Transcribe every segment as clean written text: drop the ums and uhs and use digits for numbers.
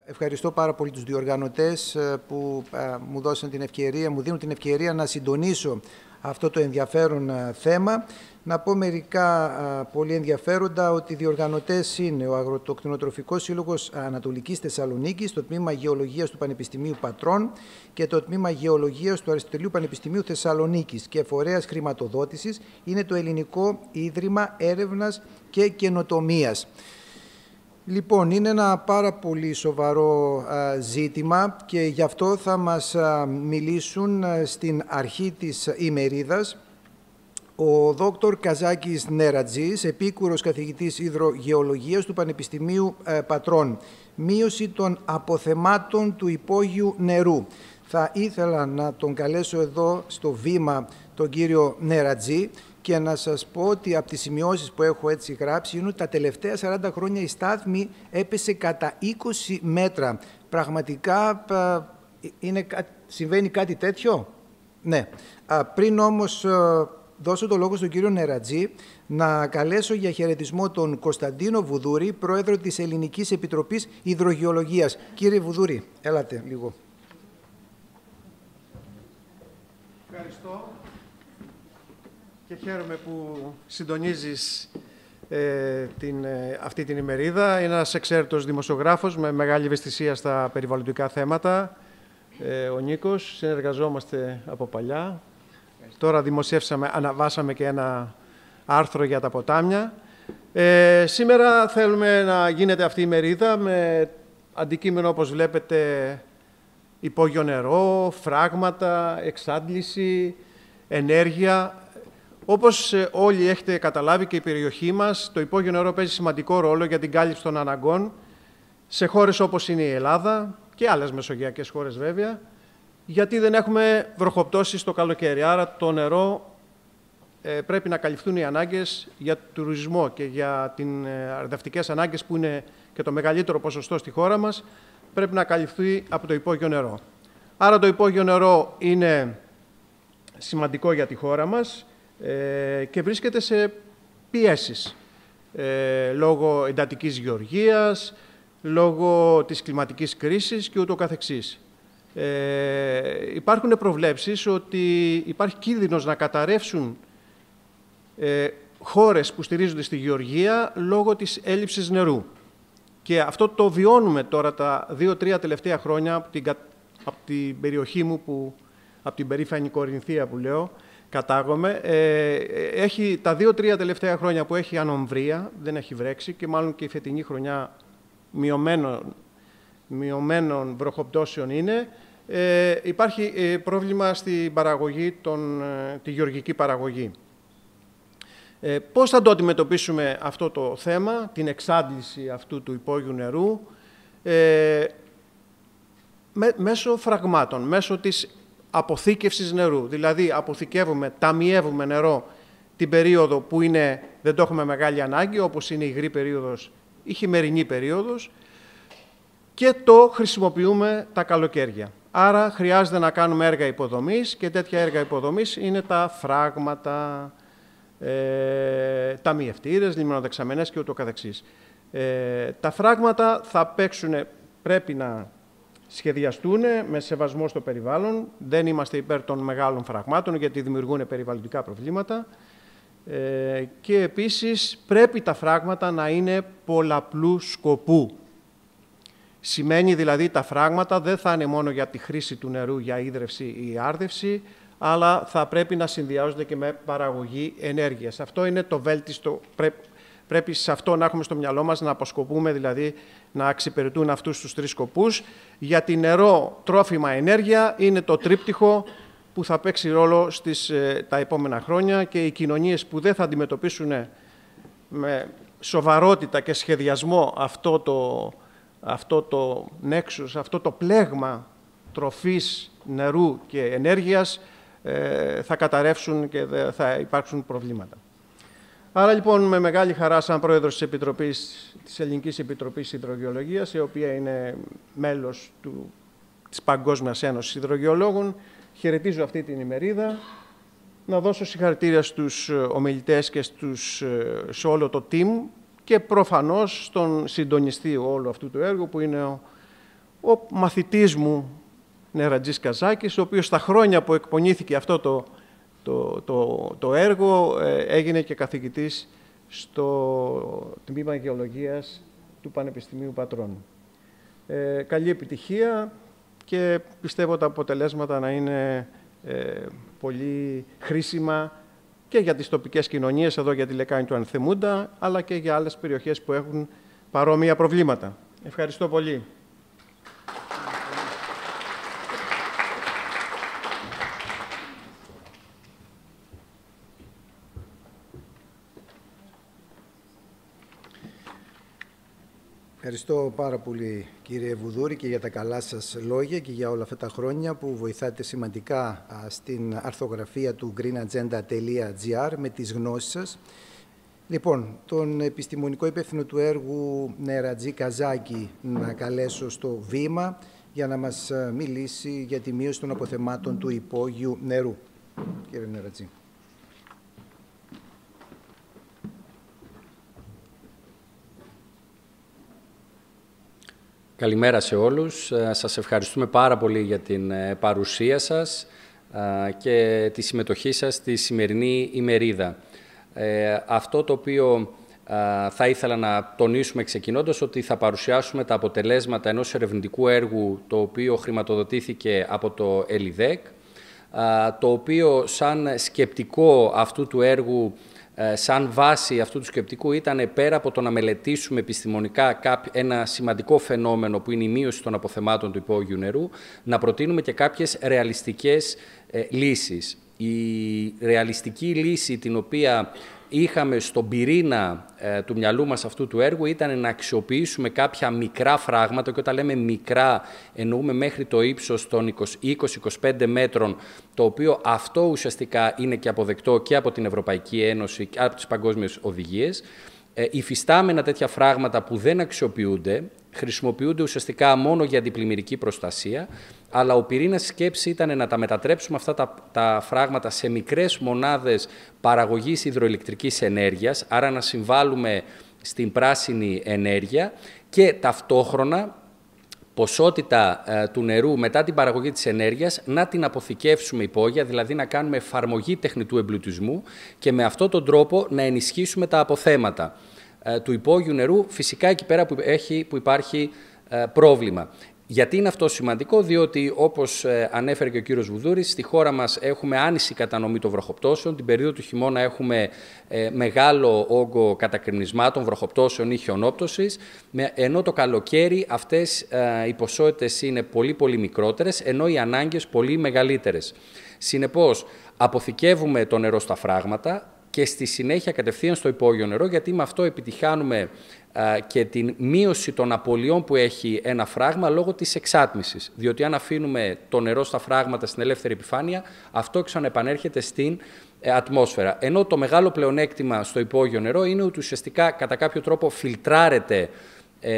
Ευχαριστώ πάρα πολύ τους διοργανωτές που μου δίνουν την ευκαιρία να συντονίσω αυτό το ενδιαφέρον θέμα. Να πω μερικά πολύ ενδιαφέροντα ότι οι διοργανωτές είναι ο Αγροτοκτηνοτροφικός Σύλλογος Ανατολικής Θεσσαλονίκης, το Τμήμα Γεωλογίας του Πανεπιστημίου Πατρών και το Τμήμα Γεωλογίας του Αριστοτελείου Πανεπιστημίου Θεσσαλονίκης, και φορέας χρηματοδότησης είναι το Ελληνικό Ίδρυμα Έρευνας και Καινοτομίας. Λοιπόν, είναι ένα πάρα πολύ σοβαρό ζήτημα και γι' αυτό θα μας μιλήσουν στην αρχή της ημερίδας ο Δόκτωρ Καζάκης Νερατζής, επίκουρος καθηγητής υδρογεωλογίας του Πανεπιστημίου Πατρών. Μείωση των αποθεμάτων του υπόγειου νερού. Θα ήθελα να τον καλέσω εδώ στο βήμα τον κύριο Νερατζή και να σας πω ότι από τις σημειώσεις που έχω έτσι γράψει είναι ότι τα τελευταία 40 χρόνια η στάθμη έπεσε κατά 20 μέτρα. Πραγματικά συμβαίνει κάτι τέτοιο? Ναι. Πριν όμως δώσω το λόγο στον κύριο Νερατζή, να καλέσω για χαιρετισμό τον Κωνσταντίνο Βουδούρη, πρόεδρο της Ελληνικής Επιτροπής Υδρογεωλογίας. Κύριε Βουδούρη, έλατε λίγο. Ευχαριστώ και χαίρομαι που συντονίζεις αυτή την ημερίδα. Είναι ένας εξαίρετος δημοσιογράφος με μεγάλη ευαισθησία στα περιβαλλοντικά θέματα. Ο Νίκος, συνεργαζόμαστε από παλιά. Τώρα αναβάσαμε και ένα άρθρο για τα ποτάμια. Σήμερα θέλουμε να γίνεται αυτή η ημερίδα με αντικείμενο, όπως βλέπετε, υπόγειο νερό, φράγματα, εξάντληση, ενέργεια. Όπως όλοι έχετε καταλάβει και η περιοχή μας, το υπόγειο νερό παίζει σημαντικό ρόλο για την κάλυψη των αναγκών σε χώρες όπως είναι η Ελλάδα και άλλες μεσογειακές χώρες βέβαια, γιατί δεν έχουμε βροχοπτώσεις το καλοκαίρι. Άρα το νερό πρέπει να καλυφθούν οι ανάγκες για τουρισμό και για τις αρδευτικές ανάγκες, που είναι και το μεγαλύτερο ποσοστό στη χώρα μας, πρέπει να καλυφθεί από το υπόγειο νερό. Άρα το υπόγειο νερό είναι σημαντικό για τη χώρα μας και βρίσκεται σε πιέσεις λόγω εντατικής γεωργίας, λόγω της κλιματικής κρίσης και ούτω καθεξής. Υπάρχουν προβλέψεις ότι υπάρχει κίνδυνος να καταρρεύσουν χώρες που στηρίζονται στη γεωργία λόγω της έλλειψης νερού. Και αυτό το βιώνουμε τώρα τα 2-3 τελευταία χρόνια από την περιοχή μου, από την περήφανη Κορινθία που λέω, κατάγομαι. Έχει τα 2-3 τελευταία χρόνια που έχει ανομβρία, δεν έχει βρέξει, και μάλλον και η φετινή χρονιά μειωμένων βροχοπτώσεων είναι. Υπάρχει πρόβλημα στην παραγωγή, τη γεωργική παραγωγή. Πώς θα το αντιμετωπίσουμε αυτό το θέμα, την εξάντληση αυτού του υπόγειου νερού, μέσω φραγμάτων, μέσω της αποθήκευσης νερού. Δηλαδή αποθηκεύουμε, ταμιεύουμε νερό την περίοδο που δεν το έχουμε μεγάλη ανάγκη, όπως είναι η υγρή περίοδος, η χειμερινή περίοδος, και το χρησιμοποιούμε τα καλοκαίρια. Άρα χρειάζεται να κάνουμε έργα υποδομής, και τέτοια έργα υποδομής είναι τα φράγματα, ταμιευτήρες, λιμνοδεξαμενές και ούτω καθεξής. Τα φράγματα πρέπει να σχεδιαστούν με σεβασμό στο περιβάλλον. Δεν είμαστε υπέρ των μεγάλων φραγμάτων, γιατί δημιουργούν περιβαλλοντικά προβλήματα. Και επίσης πρέπει τα φράγματα να είναι πολλαπλού σκοπού. Σημαίνει δηλαδή τα φράγματα δεν θα είναι μόνο για τη χρήση του νερού για ίδρυυση ή άρδευση, αλλά θα πρέπει να συνδυάζονται και με παραγωγή ενέργειας. Αυτό είναι το βέλτιστο. Πρέπει σε αυτό να έχουμε στο μυαλό μας, να αποσκοπούμε δηλαδή να εξυπηρετούν αυτούς τους τρεις σκοπούς. Γιατί νερό, τρόφιμα, ενέργεια είναι το τρίπτυχο που θα παίξει ρόλο τα επόμενα χρόνια, και οι κοινωνίες που δεν θα αντιμετωπίσουν με σοβαρότητα και σχεδιασμό αυτό το νέξους, αυτό το πλέγμα τροφής, νερού και ενέργειας, θα καταρρεύσουν και θα υπάρξουν προβλήματα. Άρα λοιπόν, με μεγάλη χαρά, σαν πρόεδρος της Ελληνικής Επιτροπής Υδρογεωλογίας, η οποία είναι μέλος της Παγκόσμιας Ένωσης Υδρογεωλόγων, χαιρετίζω αυτή την ημερίδα. Να δώσω συγχαρητήρια στους ομιλητές και σε όλο το team, και προφανώς στον συντονιστή όλου αυτού του έργου, που είναι ο μαθητής μου Νερατζής Καζάκης, ο οποίος στα χρόνια που εκπονήθηκε αυτό το έργο έγινε και καθηγητής στο Τμήμα Γεωλογίας του Πανεπιστημίου Πατρών. Καλή επιτυχία και πιστεύω τα αποτελέσματα να είναι πολύ χρήσιμα και για τις τοπικές κοινωνίες, εδώ για τη λεκάνη του Ανθεμούντα, αλλά και για άλλες περιοχές που έχουν παρόμοια προβλήματα. Ευχαριστώ πολύ. Ευχαριστώ πάρα πολύ, κύριε Βουδούρη, και για τα καλά σας λόγια και για όλα αυτά τα χρόνια που βοηθάτε σημαντικά στην αρθογραφία του greenagenda.gr με τις γνώσεις σας. Λοιπόν, τον επιστημονικό υπεύθυνο του έργου Νερατζή Καζάκη να καλέσω στο βήμα για να μας μιλήσει για τη μείωση των αποθεμάτων του υπόγειου νερού. Κύριε Νερατζή. Καλημέρα σε όλους. Σας ευχαριστούμε πάρα πολύ για την παρουσία σας και τη συμμετοχή σας στη σημερινή ημερίδα. Αυτό το οποίο θα ήθελα να τονίσουμε ξεκινώντας, ότι θα παρουσιάσουμε τα αποτελέσματα ενός ερευνητικού έργου το οποίο χρηματοδοτήθηκε από το ΕΛΙΔΕΚ, το οποίο σαν σκεπτικό αυτού του έργου, σαν βάση αυτού του σκεπτικού, ήταν πέρα από το να μελετήσουμε επιστημονικά ένα σημαντικό φαινόμενο που είναι η μείωση των αποθεμάτων του υπόγειου νερού, να προτείνουμε και κάποιες ρεαλιστικές λύσεις. Η ρεαλιστική λύση την οποία είχαμε στον πυρήνα του μυαλού μας αυτού του έργου ήταν να αξιοποιήσουμε κάποια μικρά φράγματα, και όταν λέμε μικρά εννοούμε μέχρι το ύψος των 20-25 μέτρων, το οποίο αυτό ουσιαστικά είναι και αποδεκτό και από την Ευρωπαϊκή Ένωση και από τις παγκόσμιες οδηγίες. Υφιστάμενα τέτοια φράγματα που δεν αξιοποιούνται, χρησιμοποιούνται ουσιαστικά μόνο για αντιπλημμυρική προστασία, αλλά ο πυρήνας σκέψη ήταν να τα μετατρέψουμε αυτά τα φράγματα σε μικρές μονάδες παραγωγής υδροηλεκτρικής ενέργειας, άρα να συμβάλλουμε στην πράσινη ενέργεια και ταυτόχρονα ποσότητα του νερού μετά την παραγωγή της ενέργειας να την αποθηκεύσουμε υπόγεια, δηλαδή να κάνουμε εφαρμογή τεχνητού εμπλουτισμού και με αυτόν τον τρόπο να ενισχύσουμε τα αποθέματα του υπόγειου νερού, φυσικά εκεί πέρα που υπάρχει πρόβλημα. Γιατί είναι αυτό σημαντικό? Διότι, όπως ανέφερε και ο κύριος Βουδούρης, στη χώρα μας έχουμε άνηση κατανομή των βροχοπτώσεων. Την περίοδο του χειμώνα έχουμε μεγάλο όγκο κατακρημνισμάτων, βροχοπτώσεων ή χιονόπτωσης, ενώ το καλοκαίρι αυτές οι ποσότητες είναι πολύ μικρότερες, ενώ οι ανάγκες πολύ μεγαλύτερες. Συνεπώς, αποθηκεύουμε το νερό στα φράγματα και στη συνέχεια κατευθείαν στο υπόγειο νερό, γιατί με αυτό επιτυχάνουμε και την μείωση των απολειών που έχει ένα φράγμα λόγω της εξάτμισης. Διότι αν αφήνουμε το νερό στα φράγματα στην ελεύθερη επιφάνεια, αυτό ξαναεπανέρχεται στην ατμόσφαιρα. Ενώ το μεγάλο πλεονέκτημα στο υπόγειο νερό είναι ότι ουσιαστικά κατά κάποιο τρόπο φιλτράρεται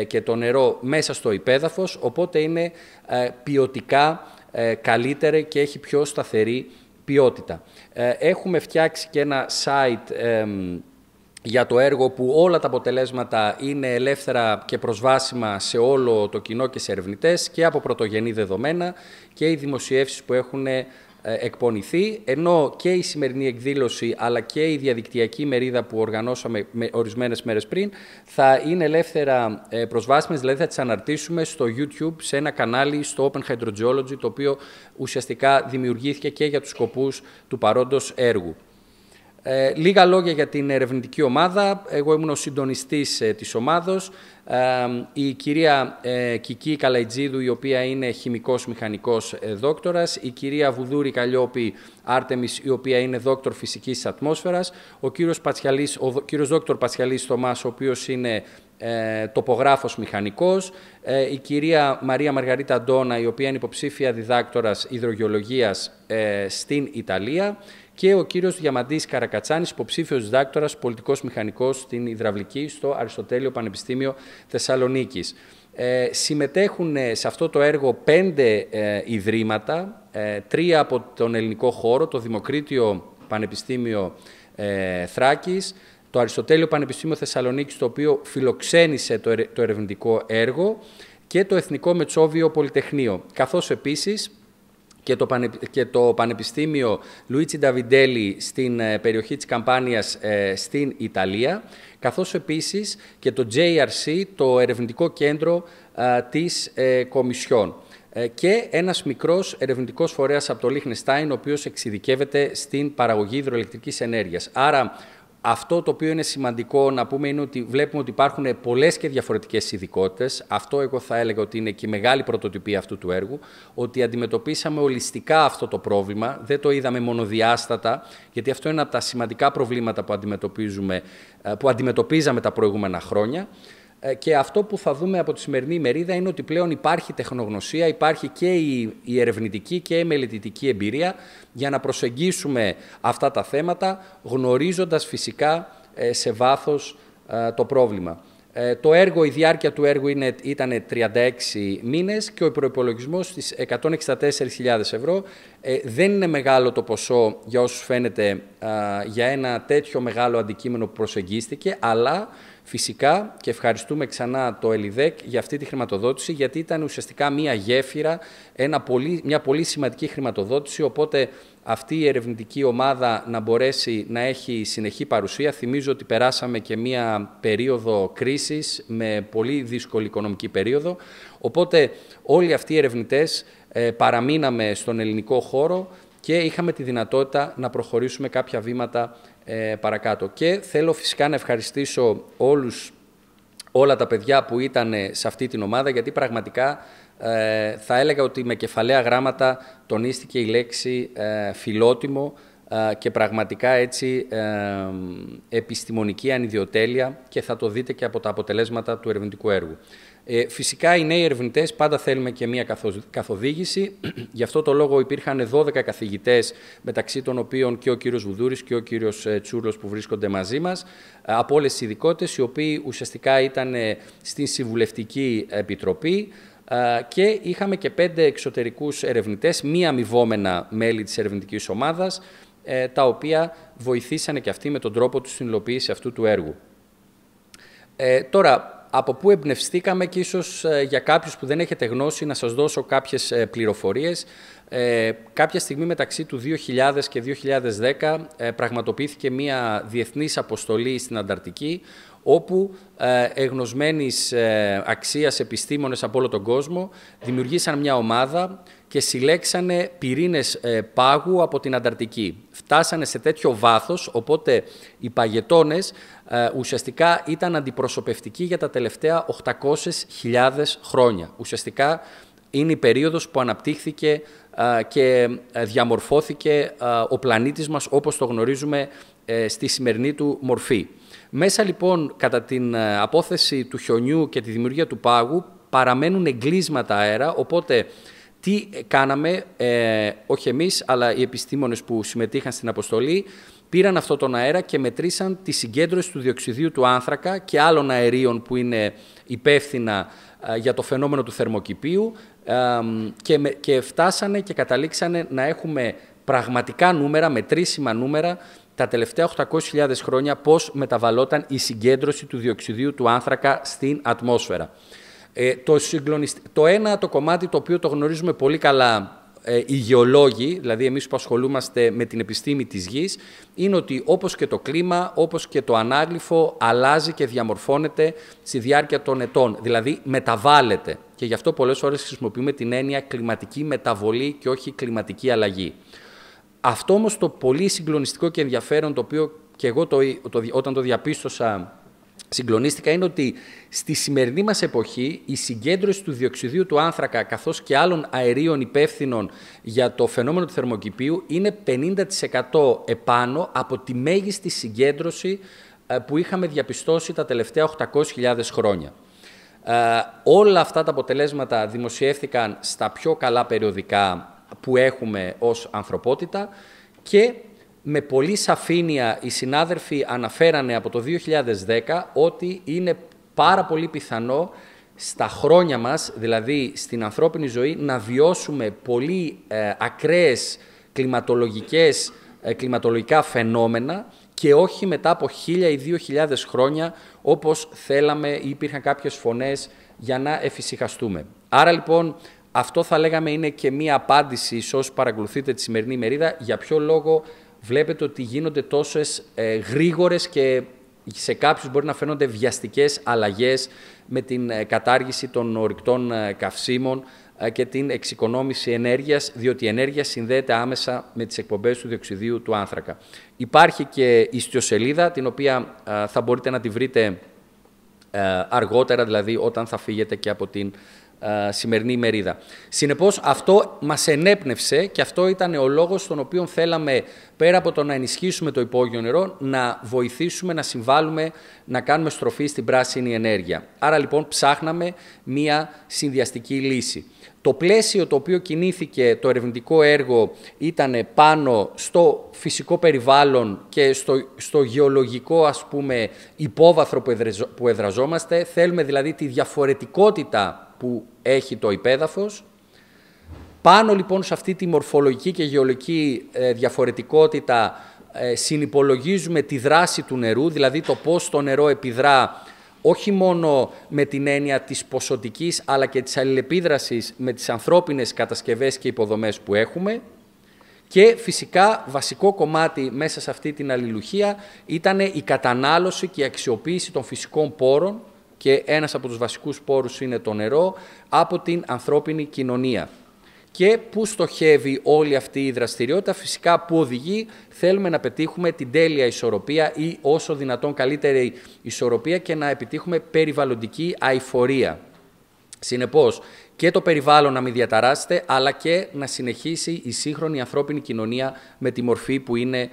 και το νερό μέσα στο υπέδαφος, οπότε είναι ποιοτικά καλύτερη και έχει πιο σταθερή ποιότητα. Έχουμε φτιάξει και ένα site για το έργο που όλα τα αποτελέσματα είναι ελεύθερα και προσβάσιμα σε όλο το κοινό και σε ερευνητές και από πρωτογενή δεδομένα και οι δημοσιεύσεις που έχουν εκπονηθεί, ενώ και η σημερινή εκδήλωση αλλά και η διαδικτυακή μερίδα που οργανώσαμε ορισμένες μέρες πριν θα είναι ελεύθερα προσβάσιμες, δηλαδή θα τις αναρτήσουμε στο YouTube σε ένα κανάλι στο Open Hydrogeology, το οποίο ουσιαστικά δημιουργήθηκε και για τους σκοπούς του παρόντος έργου. Λίγα λόγια για την ερευνητική ομάδα. Εγώ ήμουν ο συντονιστής της ομάδος. Η κυρία Κική Καλαϊτζίδου, η οποία είναι χημικός μηχανικός δόκτορας. Η κυρία Βουδούρη Καλλιόπη Άρτεμις, η οποία είναι δόκτωρ φυσικής της ατμόσφαιρας. Ο κύριος δόκτωρ Πατσιαλής Θωμάς, ο οποίος είναι τοπογράφος μηχανικός. Η κυρία Μαρία Μαργαρίτα Ντόνα, η οποία είναι υποψήφια διδάκτορας υδρογεωλογίας στην Ιταλία. Και ο κύριος Διαμαντής Καρακατσάνης, υποψήφιος διδάκτορας πολιτικός μηχανικός στην υδραυλική στο Αριστοτέλειο Πανεπιστήμιο Θεσσαλονίκης. Συμμετέχουν σε αυτό το έργο 5 ιδρύματα, 3 από τον ελληνικό χώρο, το Δημοκρίτιο Πανεπιστήμιο Θράκης, το Αριστοτέλειο Πανεπιστήμιο Θεσσαλονίκης, το οποίο φιλοξένησε το ερευνητικό έργο, και το Εθνικό Μετσόβιο Πολυτεχνείο, καθώς επίσης και το Πανεπιστήμιο Λουίτσι Νταβιντέλη στην περιοχή της Καμπάνιας στην Ιταλία, καθώς επίσης και το JRC, το ερευνητικό κέντρο της Κομισιόν, και ένας μικρός ερευνητικός φορέας από το Λίχνεστάιν, ο οποίος εξειδικεύεται στην παραγωγή υδροελεκτρικής ενέργειας. Άρα, αυτό το οποίο είναι σημαντικό να πούμε είναι ότι βλέπουμε ότι υπάρχουν πολλές και διαφορετικές ειδικότητες. Αυτό εγώ θα έλεγα ότι είναι και η μεγάλη πρωτοτυπία αυτού του έργου, ότι αντιμετωπίσαμε ολιστικά αυτό το πρόβλημα, δεν το είδαμε μονοδιάστατα, γιατί αυτό είναι από τα σημαντικά προβλήματα που αντιμετωπίζαμε τα προηγούμενα χρόνια. Και αυτό που θα δούμε από τη σημερινή ημερίδα είναι ότι πλέον υπάρχει τεχνογνωσία, υπάρχει και η ερευνητική και η μελετητική εμπειρία για να προσεγγίσουμε αυτά τα θέματα, γνωρίζοντας φυσικά σε βάθος το πρόβλημα. Η διάρκεια του έργου ήταν 36 μήνες και ο προϋπολογισμός στις 164.000 ευρώ. Δεν είναι μεγάλο το ποσό για όσους φαίνεται για ένα τέτοιο μεγάλο αντικείμενο που προσεγγίστηκε, αλλά φυσικά και ευχαριστούμε ξανά το ΕΛΙΔΕΚ για αυτή τη χρηματοδότηση, γιατί ήταν ουσιαστικά μια γέφυρα, μια πολύ σημαντική χρηματοδότηση, οπότε αυτή η ερευνητική ομάδα να μπορέσει να έχει συνεχή παρουσία. Θυμίζω ότι περάσαμε και μια περίοδο κρίσης με πολύ δύσκολη οικονομική περίοδο, οπότε όλοι αυτοί οι ερευνητές παραμείναμε στον ελληνικό χώρο και είχαμε τη δυνατότητα να προχωρήσουμε κάποια βήματα παρακάτω. Και θέλω φυσικά να ευχαριστήσω όλα τα παιδιά που ήταν σε αυτή την ομάδα, γιατί πραγματικά θα έλεγα ότι με κεφαλαία γράμματα τονίστηκε η λέξη φιλότιμο και πραγματικά έτσι επιστημονική ανιδιοτέλεια, και θα το δείτε και από τα αποτελέσματα του ερευνητικού έργου. Φυσικά οι νέοι ερευνητές πάντα θέλουμε και μία καθοδήγηση. Γι' αυτό το λόγο υπήρχαν 12 καθηγητές, μεταξύ των οποίων και ο κύριος Βουδούρης και ο κύριος Τσούρλος που βρίσκονται μαζί μας, από όλες τις ειδικότητες, οι οποίοι ουσιαστικά ήταν στην Συμβουλευτική Επιτροπή, και είχαμε και 5 εξωτερικούς ερευνητές, μη αμοιβόμενα μέλη της ερευνητικής ομάδας, τα οποία βοηθήσανε και αυτοί με τον τρόπο τους στην υλοποίηση αυτού του έργου. Τώρα, από πού εμπνευστήκαμε, και ίσως για κάποιους που δεν έχετε γνώση να σας δώσω κάποιες πληροφορίες. Κάποια στιγμή μεταξύ του 2000 και 2010 πραγματοποιήθηκε μια διεθνής αποστολή στην Ανταρκτική, όπου εγνωσμένης αξίας επιστήμονες από όλο τον κόσμο δημιουργήσαν μια ομάδα και συλλέξανε πυρήνες πάγου από την Ανταρκτική. Φτάσανε σε τέτοιο βάθος, οπότε οι παγετώνες ουσιαστικά ήταν αντιπροσωπευτικοί για τα τελευταία 800.000 χρόνια. Ουσιαστικά είναι η περίοδος που αναπτύχθηκε και διαμορφώθηκε ο πλανήτης μας όπως το γνωρίζουμε στη σημερινή του μορφή. Μέσα λοιπόν κατά την απόθεση του χιονιού και τη δημιουργία του πάγου παραμένουν εγκλείσματα αέρα, οπότε τι κάναμε, όχι εμείς αλλά οι επιστήμονες που συμμετείχαν στην αποστολή, πήραν αυτόν τον αέρα και μετρήσαν τη συγκέντρωση του διοξιδίου του άνθρακα και άλλων αερίων που είναι υπεύθυνα για το φαινόμενο του θερμοκηπίου, και φτάσανε και καταλήξανε να έχουμε πραγματικά νούμερα, μετρήσιμα νούμερα, τα τελευταία 800.000 χρόνια πώς μεταβαλόταν η συγκέντρωση του διοξιδίου του άνθρακα στην ατμόσφαιρα. Το ένα το κομμάτι το οποίο το γνωρίζουμε πολύ καλά οι γεωλόγοι, δηλαδή εμείς που ασχολούμαστε με την επιστήμη της γης, είναι ότι όπως και το κλίμα, όπως και το ανάγλυφο αλλάζει και διαμορφώνεται στη διάρκεια των ετών, δηλαδή μεταβάλλεται. Και γι' αυτό πολλές φορές χρησιμοποιούμε την έννοια κλιματική μεταβολή και όχι κλιματική αλλαγή. Αυτό όμως το πολύ συγκλονιστικό και ενδιαφέρον, το οποίο και εγώ όταν το διαπίστωσα συγκλονίστηκα, είναι ότι στη σημερινή μας εποχή η συγκέντρωση του διοξιδίου του άνθρακα καθώς και άλλων αερίων υπεύθυνων για το φαινόμενο του θερμοκηπίου είναι 50% επάνω από τη μέγιστη συγκέντρωση που είχαμε διαπιστώσει τα τελευταία 800.000 χρόνια. Όλα αυτά τα αποτελέσματα δημοσιεύθηκαν στα πιο καλά περιοδικά που έχουμε ως ανθρωπότητα, και με πολύ σαφήνεια οι συνάδελφοι αναφέρανε από το 2010 ότι είναι πάρα πολύ πιθανό στα χρόνια μας, δηλαδή στην ανθρώπινη ζωή, να βιώσουμε πολύ ακραίες κλιματολογικά φαινόμενα και όχι μετά από 1.000 ή 2.000 χρόνια όπως θέλαμε ή υπήρχαν κάποιες φωνές για να εφησυχαστούμε. Άρα λοιπόν αυτό θα λέγαμε είναι και μία απάντηση σε όσους παρακολουθείτε τη σημερινή ημερίδα, για ποιο λόγο βλέπετε ότι γίνονται τόσες γρήγορες και σε κάποιους μπορεί να φαίνονται βιαστικές αλλαγές με την κατάργηση των ορυκτών καυσίμων και την εξοικονόμηση ενέργειας, διότι η ενέργεια συνδέεται άμεσα με τις εκπομπές του διοξιδίου του άνθρακα. Υπάρχει και ιστιοσελίδα, την οποία θα μπορείτε να τη βρείτε αργότερα, δηλαδή όταν θα φύγετε και από την σημερινή ημερίδα. Συνεπώς, αυτό μας ενέπνευσε και αυτό ήταν ο λόγος τον οποίο θέλαμε, πέρα από το να ενισχύσουμε το υπόγειο νερό, να βοηθήσουμε, να συμβάλλουμε, να κάνουμε στροφή στην πράσινη ενέργεια. Άρα λοιπόν ψάχναμε μία συνδυαστική λύση. Το πλαίσιο το οποίο κινήθηκε το ερευνητικό έργο ήταν πάνω στο φυσικό περιβάλλον και στο γεωλογικό, ας πούμε, υπόβαθρο που εδραζόμαστε. Θέλουμε δηλαδή τη διαφορετικότητα που έχει το υπέδαφος. Πάνω λοιπόν σε αυτή τη μορφολογική και γεωλογική διαφορετικότητα συνυπολογίζουμε τη δράση του νερού, δηλαδή το πώς το νερό επιδρά όχι μόνο με την έννοια της ποσοτικής, αλλά και της αλληλεπίδρασης με τις ανθρώπινες κατασκευές και υποδομές που έχουμε. Και φυσικά βασικό κομμάτι μέσα σε αυτή την αλληλουχία ήταν η κατανάλωση και η αξιοποίηση των φυσικών πόρων, και ένας από τους βασικούς πόρους είναι το νερό, από την ανθρώπινη κοινωνία. Και πού στοχεύει όλη αυτή η δραστηριότητα, φυσικά που οδηγεί, θέλουμε να πετύχουμε την τέλεια ισορροπία ή όσο δυνατόν καλύτερη ισορροπία και να επιτύχουμε περιβαλλοντική αειφορία. Συνεπώς, και το περιβάλλον να μην διαταράσσεται, αλλά και να συνεχίσει η σύγχρονη ανθρώπινη κοινωνία με τη μορφή που είναι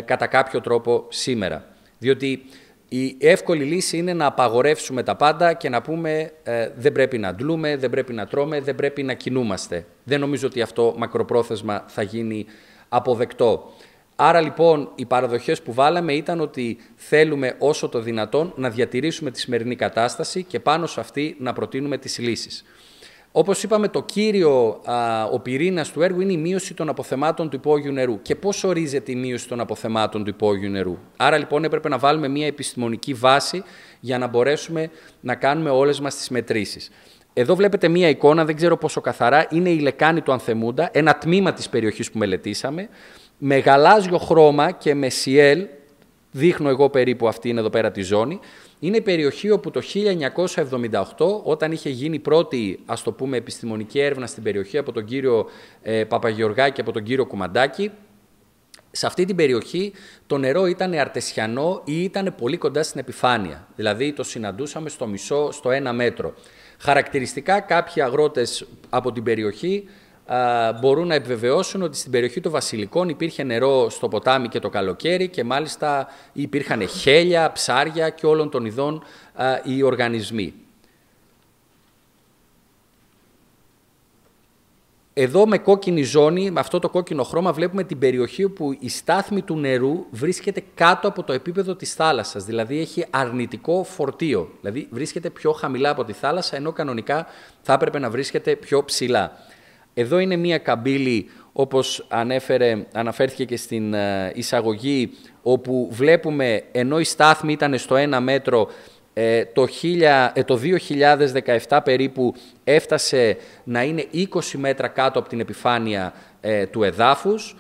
κατά κάποιο τρόπο σήμερα. Διότι η εύκολη λύση είναι να απαγορεύσουμε τα πάντα και να πούμε δεν πρέπει να αντλούμε, δεν πρέπει να τρώμε, δεν πρέπει να κινούμαστε. Δεν νομίζω ότι αυτό μακροπρόθεσμα θα γίνει αποδεκτό. Άρα λοιπόν οι παραδοχές που βάλαμε ήταν ότι θέλουμε όσο το δυνατόν να διατηρήσουμε τη σημερινή κατάσταση και πάνω σε αυτή να προτείνουμε τις λύσεις. Όπως είπαμε, ο πυρήνας του έργου είναι η μείωση των αποθεμάτων του υπόγειου νερού. Και πώς ορίζεται η μείωση των αποθεμάτων του υπόγειου νερού? Άρα λοιπόν έπρεπε να βάλουμε μια επιστημονική βάση για να μπορέσουμε να κάνουμε όλες μας τις μετρήσεις. Εδώ βλέπετε μια εικόνα, δεν ξέρω πόσο καθαρά, είναι η λεκάνη του Ανθεμούντα, ένα τμήμα της περιοχής που μελετήσαμε, με γαλάζιο χρώμα και με σιέλ, δείχνω εγώ περίπου αυτή είναι εδώ πέρα τη ζώνη. Είναι η περιοχή όπου το 1978, όταν είχε γίνει πρώτη, ας το πούμε, επιστημονική έρευνα στην περιοχή από τον κύριο Παπαγεωργάκη και από τον κύριο Κουμαντάκη, σε αυτή την περιοχή το νερό ήταν αρτεσιανό ή ήταν πολύ κοντά στην επιφάνεια. Δηλαδή το συναντούσαμε στο μισό, στο 1 μέτρο. Χαρακτηριστικά κάποιοι αγρότες από την περιοχή μπορούν να επιβεβαιώσουν ότι στην περιοχή των Βασιλικών υπήρχε νερό στο ποτάμι και το καλοκαίρι και μάλιστα υπήρχαν χέλια, ψάρια και όλων των ειδών οι οργανισμοί. Εδώ με κόκκινη ζώνη, με αυτό το κόκκινο χρώμα, βλέπουμε την περιοχή όπου η στάθμη του νερού βρίσκεται κάτω από το επίπεδο της θάλασσας, δηλαδή έχει αρνητικό φορτίο, δηλαδή βρίσκεται πιο χαμηλά από τη θάλασσα, ενώ κανονικά θα έπρεπε να βρίσκεται πιο ψηλά. Εδώ είναι μία καμπύλη, όπως αναφέρθηκε και στην εισαγωγή, όπου βλέπουμε, ενώ η στάθμη ήταν στο 1 μέτρο, το 2017 περίπου έφτασε να είναι 20 μέτρα κάτω από την επιφάνεια του εδάφους.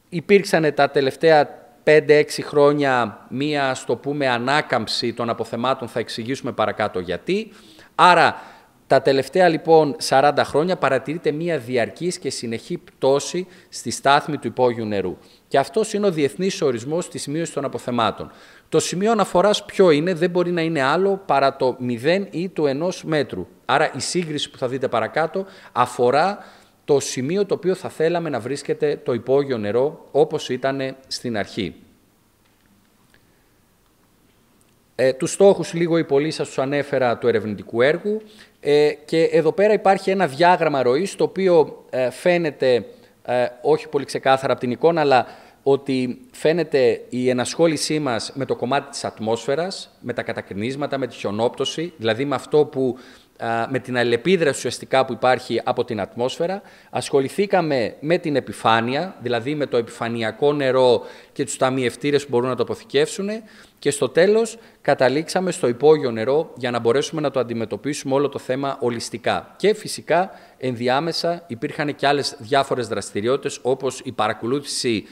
Υπήρξαν τα τελευταία 5-6 χρόνια μία, ας το πούμε, ανάκαμψη των αποθεμάτων, θα εξηγήσουμε παρακάτω γιατί. Άρα, τα τελευταία λοιπόν 40 χρόνια παρατηρείται μία διαρκής και συνεχή πτώση στη στάθμη του υπόγειου νερού. Και αυτός είναι ο διεθνής ορισμός της μείωσης των αποθεμάτων. Το σημείο αναφοράς ποιο είναι? Δεν μπορεί να είναι άλλο παρά το 0 ή το 1 μέτρου. Άρα η σύγκριση που θα δείτε παρακάτω αφορά το σημείο το οποίο θα θέλαμε να βρίσκεται το υπόγειο νερό όπως ήταν στην αρχή. Τους στόχους λίγο ή πολύ σας τους ανέφερα του ερευνητικού έργου και εδώ πέρα υπάρχει ένα διάγραμμα ροής το οποίο φαίνεται όχι πολύ ξεκάθαρα από την εικόνα, αλλά ότι φαίνεται η ενασχόλησή μας με το κομμάτι της ατμόσφαιρας, με τα κατακρινίσματα, με τη χιονόπτωση, δηλαδή με αυτό που με την αλληλεπίδραση ουσιαστικά που υπάρχει από την ατμόσφαιρα. Ασχοληθήκαμε με την επιφάνεια, δηλαδή με το επιφανειακό νερό και τους ταμιευτήρες που μπορούν να το αποθηκεύσουν, και στο τέλος καταλήξαμε στο υπόγειο νερό για να μπορέσουμε να το αντιμετωπίσουμε όλο το θέμα ολιστικά. Και φυσικά ενδιάμεσα υπήρχαν και άλλες διάφορες δραστηριότητες, όπως η παρακολούθηση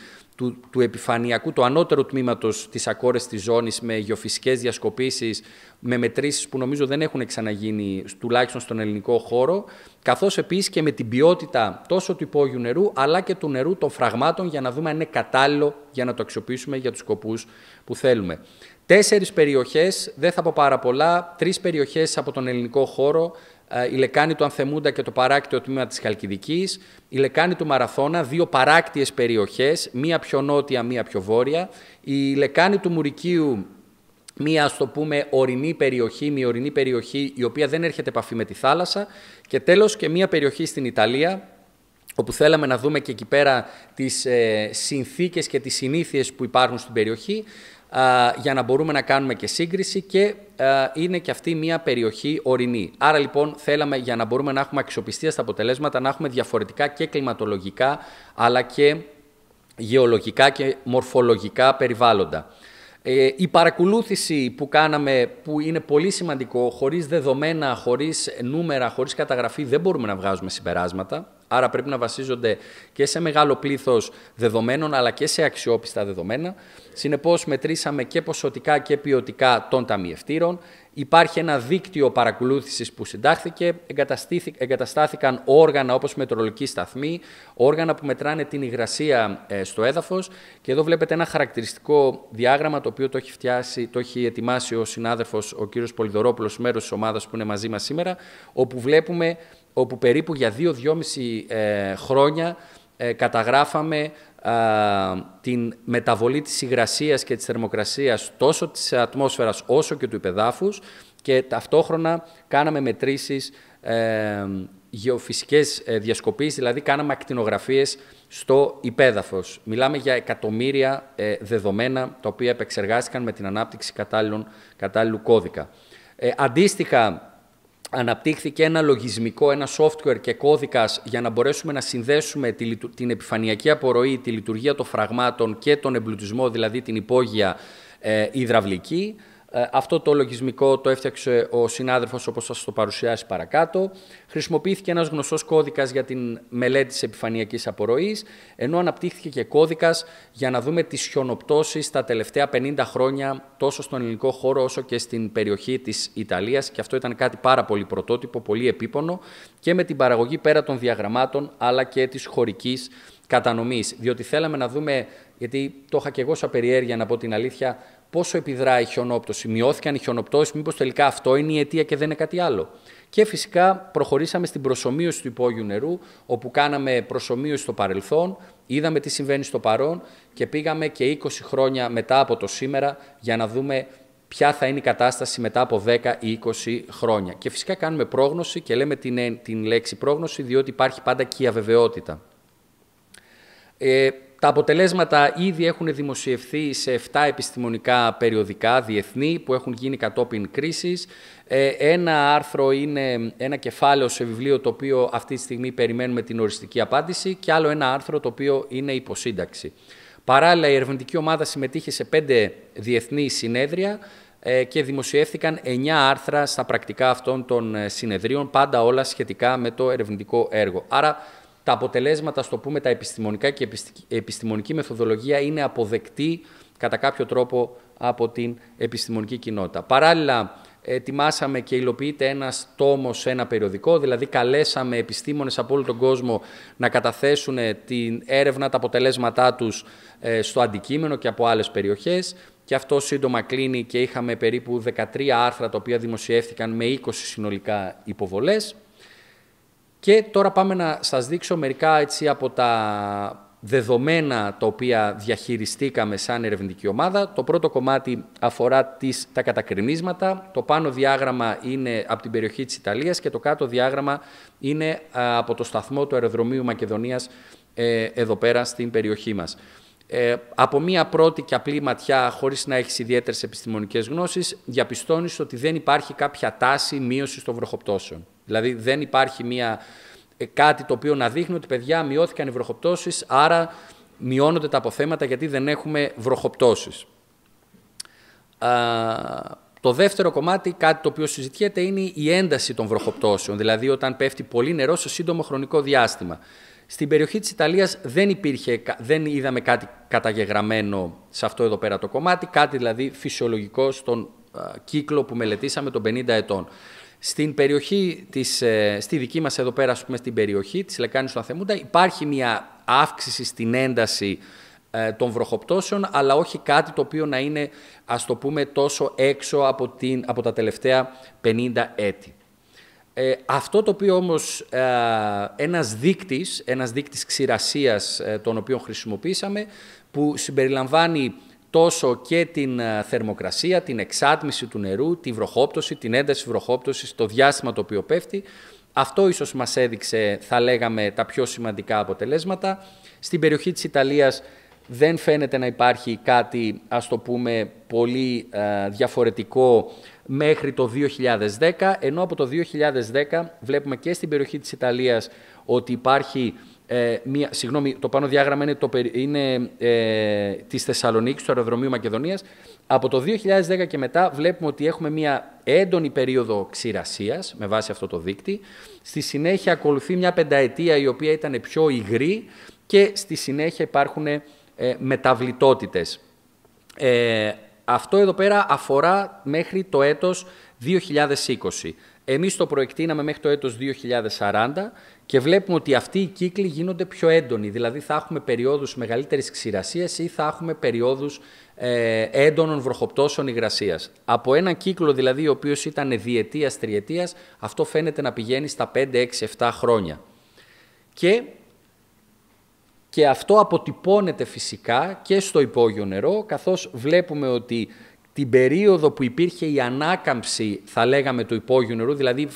του επιφανειακού, του ανώτερου τμήματος της ακόρεστης ζώνης, με γεωφυσικές διασκοπήσεις, με μετρήσεις που νομίζω δεν έχουν ξαναγίνει τουλάχιστον στον ελληνικό χώρο, καθώς επίσης και με την ποιότητα τόσο του υπόγειου νερού αλλά και του νερού των φραγμάτων, για να δούμε αν είναι κατάλληλο για να το αξιοποιήσουμε για τους σκοπούς που θέλουμε. 4 περιοχές, δεν θα πω πάρα πολλά, 3 περιοχές από τον ελληνικό χώρο, η λεκάνη του Ανθεμούντα και το παράκτιο τμήμα της Χαλκιδικής, η λεκάνη του Μαραθώνα, 2 παράκτιες περιοχές, μία πιο νότια, μία πιο βόρεια, η λεκάνη του Μουρικίου, μία, ας το πούμε, ορεινή περιοχή, μειωρινή περιοχή, η οποία δεν έρχεται επαφή με τη θάλασσα, και τέλος και μία περιοχή στην Ιταλία, όπου θέλαμε να δούμε και εκεί πέρα τις συνθήκες και τις συνήθειες που υπάρχουν στην περιοχή, για να μπορούμε να κάνουμε και σύγκριση, και είναι και αυτή μια περιοχή ορεινή. Άρα λοιπόν θέλαμε, για να μπορούμε να έχουμε αξιοπιστία στα αποτελέσματα, να έχουμε διαφορετικά και κλιματολογικά αλλά και γεωλογικά και μορφολογικά περιβάλλοντα. Η παρακολούθηση που κάναμε, που είναι πολύ σημαντικό, χωρίς δεδομένα, χωρίς νούμερα, χωρίς καταγραφή δεν μπορούμε να βγάζουμε συμπεράσματα. Άρα πρέπει να βασίζονται και σε μεγάλο πλήθος δεδομένων, αλλά και σε αξιόπιστα δεδομένα. Συνεπώς μετρήσαμε και ποσοτικά και ποιοτικά των ταμιευτήρων. Υπάρχει ένα δίκτυο παρακολούθησης που συντάχθηκε, εγκαταστάθηκαν όργανα όπως μετεωρολογική σταθμή, όργανα που μετράνε την υγρασία στο έδαφος, και εδώ βλέπετε ένα χαρακτηριστικό διάγραμμα το οποίο το έχει ετοιμάσει ο συνάδελφος ο κύριος Πολυδωρόπουλος, μέρος της ομάδας που είναι μαζί μας σήμερα, όπου βλέπουμε όπου περίπου για 2-2,5 χρόνια καταγράφαμε την μεταβολή της υγρασίας και της θερμοκρασίας τόσο της ατμόσφαιρας όσο και του υπεδάφους, και ταυτόχρονα κάναμε μετρήσεις γεωφυσικές διασκοπήσεις, δηλαδή κάναμε ακτινογραφίες στο υπέδαφος. Μιλάμε για εκατομμύρια δεδομένα τα οποία επεξεργάστηκαν με την ανάπτυξη κατάλληλου κώδικα. Αντίστοιχα, αναπτύχθηκε ένα λογισμικό, ένα software και κώδικας για να μπορέσουμε να συνδέσουμε την επιφανειακή απορροή, τη λειτουργία των φραγμάτων και τον εμπλουτισμό, δηλαδή την υπόγεια υδραυλική. Αυτό το λογισμικό το έφτιαξε ο συνάδελφος, όπως σας το παρουσιάσει παρακάτω. Χρησιμοποιήθηκε ένας γνωστός κώδικας για την μελέτη της επιφανειακής απορροής, ενώ αναπτύχθηκε και κώδικας για να δούμε τις χιονοπτώσεις τα τελευταία 50 χρόνια, τόσο στον ελληνικό χώρο όσο και στην περιοχή της Ιταλίας, και αυτό ήταν κάτι πάρα πολύ πρωτότυπο, πολύ επίπονο, και με την παραγωγή πέρα των διαγραμμάτων αλλά και της χωρικής κατανομής. Διότι θέλαμε να δούμε, γιατί το είχα και εγώ σαν περιέργεια να πω την αλήθεια, πόσο επιδράει η χιονόπτωση, μειώθηκαν οι χιονοπτώσεις, μήπως τελικά αυτό είναι η αιτία και δεν είναι κάτι άλλο. Και φυσικά προχωρήσαμε στην προσομοίωση του υπόγειου νερού, όπου κάναμε προσομοίωση στο παρελθόν, είδαμε τι συμβαίνει στο παρόν και πήγαμε και 20 χρόνια μετά από το σήμερα για να δούμε ποια θα είναι η κατάσταση μετά από 10 ή 20 χρόνια. Και φυσικά κάνουμε πρόγνωση, και λέμε την λέξη πρόγνωση διότι υπάρχει πάντα και η αβεβαιότητα. Τα αποτελέσματα ήδη έχουν δημοσιευθεί σε 7 επιστημονικά περιοδικά διεθνή που έχουν γίνει κατόπιν κρίσης. Ένα άρθρο είναι ένα κεφάλαιο σε βιβλίο το οποίο αυτή τη στιγμή περιμένουμε την οριστική απάντηση, και άλλο ένα άρθρο το οποίο είναι υποσύνταξη. Παράλληλα, η ερευνητική ομάδα συμμετείχε σε 5 διεθνή συνέδρια και δημοσιεύθηκαν 9 άρθρα στα πρακτικά αυτών των συνεδρίων, πάντα όλα σχετικά με το ερευνητικό έργο. Άρα, τα αποτελέσματα, στο πούμε, τα επιστημονικά και επιστημονική μεθοδολογία είναι αποδεκτή κατά κάποιο τρόπο από την επιστημονική κοινότητα. Παράλληλα, ετοιμάσαμε και υλοποιείται ένας τόμος σε ένα περιοδικό, δηλαδή καλέσαμε επιστήμονες από όλο τον κόσμο να καταθέσουν την έρευνα, τα αποτελέσματά τους στο αντικείμενο και από άλλες περιοχές, και αυτό σύντομα κλείνει και είχαμε περίπου 13 άρθρα τα οποία δημοσιεύτηκαν με 20 συνολικά υποβολές. Και τώρα πάμε να σας δείξω μερικά έτσι από τα δεδομένα τα οποία διαχειριστήκαμε σαν ερευνητική ομάδα. Το πρώτο κομμάτι αφορά τα κατακρινίσματα. Το πάνω διάγραμμα είναι από την περιοχή της Ιταλίας και το κάτω διάγραμμα είναι από το σταθμό του αεροδρομίου Μακεδονίας εδώ πέρα στην περιοχή μας. Από μία πρώτη και απλή ματιά, χωρίς να έχεις ιδιαίτερες επιστημονικές γνώσεις, διαπιστώνεις ότι δεν υπάρχει κάποια τάση μείωσης των βροχοπτώσεων. Δηλαδή δεν υπάρχει κάτι το οποίο να δείχνει ότι παιδιά μειώθηκαν οι βροχοπτώσεις, άρα μειώνονται τα αποθέματα γιατί δεν έχουμε βροχοπτώσεις. Το δεύτερο κομμάτι, κάτι το οποίο συζητιέται, είναι η ένταση των βροχοπτώσεων, δηλαδή όταν πέφτει πολύ νερό σε σύντομο χρονικό διάστημα. Στην περιοχή της Ιταλίας δεν είδαμε κάτι καταγεγραμμένο σε αυτό εδώ πέρα το κομμάτι, κάτι δηλαδή φυσιολογικό στον κύκλο που μελετήσαμε των 50 ετών. Στην περιοχή στη δική μας εδώ πέρα, στην περιοχή της Λεκάνης του Ανθεμούντα, υπάρχει μια αύξηση στην ένταση των βροχοπτώσεων, αλλά όχι κάτι το οποίο να είναι, ας το πούμε, τόσο έξω από τα τελευταία 50 έτη. Αυτό το οποίο όμως ένας δείκτης ξηρασίας τον οποίο χρησιμοποίησαμε, που συμπεριλαμβάνει τόσο και την θερμοκρασία, την εξάτμιση του νερού, τη βροχόπτωση, την ένταση βροχόπτωσης, το διάστημα το οποίο πέφτει, αυτό ίσως μας έδειξε, θα λέγαμε, τα πιο σημαντικά αποτελέσματα. Στην περιοχή της Ιταλίας δεν φαίνεται να υπάρχει κάτι, ας το πούμε, πολύ διαφορετικό μέχρι το 2010, ενώ από το 2010 βλέπουμε και στην περιοχή της Ιταλίας ότι υπάρχει το πάνω διάγραμμα είναι της Θεσσαλονίκης, του αεροδρομίου Μακεδονίας. Από το 2010 και μετά βλέπουμε ότι έχουμε μια έντονη περίοδο ξηρασίας με βάση αυτό το δείκτη. Στη συνέχεια ακολουθεί μια πενταετία η οποία ήταν πιο υγρή και στη συνέχεια υπάρχουν μεταβλητότητες. Αυτό εδώ πέρα αφορά μέχρι το έτος 2020. Εμείς το προεκτείναμε μέχρι το έτος 2040 και βλέπουμε ότι αυτοί οι κύκλοι γίνονται πιο έντονοι. Δηλαδή θα έχουμε περιόδους μεγαλύτερης ξηρασίας ή θα έχουμε περιόδους έντονων βροχοπτώσεων υγρασίας. Από έναν κύκλο δηλαδή ο οποίος ήταν διετίας, τριετίας, αυτό φαίνεται να πηγαίνει στα 5, 6, 7 χρόνια. Και αυτό αποτυπώνεται φυσικά και στο υπόγειο νερό, καθώς βλέπουμε ότι την περίοδο που υπήρχε η ανάκαμψη, θα λέγαμε, του υπόγειου νερού, δηλαδή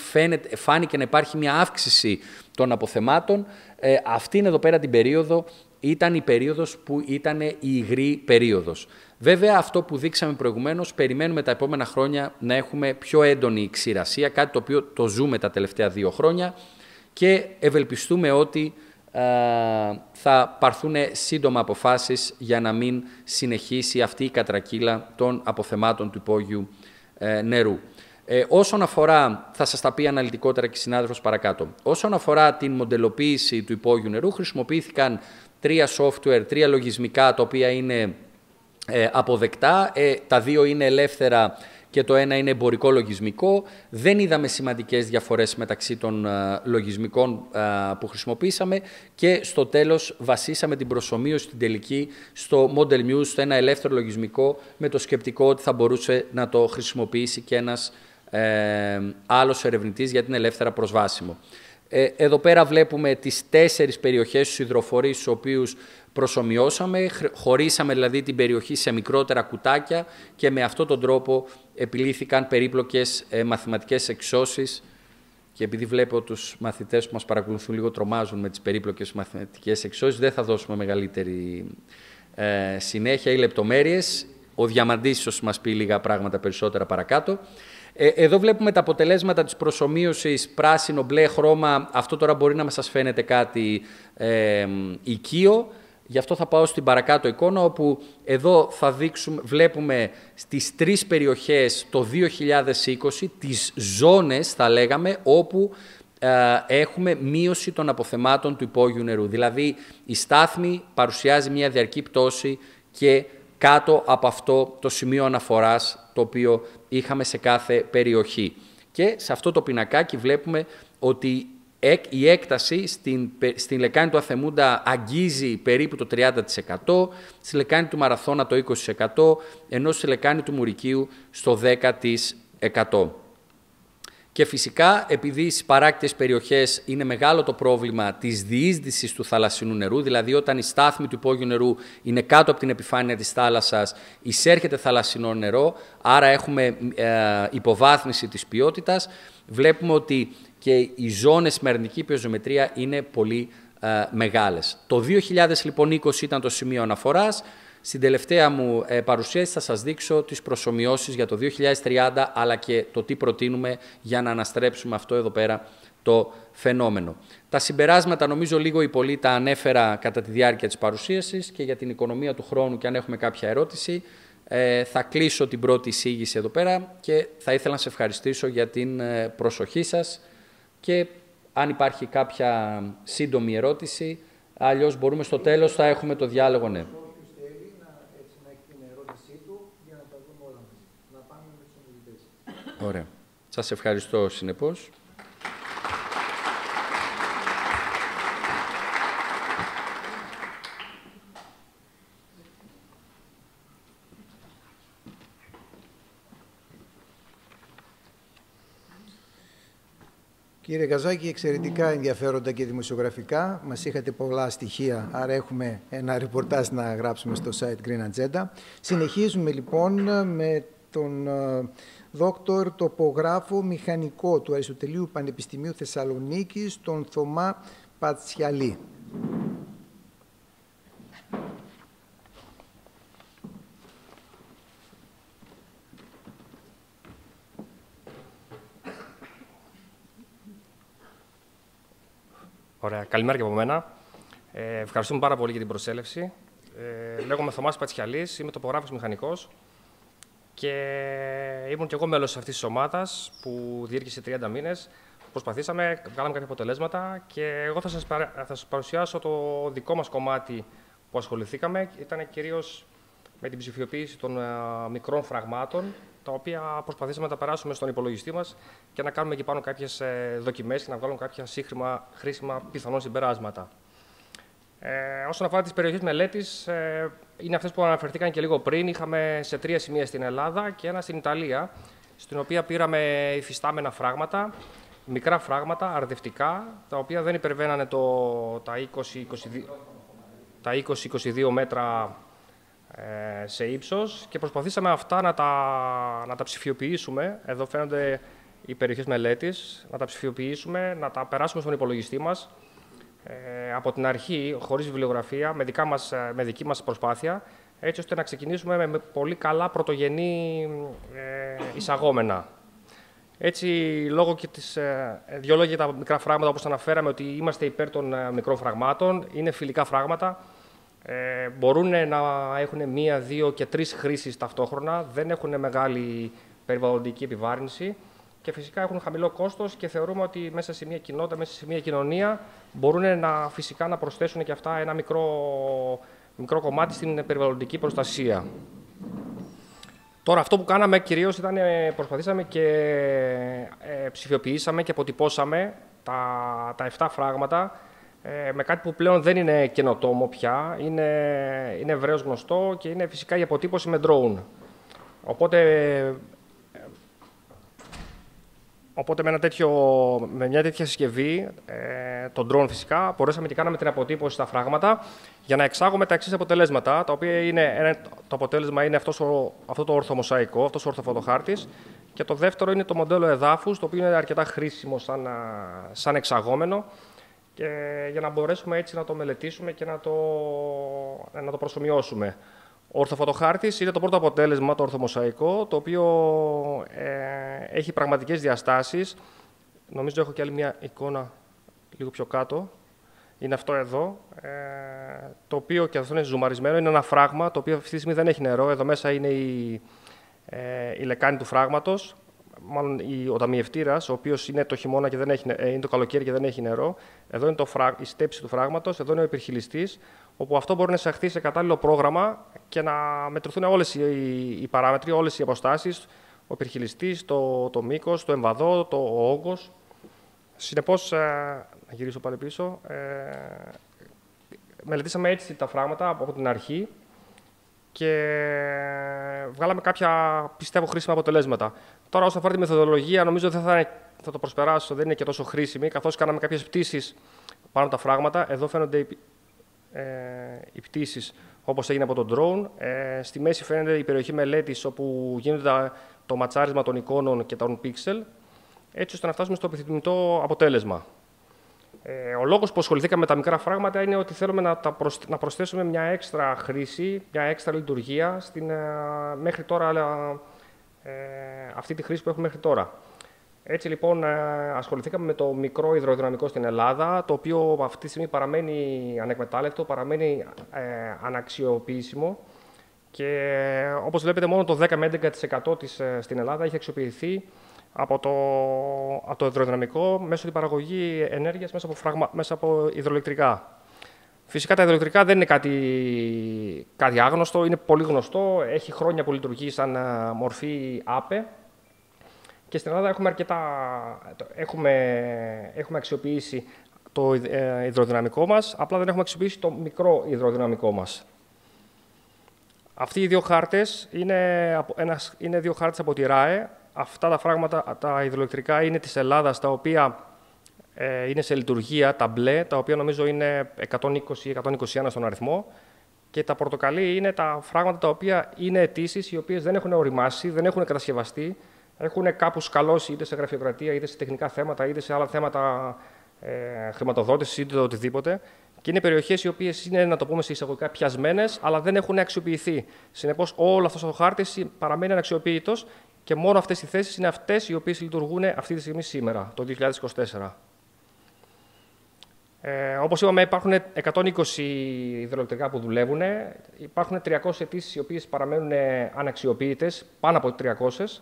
φάνηκε να υπάρχει μια αύξηση των αποθεμάτων, αυτήν εδώ πέρα την περίοδο ήταν η περίοδος που ήταν η υγρή περίοδος. Βέβαια, αυτό που δείξαμε προηγουμένως, περιμένουμε τα επόμενα χρόνια να έχουμε πιο έντονη ξηρασία, κάτι το οποίο το ζούμε τα τελευταία 2 χρόνια και ευελπιστούμε ότι θα πάρθουν σύντομα αποφάσεις για να μην συνεχίσει αυτή η κατρακύλα των αποθεμάτων του υπόγειου νερού. Όσον αφορά, θα σας τα πει αναλυτικότερα και συνάδελφος παρακάτω, όσον αφορά την μοντελοποίηση του υπόγειου νερού, χρησιμοποιήθηκαν 3 software, 3 λογισμικά τα οποία είναι αποδεκτά, τα 2 είναι ελεύθερα και το ένα είναι εμπορικό λογισμικό. Δεν είδαμε σημαντικές διαφορές μεταξύ των λογισμικών που χρησιμοποίησαμε και στο τέλος βασίσαμε την προσομοίωση την τελική στο Model Muse, στο ένα ελεύθερο λογισμικό, με το σκεπτικό ότι θα μπορούσε να το χρησιμοποιήσει και ένας άλλος ερευνητής γιατί είναι ελεύθερα προσβάσιμο. Εδώ πέρα βλέπουμε τις 4 περιοχές στους υδροφορείς, στους οποίους προσομοιώσαμε, χωρίσαμε δηλαδή την περιοχή σε μικρότερα κουτάκια και με αυτόν τον τρόπο επιλύθηκαν περίπλοκες μαθηματικές εξώσεις και επειδή βλέπω τους μαθητές που μας παρακολουθούν λίγο τρομάζουν με τις περίπλοκες μαθηματικές εξώσεις, δεν θα δώσουμε μεγαλύτερη συνέχεια ή λεπτομέρειες. Ο Διαμαντής ίσως μας πει λίγα πράγματα περισσότερα παρακάτω. Εδώ βλέπουμε τα αποτελέσματα της προσομοίωσης πράσινο, μπλε χρώμα. Αυτό τώρα μπορεί να σας φαίνεται κάτι οικείο. Γι' αυτό θα πάω στην παρακάτω εικόνα, όπου εδώ βλέπουμε στις 3 περιοχές το 2020 τις ζώνες, θα λέγαμε, όπου έχουμε μείωση των αποθεμάτων του υπόγειου νερού. Δηλαδή η στάθμη παρουσιάζει μια διαρκή πτώση και κάτω από αυτό το σημείο αναφοράς το οποίο είχαμε σε κάθε περιοχή. Και σε αυτό το πινακάκι βλέπουμε ότι η έκταση στην λεκάνη του Ανθεμούντα αγγίζει περίπου το 30%, στη λεκάνη του Μαραθώνα το 20%, ενώ στη λεκάνη του Μουρικίου στο 10%. Και φυσικά, επειδή στις παράκτητες περιοχές είναι μεγάλο το πρόβλημα της διείσδυσης του θαλασσινού νερού, δηλαδή όταν η στάθμη του υπόγειου νερού είναι κάτω από την επιφάνεια της θάλασσας, εισέρχεται θαλασσινό νερό, άρα έχουμε υποβάθμιση της ποιότητας, βλέπουμε ότι και οι ζώνες με αρνητική πιοζωμετρία είναι πολύ μεγάλες. Το 2020 ήταν το σημείο αναφοράς. Στην τελευταία μου παρουσίαση θα σας δείξω τις προσομοιώσεις για το 2030, αλλά και το τι προτείνουμε για να αναστρέψουμε αυτό εδώ πέρα το φαινόμενο. Τα συμπεράσματα νομίζω λίγο ή πολύ τα ανέφερα κατά τη διάρκεια της παρουσίασης και για την οικονομία του χρόνου, και αν έχουμε κάποια ερώτηση θα κλείσω την πρώτη εισήγηση εδώ πέρα και θα ήθελα να σε ευχαριστήσω για την προσοχή σας και αν υπάρχει κάποια σύντομη ερώτηση, αλλιώς μπορούμε στο τέλος, θα έχουμε το διάλογο, ναι. Ωραία. Σας ευχαριστώ συνεπώς. Κύριε Καζάκη, εξαιρετικά ενδιαφέροντα και δημοσιογραφικά. Μας είχατε πολλά στοιχεία, άρα έχουμε ένα ρεπορτάζ να γράψουμε στο site Green Agenda. Συνεχίζουμε λοιπόν με τον δόκτωρ τοπογράφο μηχανικό του Αριστοτελείου Πανεπιστημίου Θεσσαλονίκης, τον Θωμά Πατσιαλή. Ωραία. Καλημέρα και από μένα. Ευχαριστούμε πάρα πολύ για την προσέλευση. Λέγομαι Θωμάς Πατσιαλής, είμαι τοπογράφος μηχανικός και ήμουν και εγώ μέλος αυτής της ομάδας που διήρκησε 30 μήνες. Προσπαθήσαμε, βγάλαμε κάποια αποτελέσματα και εγώ θα σας παρουσιάσω το δικό μας κομμάτι που ασχοληθήκαμε. Ήταν κυρίως με την ψηφιοποίηση των μικρών φραγμάτων, τα οποία προσπαθήσαμε να τα περάσουμε στον υπολογιστή μας και να κάνουμε εκεί πάνω κάποιες δοκιμές και να βγάλουμε κάποια σύγχρονα χρήσιμα πιθανόν συμπεράσματα. Όσον αφορά τις περιοχές μελέτης, είναι αυτές που αναφερθήκαν και λίγο πριν. Είχαμε σε 3 σημεία στην Ελλάδα και ένα στην Ιταλία, στην οποία πήραμε υφιστάμενα φράγματα, μικρά φράγματα, αρδευτικά, τα οποία δεν υπερβαίνανε τα 20-22 μέτρα σε ύψος και προσπαθήσαμε αυτά να τα ψηφιοποιήσουμε. Εδώ φαίνονται οι περιοχές μελέτης, να τα ψηφιοποιήσουμε, να τα περάσουμε στον υπολογιστή μας από την αρχή, χωρίς βιβλιογραφία, με δική μας προσπάθεια, έτσι ώστε να ξεκινήσουμε με πολύ καλά πρωτογενή εισαγόμενα. Έτσι, λόγω και δύο λόγια για τα μικρά φράγματα, όπως αναφέραμε, ότι είμαστε υπέρ των μικρών φραγμάτων, είναι φιλικά φράγματα. Μπορούν να έχουν 1, 2 και 3 χρήσεις ταυτόχρονα, δεν έχουν μεγάλη περιβαλλοντική επιβάρυνση και φυσικά έχουν χαμηλό κόστος και θεωρούμε ότι μέσα σε μια κοινότητα, μέσα σε μια κοινωνία μπορούν φυσικά να προσθέσουν και αυτά ένα μικρό κομμάτι στην περιβαλλοντική προστασία. Τώρα αυτό που κάναμε κυρίως ήταν προσπαθήσαμε και ψηφιοποιήσαμε και αποτυπώσαμε τα 7 φράγματα με κάτι που πλέον δεν είναι καινοτόμο πια, είναι ευρέως γνωστό και είναι φυσικά η αποτύπωση με drone. Οπότε με μια τέτοια συσκευή, το drone φυσικά, μπορέσαμε και κάναμε την αποτύπωση στα φράγματα για να εξάγουμε τα εξής αποτελέσματα, τα οποία το αποτέλεσμα είναι αυτό το ορθομοσαϊκό, αυτός ο ορθοφωτοχάρτης, και το δεύτερο είναι το μοντέλο εδάφους, το οποίο είναι αρκετά χρήσιμο σαν εξαγόμενο, και για να μπορέσουμε έτσι να το μελετήσουμε και να το προσομοιώσουμε. Ο ορθοφωτοχάρτης είναι το πρώτο αποτέλεσμα, το ορθομοσαϊκό, το οποίο έχει πραγματικές διαστάσεις. Νομίζω έχω και άλλη μια εικόνα λίγο πιο κάτω. Είναι αυτό εδώ, το οποίο και αυτό είναι ζουμαρισμένο. Είναι ένα φράγμα, το οποίο αυτή τη στιγμή δεν έχει νερό. Εδώ μέσα είναι η λεκάνη του φράγματος, μάλλον ο ταμιευτήρας, ο οποίος είναι το χειμώνα και είναι το καλοκαίρι και δεν έχει νερό. Εδώ είναι η στέψη του φράγματος, εδώ είναι ο υπερχειλιστής, όπου αυτό μπορεί να εισαχθεί σε κατάλληλο πρόγραμμα και να μετρηθούν όλες οι παράμετροι, όλες οι αποστάσεις, ο υπερχειλιστής, το μήκος, το εμβαδό, ο όγκος. Συνεπώς, να γυρίσω πάλι πίσω, μελετήσαμε έτσι τα φράγματα από την αρχή και βγάλαμε κάποια, πιστεύω, χρήσιμα αποτελέσματα. Τώρα, όσον αφορά τη μεθοδολογία, νομίζω δεν θα το προσπεράσω, δεν είναι και τόσο χρήσιμη, καθώς κάναμε κάποιες πτήσεις πάνω από τα φράγματα. Εδώ φαίνονται οι πτήσεις όπως έγινε από τον drone. Στη μέση φαίνεται η περιοχή μελέτης, όπου γίνεται το ματσάρισμα των εικόνων και των πίξελ, έτσι ώστε να φτάσουμε στο επιθυμητό αποτέλεσμα. Ο λόγος που ασχοληθήκαμε με τα μικρά φράγματα είναι ότι θέλουμε να προσθέσουμε μια έξτρα χρήση, μια έξτρα λειτουργία μέχρι τώρα, αυτή τη χρήση που έχουμε μέχρι τώρα. Έτσι λοιπόν ασχοληθήκαμε με το μικρό υδροδυναμικό στην Ελλάδα, το οποίο αυτή τη στιγμή παραμένει ανεκμετάλλευτο, παραμένει αναξιοποιήσιμο και όπως βλέπετε μόνο το 10 με 11% στην Ελλάδα έχει αξιοποιηθεί από το υδροδυναμικό μέσω την παραγωγή ενέργειας μέσα από υδροελεκτρικά. Φυσικά τα υδροελεκτρικά δεν είναι κάτι άγνωστο, είναι πολύ γνωστό, έχει χρόνια που λειτουργεί σαν μορφή ΑΠΕ και στην Ελλάδα έχουμε αξιοποιήσει το υδροδυναμικό μας, απλά δεν έχουμε αξιοποιήσει το μικρό υδροδυναμικό μας. Αυτοί οι δύο χάρτες είναι δύο χάρτες από τη ΡΑΕ. Αυτά τα φράγματα, τα υδροελεκτρικά, είναι της Ελλάδας, τα οποία είναι σε λειτουργία, τα μπλε, τα οποία νομίζω είναι 120-121 στον αριθμό. Και τα πορτοκαλί είναι τα φράγματα τα οποία είναι αιτήσεις, οι οποίες δεν έχουν οριμάσει, δεν έχουν κατασκευαστεί, έχουν κάπου σκαλώσει είτε σε γραφειοκρατία, είτε σε τεχνικά θέματα, είτε σε άλλα θέματα χρηματοδότησης, είτε οτιδήποτε. Και είναι περιοχές οι οποίες είναι, να το πούμε σε εισαγωγικά, πιασμένες, αλλά δεν έχουν αξιοποιηθεί. Συνεπώς, όλο αυτός ο χάρτης παραμένει αναξιοποιητός και μόνο αυτές οι θέσεις είναι αυτές οι οποίες λειτουργούν αυτή τη στιγμή σήμερα, το 2024. Όπως είπαμε, υπάρχουν 120 υδροελεκτρικά που δουλεύουν. Υπάρχουν 300 αιτήσεις οι οποίες παραμένουν αναξιοποιητές, πάνω από 300.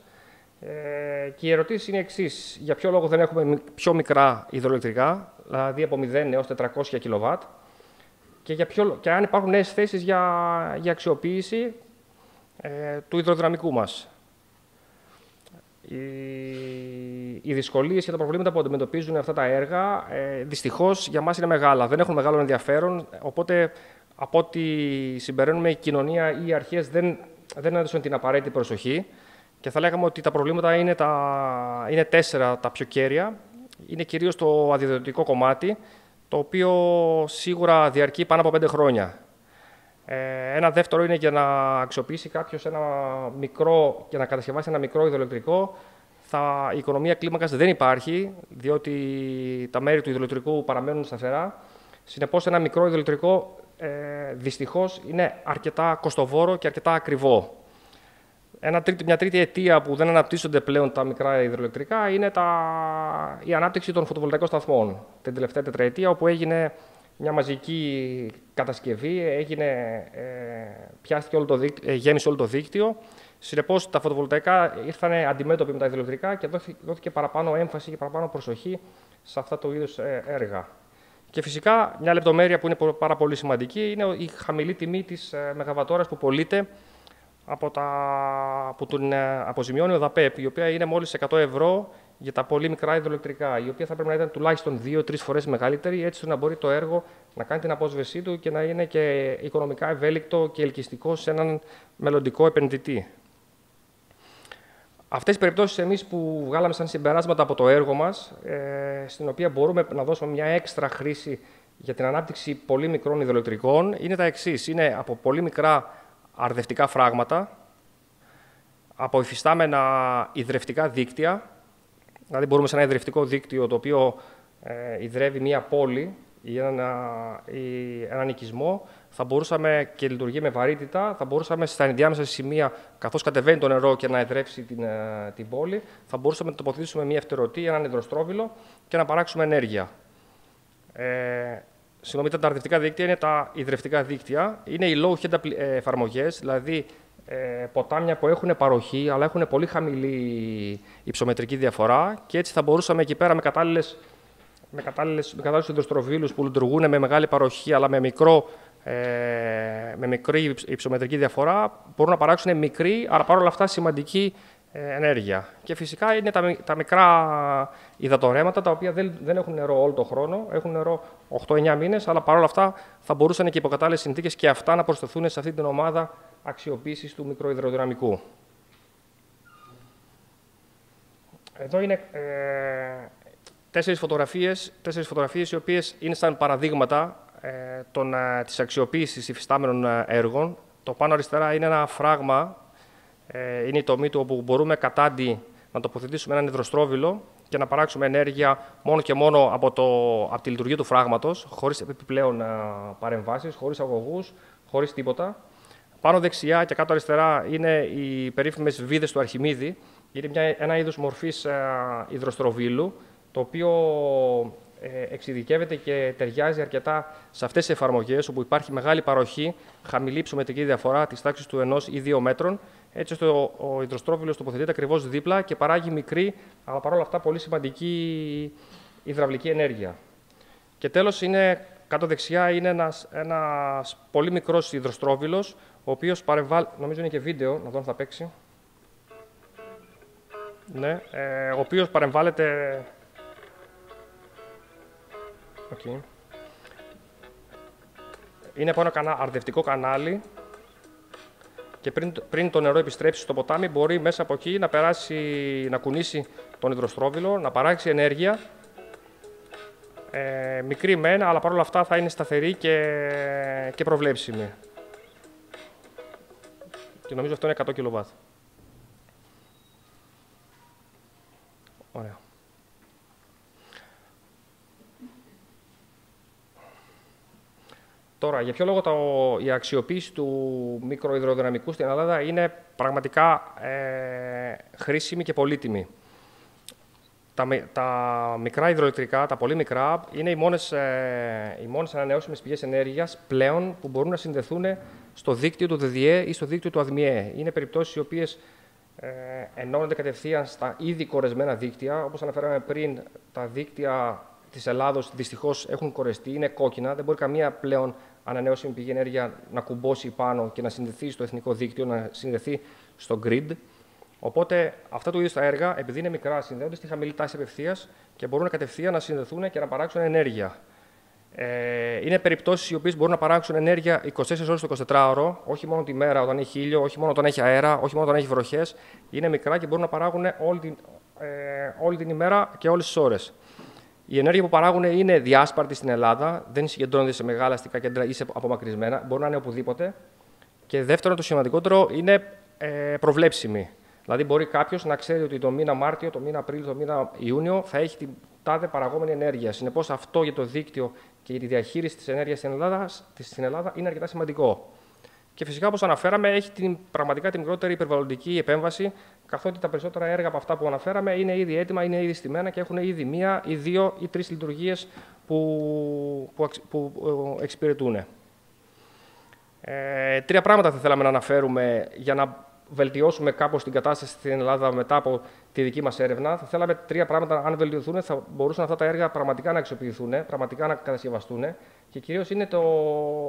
Και οι ερωτήσεις είναι εξής. Για ποιο λόγο δεν έχουμε πιο μικρά υδροελεκτρικά, δηλαδή από 0 έως 400 κιλοβάτ, και αν υπάρχουν νέες θέσεις για αξιοποίηση του υδροδυναμικού μας. Οι δυσκολίες και τα προβλήματα που αντιμετωπίζουν αυτά τα έργα, δυστυχώς για μας είναι μεγάλα. Δεν έχουν μεγάλο ενδιαφέρον, οπότε από ό,τι συμπεραίνουμε, η κοινωνία ή οι αρχές δεν έδωσαν την απαραίτητη προσοχή. Και θα λέγαμε ότι τα προβλήματα είναι 4 τα πιο κέρια. Είναι κυρίως το αδειοδοτικό κομμάτι, το οποίο σίγουρα διαρκεί πάνω από 5 χρόνια. Ένα δεύτερο είναι για να αξιοποιήσει κάποιος και να κατασκευάσει ένα μικρό υδροελεκτρικό. Η οικονομία κλίμακας δεν υπάρχει, διότι τα μέρη του υδροελεκτρικού παραμένουν σταθερά. Συνεπώς, ένα μικρό υδροελεκτρικό δυστυχώς είναι αρκετά κοστοβόρο και αρκετά ακριβό. Μια τρίτη αιτία που δεν αναπτύσσονται πλέον τα μικρά υδροελεκτρικά είναι η ανάπτυξη των φωτοβολταϊκών σταθμών. Την τελευταία τετραετία, όπου έγινε μια μαζική κατασκευή, γέμισε όλο το δίκτυο. Συνεπώς, τα φωτοβολταϊκά ήρθαν αντιμέτωποι με τα υδροελεκτρικά και δόθηκε παραπάνω έμφαση και παραπάνω προσοχή σε αυτά το είδους έργα. Και φυσικά, μια λεπτομέρεια που είναι πάρα πολύ σημαντική είναι η χαμηλή τιμή της μεγαβατόρας που πωλείται που τον αποζημιώνει ο ΔΑΠΕΠ, η οποία είναι μόλις 100 ευρώ για τα πολύ μικρά υδροελεκτρικά, η οποία θα πρέπει να ήταν τουλάχιστον 2-3 φορές μεγαλύτερη, έτσι ώστε να μπορεί το έργο να κάνει την απόσβεσή του και να είναι και οικονομικά ευέλικτο και ελκυστικό σε έναν μελλοντικό επενδυτή. Αυτές οι περιπτώσεις εμείς που βγάλαμε σαν συμπεράσματα από το έργο μας, στην οποία μπορούμε να δώσουμε μια έξτρα χρήση για την ανάπτυξη πολύ μικρών υδροελεκτρικών, είναι τα εξής. Είναι από πολύ μικρά αρδευτικά φράγματα, από υφιστάμενα ιδρευτικά δίκτυα, δηλαδή μπορούμε σε ένα ιδρευτικό δίκτυο το οποίο ιδρεύει μία πόλη ή έναν οικισμό, θα μπορούσαμε, και λειτουργεί με βαρύτητα, θα μπορούσαμε στα ενδιάμεσα σημεία, καθώς κατεβαίνει το νερό και να εδρεύσει την πόλη, θα μπορούσαμε να τοποθετήσουμε μία φτερωτή, έναν υδροστρόβιλο και να παράξουμε ενέργεια. Συγγνώμη, τα αρδευτικά δίκτυα είναι τα ιδρευτικά δίκτυα. Είναι οι low-head εφαρμογές, δηλαδή ποτάμια που έχουν παροχή, αλλά έχουν πολύ χαμηλή υψομετρική διαφορά και έτσι θα μπορούσαμε εκεί πέρα με κατάλληλους υδροστροβίλους που λειτουργούν με μεγάλη παροχή, αλλά με μικρή υψομετρική διαφορά, μπορούν να παράξουν μικρή, αλλά παρόλα αυτά σημαντική ενέργεια. Και φυσικά είναι τα μικρά υδατορρέματα, τα οποία δεν έχουν νερό όλο τον χρόνο, έχουν νερό 8-9 μήνες, αλλά παρόλα αυτά θα μπορούσαν και υπό κατάλληλες συνθήκες και αυτά να προσθεθούν σε αυτή την ομάδα αξιοποίησης του μικροϊδροδυναμικού. Εδώ είναι 4 φωτογραφίες οι οποίες είναι σαν παραδείγματα της αξιοποίησης υφιστάμενων έργων. Το πάνω αριστερά είναι ένα φράγμα, είναι η τομή του όπου μπορούμε κατάντι να τοποθετήσουμε έναν υδροστρόβιλο και να παράξουμε ενέργεια μόνο και μόνο από τη λειτουργία του φράγματος, χωρίς επιπλέον παρεμβάσεις, χωρίς αγωγούς, χωρίς τίποτα. Πάνω δεξιά και κάτω αριστερά είναι οι περίφημες βίδες του Αρχιμίδη. Είναι ένα είδος μορφής υδροστροβίλου, το οποίο εξειδικεύεται και ταιριάζει αρκετά σε αυτές τις εφαρμογές, όπου υπάρχει μεγάλη παροχή, χαμηλή υψομετρική διαφορά της τάξης του 1 ή 2 μέτρων, έτσι ώστε ο υδροστρόβιλος τοποθετείται ακριβώς δίπλα και παράγει μικρή, αλλά παρόλα αυτά πολύ σημαντική υδραυλική ενέργεια. Και τέλος, κάτω δεξιά είναι ένας πολύ μικρός υδροστρόβιλος, ο οποίος παρεμβάλλει, νομίζω είναι και βίντεο, να δω αν θα παίξει. Ναι, ο οποίος παρεμβάλλεται. Okay. Είναι από ένα αρδευτικό κανάλι και πριν το νερό επιστρέψει στο ποτάμι, μπορεί μέσα από εκεί να κουνήσει τον υδροστρόβιλο, να παράξει ενέργεια. Μικρή μεν, αλλά παρόλα αυτά θα είναι σταθερή και προβλέψιμη. Και νομίζω αυτό είναι 100 kW. Ωραία. Τώρα, για ποιο λόγο η αξιοποίηση του μικροϊδροδυναμικού στην Ελλάδα είναι πραγματικά χρήσιμη και πολύτιμη. Τα μικρά υδροελεκτρικά, τα πολύ μικρά, είναι οι μόνες ανανεώσιμες πηγές ενέργειας πλέον που μπορούν να συνδεθούν στο δίκτυο του ΔΔΕ ή στο δίκτυο του ΑΔΜΙΕ. Είναι περιπτώσεις οι οποίες ενώνονται κατευθείαν στα ήδη κορεσμένα δίκτυα. Όπως αναφέραμε πριν, τα δίκτυα της Ελλάδος δυστυχώς έχουν κορεστεί, είναι κόκκινα, δεν μπορεί καμία πλέον ανανεώσιμη πηγή ενέργεια να κουμπώσει πάνω και να συνδεθεί στο εθνικό δίκτυο, να συνδεθεί στο grid. Οπότε αυτά του είδους τα έργα, επειδή είναι μικρά, συνδέονται στη χαμηλή τάση απευθείας και μπορούν κατευθείαν να συνδεθούν και να παράξουν ενέργεια. Είναι περιπτώσεις οι οποίες μπορούν να παράξουν ενέργεια 24 ώρες το 24ωρο, όχι μόνο τη μέρα όταν έχει ήλιο, όχι μόνο όταν έχει αέρα, όχι μόνο όταν έχει βροχές. Είναι μικρά και μπορούν να παράγουν όλη την ημέρα και όλες τις ώρες. Η ενέργεια που παράγουν είναι διάσπαρτη στην Ελλάδα, δεν συγκεντρώνεται σε μεγάλα αστικά κέντρα ή σε απομακρυσμένα, μπορεί να είναι οπουδήποτε. Και δεύτερον, το σημαντικότερο είναι προβλέψιμη. Δηλαδή, μπορεί κάποιος να ξέρει ότι το μήνα Μάρτιο, το μήνα Απρίλιο, το μήνα Ιούνιο θα έχει την τάδε παραγόμενη ενέργεια. Συνεπώς, αυτό για το δίκτυο και για τη διαχείριση της ενέργειας στην Ελλάδα είναι αρκετά σημαντικό. Και φυσικά, όπως αναφέραμε, έχει πραγματικά τη μικρότερη περιβαλλοντική επέμβαση, καθότι τα περισσότερα έργα από αυτά που αναφέραμε είναι ήδη έτοιμα, είναι ήδη στημένα και έχουν ήδη 1 ή 2 ή 3 λειτουργίες που εξυπηρετούν. 3 πράγματα θα θέλαμε να αναφέρουμε για να βελτιώσουμε κάπως την κατάσταση στην Ελλάδα μετά από τη δική μας έρευνα. Θα θέλαμε 3 πράγματα, αν βελτιωθούν, θα μπορούσαν αυτά τα έργα πραγματικά να αξιοποιηθούν, πραγματικά να κατασκευαστούν. Και κυρίως είναι το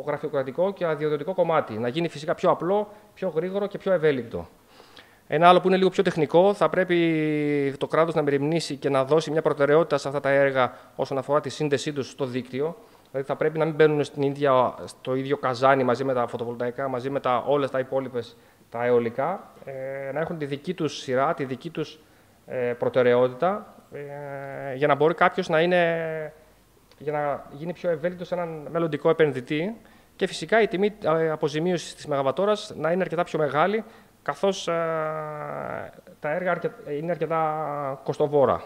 γραφειοκρατικό και αδειοδοτικό κομμάτι. Να γίνει φυσικά πιο απλό, πιο γρήγορο και πιο ευέλικτο. Ένα άλλο που είναι λίγο πιο τεχνικό, θα πρέπει το κράτος να μεριμνήσει και να δώσει μια προτεραιότητα σε αυτά τα έργα όσον αφορά τη σύνδεσή τους στο δίκτυο. Δηλαδή, θα πρέπει να μην μπαίνουν στο ίδιο καζάνι μαζί με τα φωτοβολταϊκά, μαζί με όλα τα υπόλοιπες, τα αιωλικά, να έχουν τη δική τους σειρά, τη δική τους προτεραιότητα, για να μπορεί κάποιος για να γίνει πιο ευέλικτος σε έναν μελλοντικό επενδυτή και φυσικά η τιμή αποζημίωσης της μεγαβατόρας να είναι αρκετά πιο μεγάλη, καθώς τα έργα είναι αρκετά κοστοβόρα.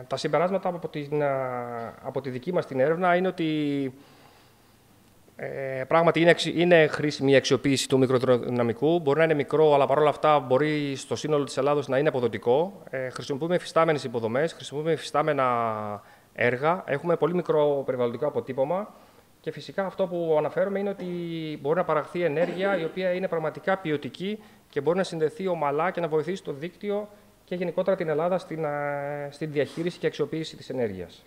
Τα συμπεράσματα από τη δική μας την έρευνα είναι ότι πράγματι είναι χρήσιμη η αξιοποίηση του μικροϊδροδυναμικού. Μπορεί να είναι μικρό, αλλά παρόλα αυτά μπορεί στο σύνολο της Ελλάδος να είναι αποδοτικό. Χρησιμοποιούμε υφιστάμενες υποδομές, χρησιμοποιούμε υφιστάμενα έργα. Έχουμε πολύ μικρό περιβαλλοντικό αποτύπωμα. Και φυσικά αυτό που αναφέρομαι είναι ότι μπορεί να παραχθεί ενέργεια η οποία είναι πραγματικά ποιοτική και μπορεί να συνδεθεί ομαλά και να βοηθήσει το δίκτυο και γενικότερα την Ελλάδα στην διαχείριση και αξιοποίηση της ενέργειας.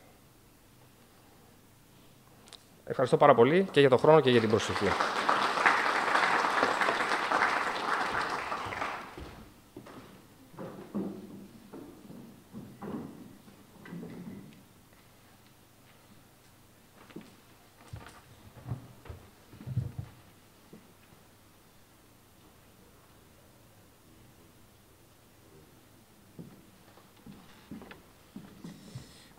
Ευχαριστώ πάρα πολύ και για τον χρόνο και για την προσοχή.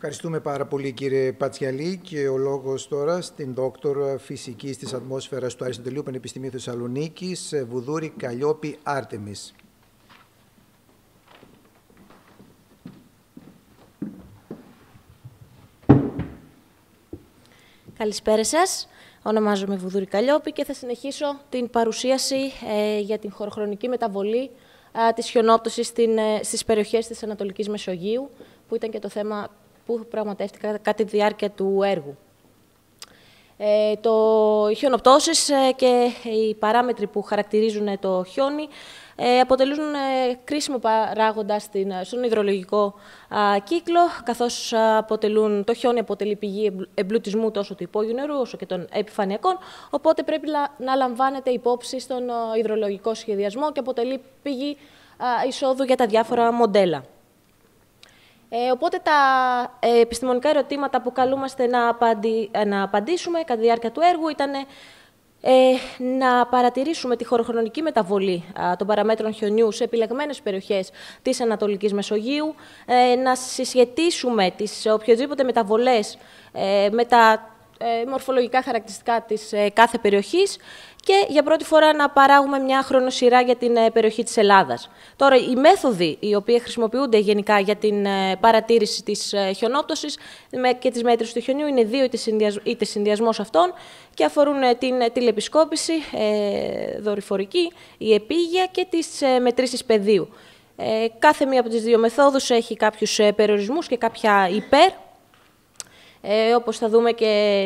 Ευχαριστούμε πάρα πολύ, κύριε Πατσιαλή, και ο λόγος τώρα στην δόκτωρ φυσικής της ατμόσφαιρας του Αριστοτελείου Πανεπιστημίου Θεσσαλονίκης, Βουδούρη Καλλιόπη Άρτεμις. Καλησπέρα σας. Ονομάζομαι Βουδούρη Καλλιόπη και θα συνεχίσω την παρουσίαση για την χωροχρονική μεταβολή της χιονόπτωσης στις περιοχές της Ανατολικής Μεσογείου, που ήταν και το θέμα που πραγματεύτηκα κατά τη διάρκεια του έργου. Οι χιονοπτώσεις και οι παράμετροι που χαρακτηρίζουν το χιόνι αποτελούν κρίσιμο παράγοντα στον υδρολογικό κύκλο, καθώς το χιόνι αποτελεί πηγή εμπλουτισμού τόσο του υπόγειου νερού όσο και των επιφανειακών, οπότε πρέπει να λαμβάνεται υπόψη στον υδρολογικό σχεδιασμό και αποτελεί πηγή εισόδου για τα διάφορα μοντέλα. Οπότε τα επιστημονικά ερωτήματα που καλούμαστε να απαντήσουμε κατά τη διάρκεια του έργου ήταν να παρατηρήσουμε τη χωροχρονική μεταβολή των παραμέτρων χιονιού σε επιλεγμένες περιοχές της Ανατολικής Μεσογείου, να συσχετίσουμε τις οποιοδήποτε μεταβολές με τα μορφολογικά χαρακτηριστικά της κάθε περιοχής και για πρώτη φορά να παράγουμε μια χρονοσυρά για την περιοχή της Ελλάδας. Τώρα, οι μέθοδοι οι οποίοι χρησιμοποιούνται γενικά για την παρατήρηση της χιονόπτωσης και της μέτρησης του χιονιού είναι δύο, είτε συνδυασμός αυτών, και αφορούν την τηλεπισκόπηση δορυφορική, η επίγεια και τις μετρήσεις πεδίου. Κάθε μία από τις δύο μεθόδους έχει κάποιους περιορισμούς και κάποια υπέρ, όπως θα δούμε και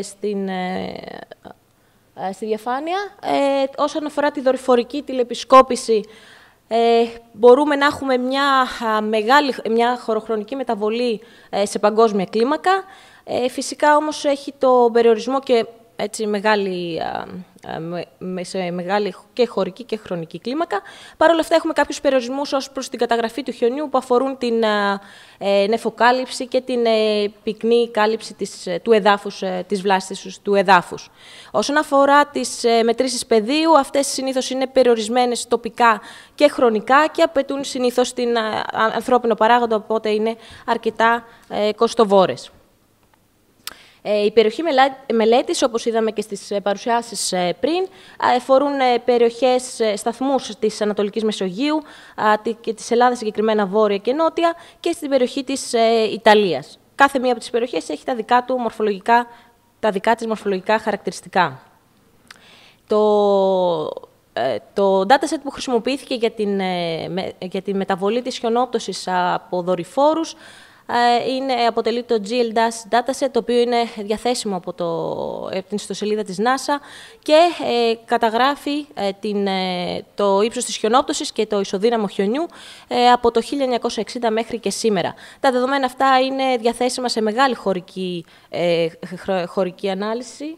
στη διαφάνεια. Όσον αφορά τη δορυφορική τηλεπισκόπηση, μπορούμε να έχουμε μια χωροχρονική μεταβολή σε παγκόσμια κλίμακα. Φυσικά όμως έχει το περιορισμό και έτσι σε μεγάλη και χωρική και χρονική κλίμακα. Παρ' όλα αυτά έχουμε κάποιους περιορισμούς ως προς την καταγραφή του χιονιού που αφορούν την νεφοκάλυψη και την πυκνή κάλυψη του εδάφους, της βλάστησης του εδάφους. Όσον αφορά τις μετρήσεις πεδίου, αυτές συνήθως είναι περιορισμένες τοπικά και χρονικά και απαιτούν συνήθως την ανθρώπινο παράγοντα, οπότε είναι αρκετά κοστοβόρες. Η περιοχή μελέτης, όπως είδαμε και στις παρουσιάσεις πριν, αφορούν περιοχές, σταθμούς της Ανατολικής Μεσογείου και της Ελλάδας, συγκεκριμένα βόρεια και νότια, και στην περιοχή της Ιταλίας. Κάθε μία από τις περιοχές έχει τα δικά της μορφολογικά χαρακτηριστικά. Το dataset που χρησιμοποιήθηκε για τη μεταβολή της χιονόπτωσης από δορυφόρους αποτελεί το GLDAS dataset, το οποίο είναι διαθέσιμο από την ιστοσελίδα της NASA και καταγράφει το ύψος της χιονόπτωσης και το ισοδύναμο χιονιού από το 1960 μέχρι και σήμερα. Τα δεδομένα αυτά είναι διαθέσιμα σε μεγάλη χωρική ανάλυση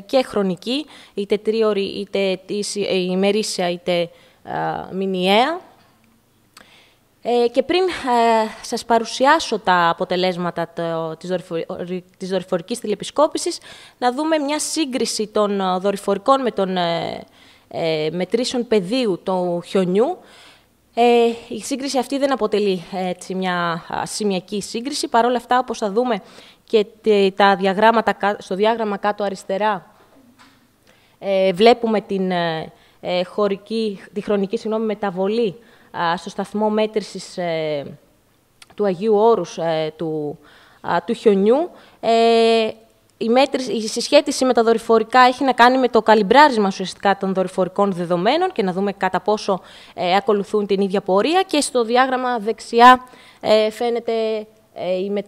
και χρονική, είτε τρίωρη, είτε ημερήσια, είτε μηνιαία. Και πριν σας παρουσιάσω τα αποτελέσματα της δορυφορικής τηλεπισκόπησης, να δούμε μια σύγκριση των δορυφορικών με των μετρήσεων πεδίου του χιονιού. Η σύγκριση αυτή δεν αποτελεί μια σημειακή σύγκριση. Παρ' όλα αυτά, όπως θα δούμε και τα διαγράμματα, στο διάγραμμα κάτω αριστερά, βλέπουμε τη χρονική μεταβολή στο σταθμό μέτρησης του Αγίου Όρους του χιονιού. Η συσχέτιση με τα δορυφορικά έχει να κάνει με το καλυμπράρισμα ουσιαστικά των δορυφορικών δεδομένων και να δούμε κατά πόσο ακολουθούν την ίδια πορεία. Και στο διάγραμμα δεξιά φαίνεται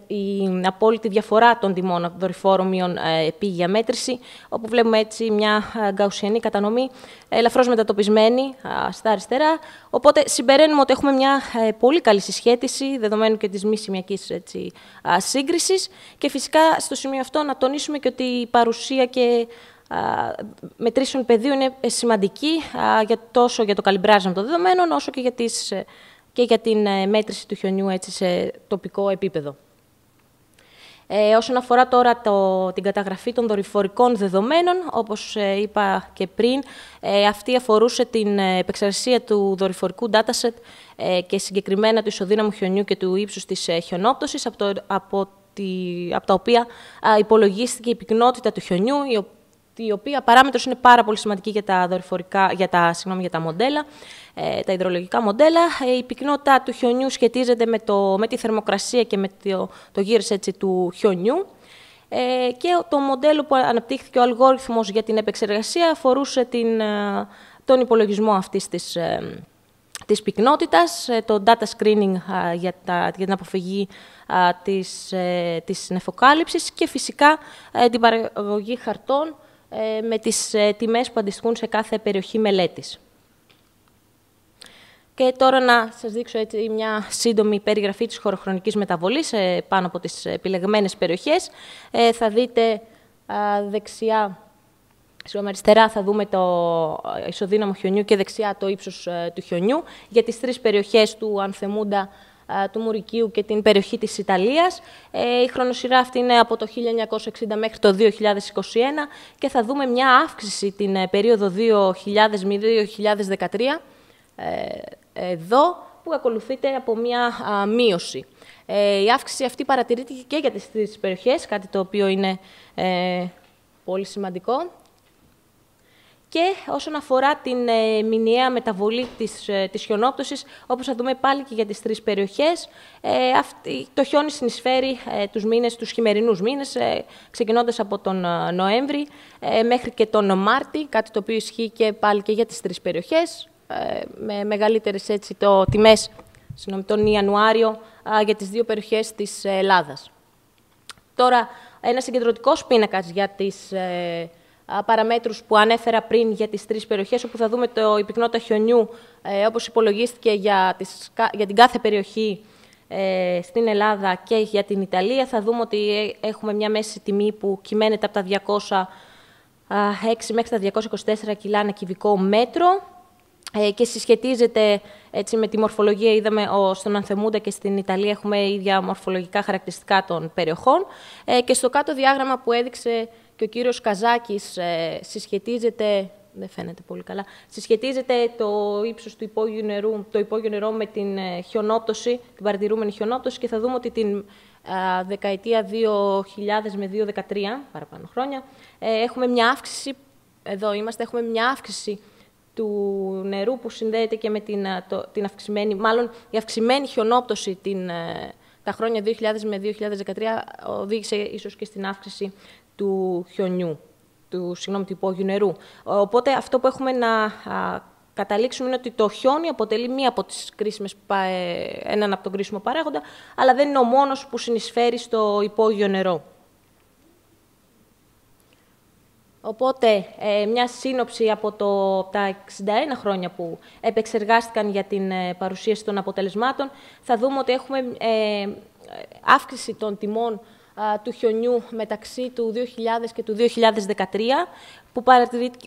η απόλυτη διαφορά των τιμών δορυφόρων μείον επίγεια μέτρηση, όπου βλέπουμε έτσι μια γκαουσιανή κατανομή ελαφρώς μετατοπισμένη στα αριστερά. Οπότε συμπεραίνουμε ότι έχουμε μια πολύ καλή συσχέτιση δεδομένου και της μη σημειακής σύγκρισης. Και φυσικά στο σημείο αυτό να τονίσουμε και ότι η παρουσία και μετρήσεων πεδίου είναι σημαντική τόσο για το καλυμπράζισμα των δεδομένων όσο και για την μέτρηση του χιονιού έτσι, σε τοπικό επίπεδο. Όσον αφορά τώρα την καταγραφή των δορυφορικών δεδομένων, όπως είπα και πριν, αυτή αφορούσε την επεξεργασία του δορυφορικού dataset και συγκεκριμένα του ισοδύναμου χιονιού και του ύψους της χιονόπτωσης, από τα οποία υπολογίστηκε η πυκνότητα του χιονιού, η οποία παράμετρος είναι πάρα πολύ σημαντική για τα μοντέλα, τα υδρολογικά μοντέλα. Η πυκνότητα του χιονιού σχετίζεται με τη θερμοκρασία και με το γύρος του χιονιού. και το μοντέλο που αναπτύχθηκε, ο αλγόριθμος για την επεξεργασία, αφορούσε τον υπολογισμό αυτής της πυκνότητας, το data screening για την αποφυγή της νεφοκάλυψης και φυσικά την παραγωγή χαρτών με τις τιμές που αντιστοιχούν σε κάθε περιοχή μελέτης. Και τώρα να σας δείξω έτσι μια σύντομη περιγραφή της χωροχρονικής μεταβολής πάνω από τις επιλεγμένες περιοχές. Θα δείτε αριστερά θα δούμε το ισοδύναμο χιονιού και δεξιά το ύψος του χιονιού για τις τρεις περιοχές του Ανθεμούντα, του Μουρικίου και την περιοχή της Ιταλίας. Η χρονοσυρά αυτή είναι από το 1960 μέχρι το 2021 και θα δούμε μια αύξηση την περίοδο 2000-2013 εδώ που ακολουθείται από μια μείωση. Η αύξηση αυτή παρατηρείται και για τις τρεις περιοχές, κάτι το οποίο είναι πολύ σημαντικό. Και όσον αφορά την μηνιαία μεταβολή της χιονόπτωσης, όπως θα δούμε πάλι και για τις τρεις περιοχές, το χιόνι συνεισφέρει τους χειμερινούς μήνες, ξεκινώντας από τον Νοέμβρη μέχρι και τον Μάρτη, κάτι το οποίο ισχύει και πάλι και για τις τρεις περιοχές, με μεγαλύτερες τιμές τον Ιανουάριο για τις δύο περιοχές της Ελλάδας. Τώρα, ένας συγκεντρωτικός πίνακας για τις παραμέτρους που ανέφερα πριν για τις τρεις περιοχές, όπου θα δούμε η πυκνότητα χιονιού όπως υπολογίστηκε για την κάθε περιοχή στην Ελλάδα και για την Ιταλία. Θα δούμε ότι έχουμε μια μέση τιμή που κυμαίνεται από τα 206 μέχρι τα 224 κιλά ανά κυβικό μέτρο και συσχετίζεται έτσι με τη μορφολογία. Είδαμε στον Ανθεμούντα και στην Ιταλία έχουμε ίδια μορφολογικά χαρακτηριστικά των περιοχών και στο κάτω διάγραμμα που έδειξε και ο κύριος Καζάκης συσχετίζεται, δεν φαίνεται πολύ καλά, συσχετίζεται το ύψος του υπόγειου νερού, το υπόγειο νερό με την χιονόπτωση, την παρατηρούμενη χιονόπτωση και θα δούμε ότι την δεκαετία 2000 με 2013, παραπάνω χρόνια, έχουμε μια αύξηση, εδώ είμαστε, έχουμε μια αύξηση του νερού που συνδέεται και με την αυξημένη, μάλλον η αυξημένη χιονόπτωση τα χρόνια 2000 με 2013 οδήγησε ίσως και στην αύξηση του χιονιού, του υπόγειου νερού. Οπότε αυτό που έχουμε να καταλήξουμε είναι ότι το χιόνι αποτελεί έναν από τον κρίσιμο παράγοντα, αλλά δεν είναι ο μόνος που συνεισφέρει στο υπόγειο νερό. Οπότε, μια σύνοψη από τα 61 χρόνια που επεξεργάστηκαν για την παρουσίαση των αποτελεσμάτων, θα δούμε ότι έχουμε αύξηση των τιμών του χιονιού μεταξύ του 2000 και του 2013,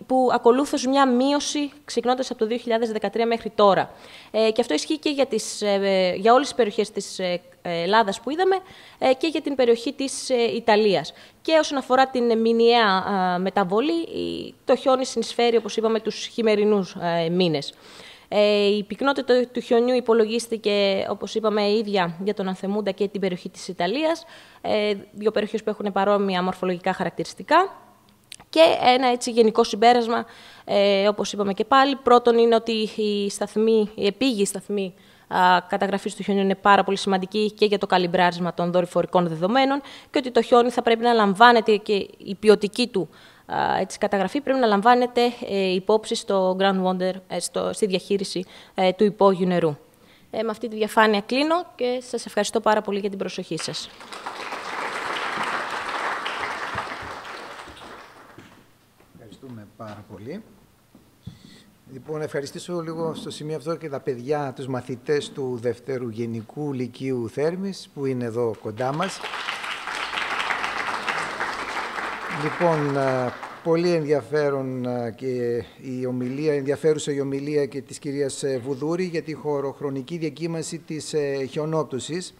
που ακολούθως μια μείωση ξεκινώντας από το 2013 μέχρι τώρα. Και αυτό ισχύει και για όλες τις περιοχές της Ελλάδας που είδαμε και για την περιοχή της Ιταλίας. Και όσον αφορά την μηνιαία μεταβολή, το χιόνι συνεισφέρει, όπως είπαμε, τους χειμερινούς μήνες. Η πυκνότητα του χιονιού υπολογίστηκε, όπως είπαμε, ίδια για τον Ανθεμούντα και την περιοχή της Ιταλίας, δύο περιοχές που έχουν παρόμοια μορφολογικά χαρακτηριστικά. Και ένα έτσι γενικό συμπέρασμα, όπως είπαμε και πάλι, πρώτον είναι ότι η επίγειη σταθμή καταγραφής του χιονιού είναι πάρα πολύ σημαντική και για το καλυμπράρισμα των δορυφορικών δεδομένων και ότι το χιόνι θα πρέπει να λαμβάνεται και η ποιοτική του καταγραφή πρέπει να λαμβάνεται υπόψη στο groundwater, στη διαχείριση του υπόγειου νερού. Με αυτή τη διαφάνεια κλείνω και σας ευχαριστώ πάρα πολύ για την προσοχή σας. Ευχαριστούμε πάρα πολύ. Λοιπόν, ευχαριστήσω λίγο στο σημείο αυτό και τα παιδιά, τους μαθητές του Δευτέρου Γενικού Λυκείου Θέρμης, που είναι εδώ κοντά μας. Λοιπόν, πολύ ενδιαφέρον και ενδιαφέρουσα η ομιλία και της κυρίας Βουδούρη για τη χωροχρονική διακύμανση της χιονόπτωσης,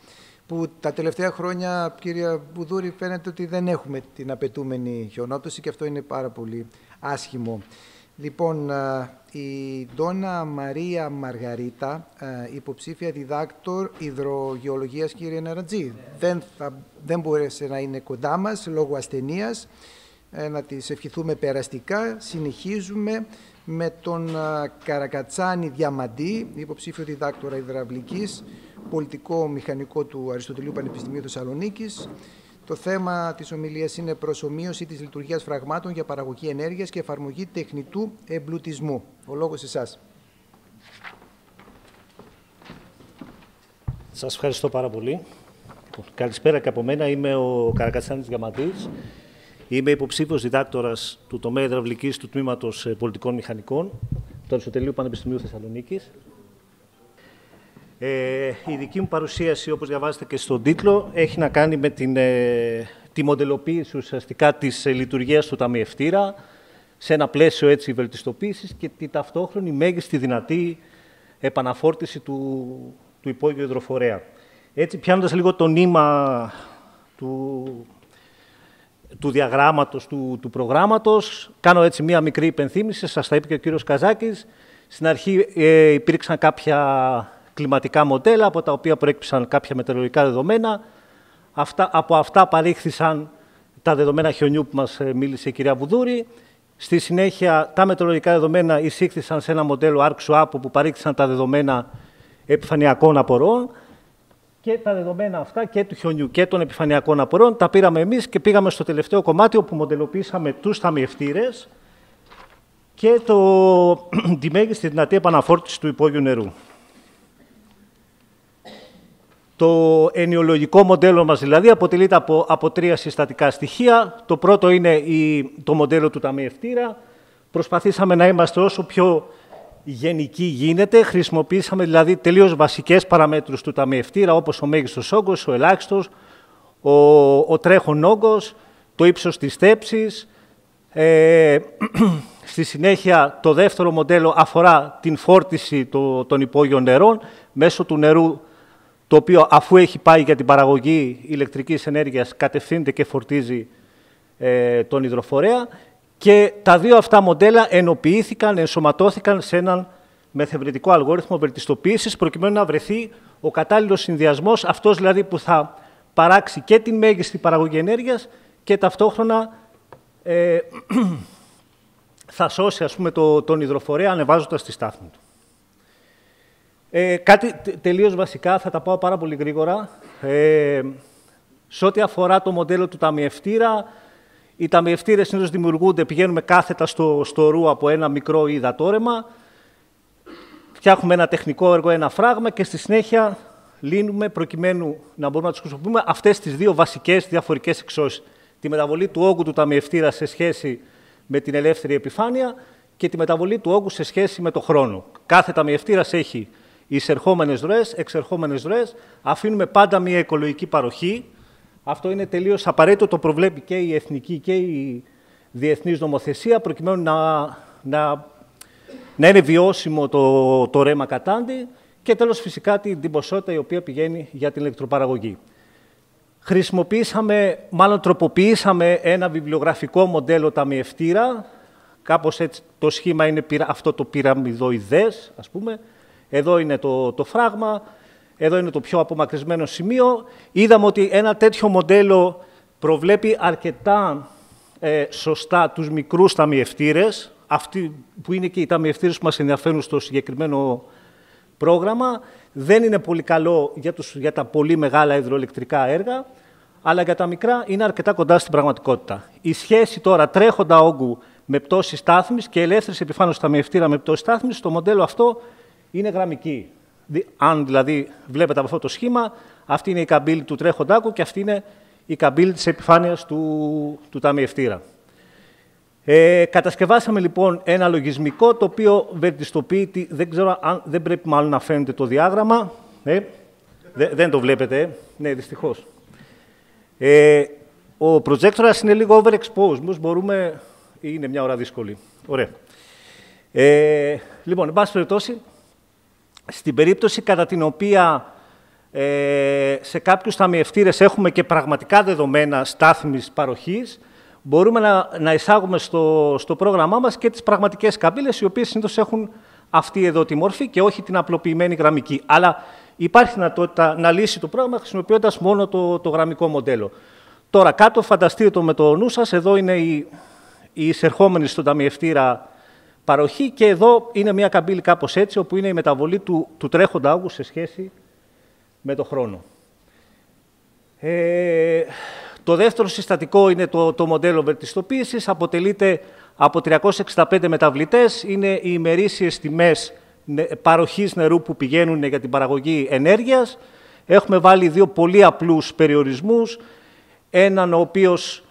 που τα τελευταία χρόνια, κυρία Βουδούρη, φαίνεται ότι δεν έχουμε την απαιτούμενη χιονόπτωση και αυτό είναι πάρα πολύ άσχημο. Λοιπόν, η Ντόνα Μαρία Μαργαρίτα, υποψήφια διδάκτορ υδρογεωλογίας, κύριε Ναρατζή, δεν μπόρεσε να είναι κοντά μας λόγω ασθενείας. Να της ευχηθούμε περαστικά. Συνεχίζουμε με τον Καρακατσάνη Διαμαντή, υποψήφιο διδάκτορα υδραυλικής, πολιτικό μηχανικό του Αριστοτελείου Πανεπιστημίου Θεσσαλονίκης, Το θέμα της ομιλίας είναι προσομοίωση της λειτουργίας φραγμάτων για παραγωγή ενέργειας και εφαρμογή τεχνητού εμπλουτισμού. Ο λόγος εσάς. Σας ευχαριστώ πάρα πολύ. Καλησπέρα και από μένα. Είμαι ο Καρακατσάνης Διαμαντής. Είμαι υποψήφιος διδάκτορας του τομέα υδραυλικής του Τμήματος Πολιτικών Μηχανικών του Αριστοτελείου Πανεπιστημίου Θεσσαλονίκης. Η δική μου παρουσίαση, όπως διαβάζετε και στον τίτλο, έχει να κάνει με τη μοντελοποίηση ουσιαστικά της λειτουργίας του ταμιευτήρα σε ένα πλαίσιο έτσι βελτιστοποίησης και τη ταυτόχρονη μέγιστη δυνατή επαναφόρτιση του υπόγειου υδροφορέα. Έτσι, πιάνοντας λίγο το νήμα του διαγράμματος, του προγράμματος, κάνω έτσι μία μικρή υπενθύμηση, σας τα είπε και ο κύριος Καζάκης. Στην αρχή υπήρξαν κάποια κλιματικά μοντέλα, από τα οποία προέκυψαν κάποια μετεωρολογικά δεδομένα. Από αυτά παρήχθησαν τα δεδομένα χιονιού που μας μίλησε η κυρία Βουδούρη. Στη συνέχεια, τα μετεωρολογικά δεδομένα εισήχθησαν σε ένα μοντέλο ArcSwap, που παρήχθησαν τα δεδομένα επιφανειακών απορρών. Και τα δεδομένα αυτά και του χιονιού και των επιφανειακών απορρών τα πήραμε εμείς και πήγαμε στο τελευταίο κομμάτι, όπου μοντελοποιήσαμε τους ταμιευτήρες και τη μέγιστη δυνατή επαναφόρτιση του υπόγειου νερού. Το ενιολογικό μοντέλο μας δηλαδή αποτελείται από τρία συστατικά στοιχεία. Το πρώτο είναι το μοντέλο του ταμιευτήρα. Προσπαθήσαμε να είμαστε όσο πιο γενική γίνεται. Χρησιμοποιήσαμε δηλαδή τελείως βασικές παραμέτρους του ταμιευτήρα, όπως ο μέγιστος όγκος, ο ελάχιστος, ο τρέχον όγκος, το ύψος της στέψης. Στη συνέχεια, το δεύτερο μοντέλο αφορά την φόρτιση των υπόγειων νερών μέσω του νερού, το οποίο αφού έχει πάει για την παραγωγή ηλεκτρικής ενέργειας κατευθύνεται και φορτίζει τον υδροφορέα. Και τα δύο αυτά μοντέλα ενοποιήθηκαν, ενσωματώθηκαν σε έναν μεθευρετικό αλγόριθμο βελτιστοποίησης, προκειμένου να βρεθεί ο κατάλληλος συνδυασμός, αυτός δηλαδή που θα παράξει και την μέγιστη παραγωγή ενέργειας και ταυτόχρονα θα σώσει, ας πούμε, τον υδροφορέα ανεβάζοντας τη στάθμη του. Κάτι τελείως βασικά, θα τα πάω πάρα πολύ γρήγορα. Σε ό,τι αφορά το μοντέλο του ταμιευτήρα, οι ταμιευτήρες συνήθως δημιουργούνται, πηγαίνουμε κάθετα στο ρου από ένα μικρό υδατόρεμα, φτιάχνουμε ένα τεχνικό έργο, ένα φράγμα και στη συνέχεια λύνουμε προκειμένου να μπορούμε να τους χρησιμοποιούμε αυτές τις δύο βασικές διαφορικές εξώσεις. Τη μεταβολή του όγκου του ταμιευτήρα σε σχέση με την ελεύθερη επιφάνεια και τη μεταβολή του όγκου σε σχέση με το χρόνο. Κάθε ταμιευτήρας έχει εισερχόμενες ροές, εξερχόμενες ροές, αφήνουμε πάντα μια οικολογική παροχή. Αυτό είναι τελείως απαραίτητο, το προβλέπει και η εθνική και η διεθνής νομοθεσία, προκειμένου να είναι βιώσιμο το ρέμα κατάντη και τέλος φυσικά την ποσότητα η οποία πηγαίνει για την ηλεκτροπαραγωγή. Τροποποιήσαμε ένα βιβλιογραφικό μοντέλο ταμιευτήρα, κάπως έτσι το σχήμα είναι αυτό το πυραμιδοειδές, ας πούμε. Εδώ είναι το φράγμα. Εδώ είναι το πιο απομακρυσμένο σημείο. Είδαμε ότι ένα τέτοιο μοντέλο προβλέπει αρκετά σωστά τους μικρούς ταμιευτήρες, αυτοί που είναι και οι ταμιευτήρες που μας ενδιαφέρουν στο συγκεκριμένο πρόγραμμα. Δεν είναι πολύ καλό για τα πολύ μεγάλα υδροελεκτρικά έργα, αλλά για τα μικρά είναι αρκετά κοντά στην πραγματικότητα. Η σχέση τώρα τρέχοντα όγκου με πτώση στάθμης και ελεύθερης επιφάνειας ταμιευτήρα με πτώση στάθμης, το μοντέλο αυτό είναι γραμμική. Αν δηλαδή βλέπετε από αυτό το σχήμα, αυτή είναι η καμπύλη του τρέχοντα όγκου και αυτή είναι η καμπύλη της επιφάνειας του ταμιευτήρα. Κατασκευάσαμε λοιπόν ένα λογισμικό το οποίο βελτιστοποιεί, δεν ξέρω αν δεν πρέπει μάλλον να φαίνεται το διάγραμμα. Δεν το βλέπετε, ναι, δυστυχώς. Ο προτζέκτορας είναι λίγο overexposed, μπορούμε, είναι μια ώρα δύσκολη. Ωραία. Λοιπόν, εν πάση περιπτώσει, στην περίπτωση κατά την οποία σε κάποιους ταμιευτήρες έχουμε και πραγματικά δεδομένα στάθμης παροχής, μπορούμε να εισάγουμε στο πρόγραμμά μας και τις πραγματικές καμπύλες, οι οποίες συνήθως έχουν αυτή εδώ τη μορφή και όχι την απλοποιημένη γραμμική. Αλλά υπάρχει δυνατότητα να λύσει το πρόγραμμα χρησιμοποιώντας μόνο το γραμμικό μοντέλο. Τώρα, κάτω φανταστείτε το με το νου σας, εδώ είναι η εισερχόμενη στον ταμιευτήρα παροχή και εδώ είναι μια καμπύλη κάπως έτσι, όπου είναι η μεταβολή του τρέχοντα όγκου σε σχέση με το χρόνο. Το δεύτερο συστατικό είναι το μοντέλο βελτιστοποίησης. Αποτελείται από 365 μεταβλητές. Είναι οι ημερήσιες τιμές παροχής νερού που πηγαίνουν για την παραγωγή ενέργειας. Έχουμε βάλει δύο πολύ απλούς περιορισμούς. Έναν ο οποίος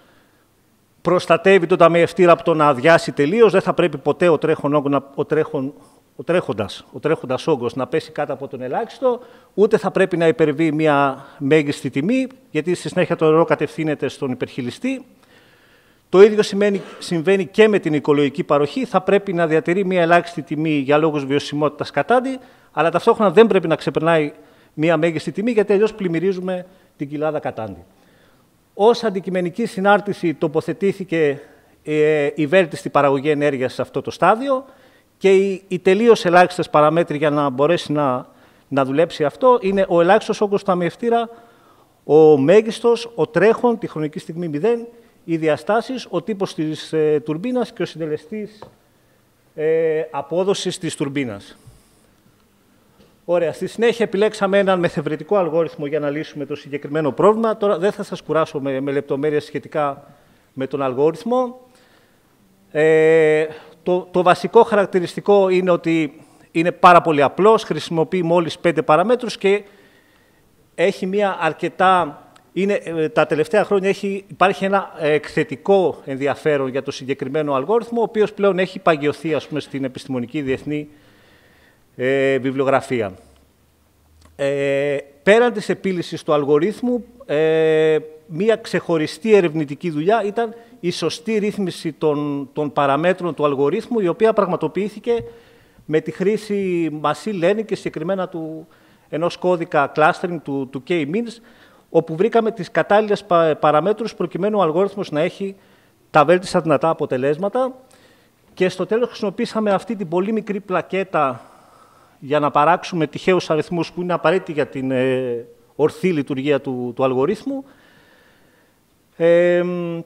προστατεύει τον ταμιευτήρα από το να αδειάσει τελείως. Δεν θα πρέπει ποτέ ο τρέχοντας όγκος να πέσει κάτω από τον ελάχιστο, ούτε θα πρέπει να υπερβεί μια μέγιστη τιμή, γιατί στη συνέχεια το νερό κατευθύνεται στον υπερχειλιστή. Το ίδιο συμβαίνει και με την οικολογική παροχή. Θα πρέπει να διατηρεί μια ελάχιστη τιμή για λόγους βιωσιμότητας κατάντη, αλλά ταυτόχρονα δεν πρέπει να ξεπερνάει μια μέγιστη τιμή, γιατί αλλιώς πλημμυρίζουμε την κοιλάδα κατάντη. Ως αντικειμενική συνάρτηση τοποθετήθηκε η βέλτιστη παραγωγή ενέργειας σε αυτό το στάδιο και οι τελείως ελάχιστες παραμέτροι για να μπορέσει να δουλέψει αυτό είναι ο ελάχιστος όγκος του ταμιευτήρα, ο μέγιστος, ο τρέχον, τη χρονική στιγμή 0, οι διαστάσεις, ο τύπος της τουρμπίνας και ο συντελεστής απόδοσης της τουρμπίνας. Ωραία. Στη συνέχεια επιλέξαμε έναν μεθευρετικό αλγόριθμο για να λύσουμε το συγκεκριμένο πρόβλημα. Τώρα δεν θα σας κουράσω με λεπτομέρειες σχετικά με τον αλγόριθμο. Το βασικό χαρακτηριστικό είναι ότι είναι πάρα πολύ απλός, χρησιμοποιεί μόλις 5 παραμέτρους και έχει μια αρκετά... τα τελευταία χρόνια υπάρχει ένα εκθετικό ενδιαφέρον για το συγκεκριμένο αλγόριθμο, ο οποίος πλέον έχει παγιωθεί, ας πούμε, στην επιστημονική διεθνή βιβλιογραφία. Πέραν της επίλυσης του αλγορίθμου, μία ξεχωριστή ερευνητική δουλειά ήταν η σωστή ρύθμιση των παραμέτρων του αλγορίθμου, η οποία πραγματοποιήθηκε με τη χρήση machine learning και συγκεκριμένα ενός κώδικα clustering του K-means, όπου βρήκαμε τις κατάλληλες παραμέτρους προκειμένου ο αλγόριθμος να έχει τα βέλτιστα δυνατά αποτελέσματα. Και στο τέλος χρησιμοποίησαμε αυτή την πολύ μικρή πλακέτα για να παράξουμε τυχαίους αριθμούς που είναι απαραίτητοι για την ορθή λειτουργία του αλγορίθμου,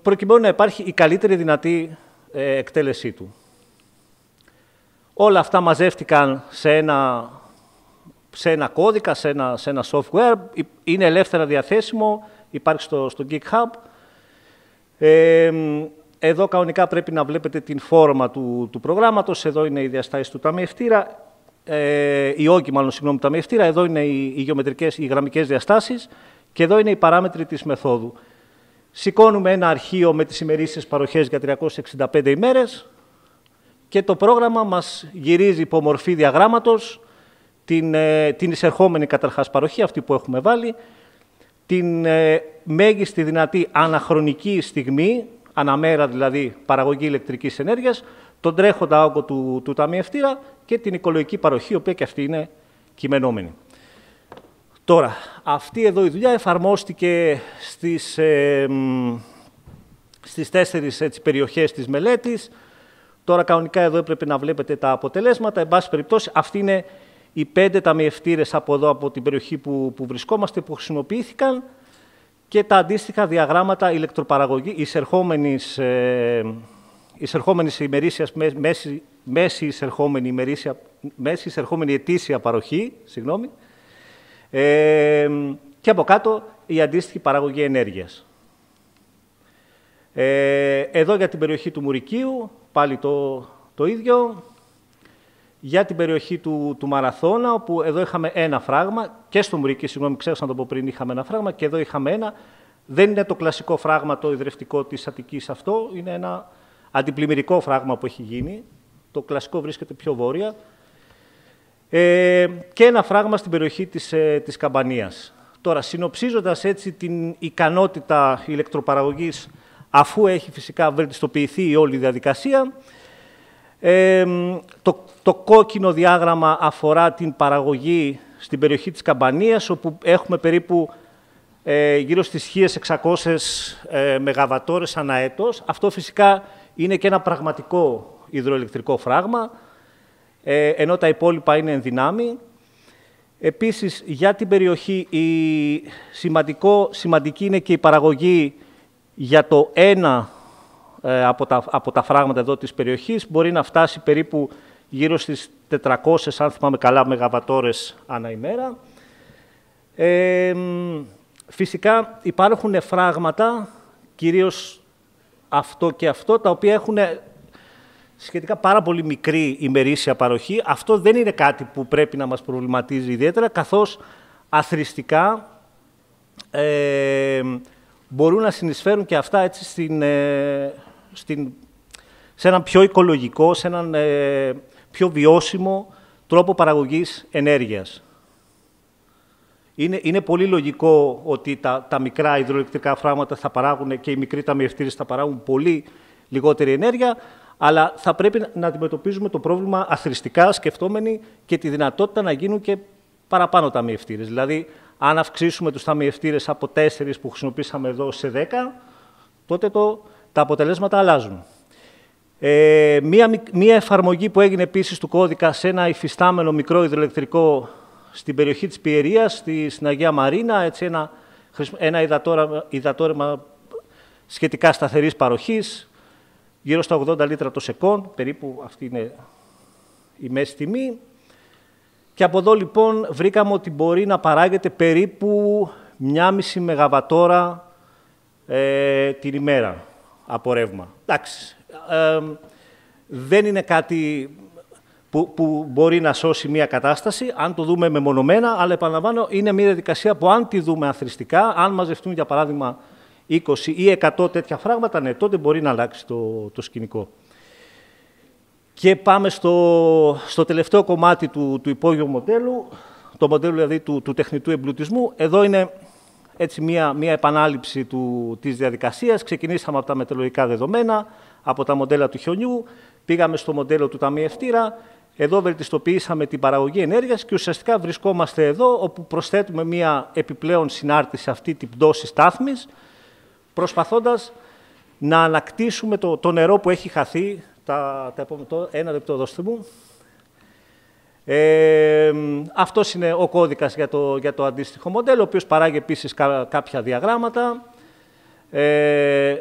προκειμένου να υπάρχει η καλύτερη δυνατή εκτέλεσή του. Όλα αυτά μαζεύτηκαν σε ένα κώδικα, σε ένα software, είναι ελεύθερα διαθέσιμο, υπάρχει στο GitHub. Εδώ κανονικά πρέπει να βλέπετε την φόρμα του προγράμματος, εδώ είναι οι διαστάσεις του ταμιευτήρα, οι όγκοι μάλλον, συγγνώμη, του ταμιευτήρα, εδώ είναι οι γραμμικές διαστάσεις και εδώ είναι οι παράμετροι της μεθόδου. Σηκώνουμε ένα αρχείο με τις ημερήσιες παροχές για 365 ημέρες και το πρόγραμμα μας γυρίζει υπό μορφή διαγράμματος την εισερχόμενη καταρχάς παροχή, αυτή που έχουμε βάλει, την μέγιστη δυνατή αναχρονική στιγμή, αναμέρα δηλαδή παραγωγή ηλεκτρικής ενέργειας, τον τρέχοντα όγκο του ταμιευτήρα και την οικολογική παροχή, η οποία και αυτή είναι κειμενόμενη. Τώρα, αυτή εδώ η δουλειά εφαρμόστηκε στις 4 περιοχές της μελέτης. Τώρα, κανονικά, εδώ έπρεπε να βλέπετε τα αποτελέσματα. Εν πάση περιπτώσει, αυτοί είναι οι 5 ταμιευτήρες από εδώ, από την περιοχή που βρισκόμαστε, που χρησιμοποιήθηκαν και τα αντίστοιχα διαγράμματα ηλεκτροπαραγωγή εισερχόμενης ημερήσιας, μέση εισερχόμενη ετήσια παροχή, συγγνώμη, και από κάτω η αντίστοιχη παραγωγή ενέργειας. Εδώ για την περιοχή του Μουρικίου, πάλι το ίδιο. Για την περιοχή του Μαραθώνα, όπου εδώ είχαμε ένα φράγμα, και στο Μουρική, συγγνώμη, ξέχασα να το πω πριν, είχαμε ένα φράγμα και εδώ είχαμε ένα. Δεν είναι το κλασικό φράγμα το ιδρευτικό της Αττικής αυτό, είναι ένα αντιπλημμυρικό φράγμα που έχει γίνει. Το κλασικό βρίσκεται πιο βόρεια. Και ένα φράγμα στην περιοχή της Καμπανίας. Τώρα, συνοψίζοντας έτσι την ικανότητα ηλεκτροπαραγωγής, αφού έχει φυσικά βελτιστοποιηθεί η όλη διαδικασία, το κόκκινο διάγραμμα αφορά την παραγωγή στην περιοχή της Καμπανίας, όπου έχουμε περίπου γύρω στις 1.600 μεγαβατόρες ανά έτος. Αυτό φυσικά είναι και ένα πραγματικό υδροελεκτρικό φράγμα, ενώ τα υπόλοιπα είναι εν δυνάμει. Επίσης, για την περιοχή σημαντική είναι και η παραγωγή για το ένα από τα φράγματα εδώ της περιοχής. Μπορεί να φτάσει περίπου γύρω στις 400, αν θυμάμαι καλά, μεγαβατόρες ανά ημέρα. Φυσικά υπάρχουν φράγματα κυρίως αυτό και αυτό, τα οποία έχουν σχετικά πάρα πολύ μικρή ημερήσια παροχή. Αυτό δεν είναι κάτι που πρέπει να μας προβληματίζει ιδιαίτερα, καθώς αθροιστικά μπορούν να συνεισφέρουν και αυτά έτσι σε έναν πιο οικολογικό, σε έναν πιο βιώσιμο τρόπο παραγωγής ενέργειας. Είναι πολύ λογικό ότι τα μικρά υδροελεκτρικά φράγματα θα παράγουν και οι μικροί ταμιευτήρες θα παράγουν πολύ λιγότερη ενέργεια, αλλά θα πρέπει να αντιμετωπίζουμε το πρόβλημα αθροιστικά, σκεφτόμενοι και τη δυνατότητα να γίνουν και παραπάνω ταμιευτήρες. Δηλαδή, αν αυξήσουμε τους ταμιευτήρες από 4 που χρησιμοποίησαμε εδώ σε 10, τότε τα αποτελέσματα αλλάζουν. Μία εφαρμογή που έγινε επίσης του κώδικα σε ένα υφιστάμενο μικρό υδροελεκτρικό στην περιοχή της Πιερίας, στην Αγία Μαρίνα, έτσι ένα υδατόρεμα σχετικά σταθερής παροχής, γύρω στα 80 λίτρα το σεκόν, περίπου αυτή είναι η μέση τιμή. Και από εδώ λοιπόν βρήκαμε ότι μπορεί να παράγεται περίπου 1,5 μεγαβατόρα την ημέρα από ρεύμα. Εντάξει, δεν είναι κάτι που μπορεί να σώσει μια κατάσταση, αν το δούμε μεμονωμένα, αλλά επαναλαμβάνω, είναι μια διαδικασία που αν τη δούμε αθροιστικά, αν μαζευτούν για παράδειγμα 20 ή 100 τέτοια φράγματα, ναι, τότε μπορεί να αλλάξει το σκηνικό. Και πάμε στο τελευταίο κομμάτι του υπόγειου μοντέλου, το μοντέλο δηλαδή του τεχνητού εμπλουτισμού. Εδώ είναι έτσι μια επανάληψη της διαδικασίας. Ξεκινήσαμε από τα μετεωρολογικά δεδομένα, από τα μοντέλα του χιονιού, πήγαμε στο μοντέλο του ταμιευτήρα, εδώ βελτιστοποιήσαμε την παραγωγή ενέργειας και ουσιαστικά βρισκόμαστε εδώ, όπου προσθέτουμε μια επιπλέον συνάρτηση αυτή την πτώση στάθμης, προσπαθώντας να ανακτήσουμε το νερό που έχει χαθεί. Ένα λεπτό, δώστε μου. Αυτός είναι ο κώδικας για το αντίστοιχο μοντέλο, ο οποίος παράγει επίσης κάποια διαγράμματα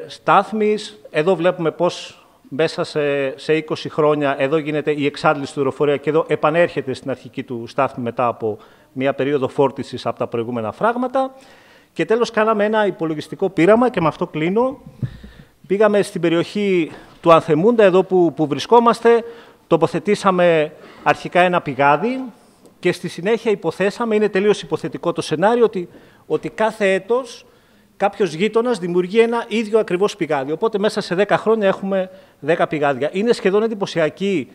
στάθμης. Εδώ βλέπουμε πώς μέσα σε 20 χρόνια εδώ γίνεται η εξάντληση του υδροφορέα και εδώ επανέρχεται στην αρχική του στάθμη μετά από μια περίοδο φόρτισης από τα προηγούμενα φράγματα. Και τέλος κάναμε ένα υπολογιστικό πείραμα και με αυτό κλείνω. Πήγαμε στην περιοχή του Ανθεμούντα, εδώ που βρισκόμαστε, τοποθετήσαμε αρχικά ένα πηγάδι και στη συνέχεια υποθέσαμε, είναι τελείως υποθετικό το σενάριο, ότι κάθε έτος κάποιος γείτονας δημιουργεί ένα ίδιο ακριβώς πηγάδι. Οπότε μέσα σε 10 χρόνια έχουμε 10 πηγάδια. Είναι σχεδόν εντυπωσιακή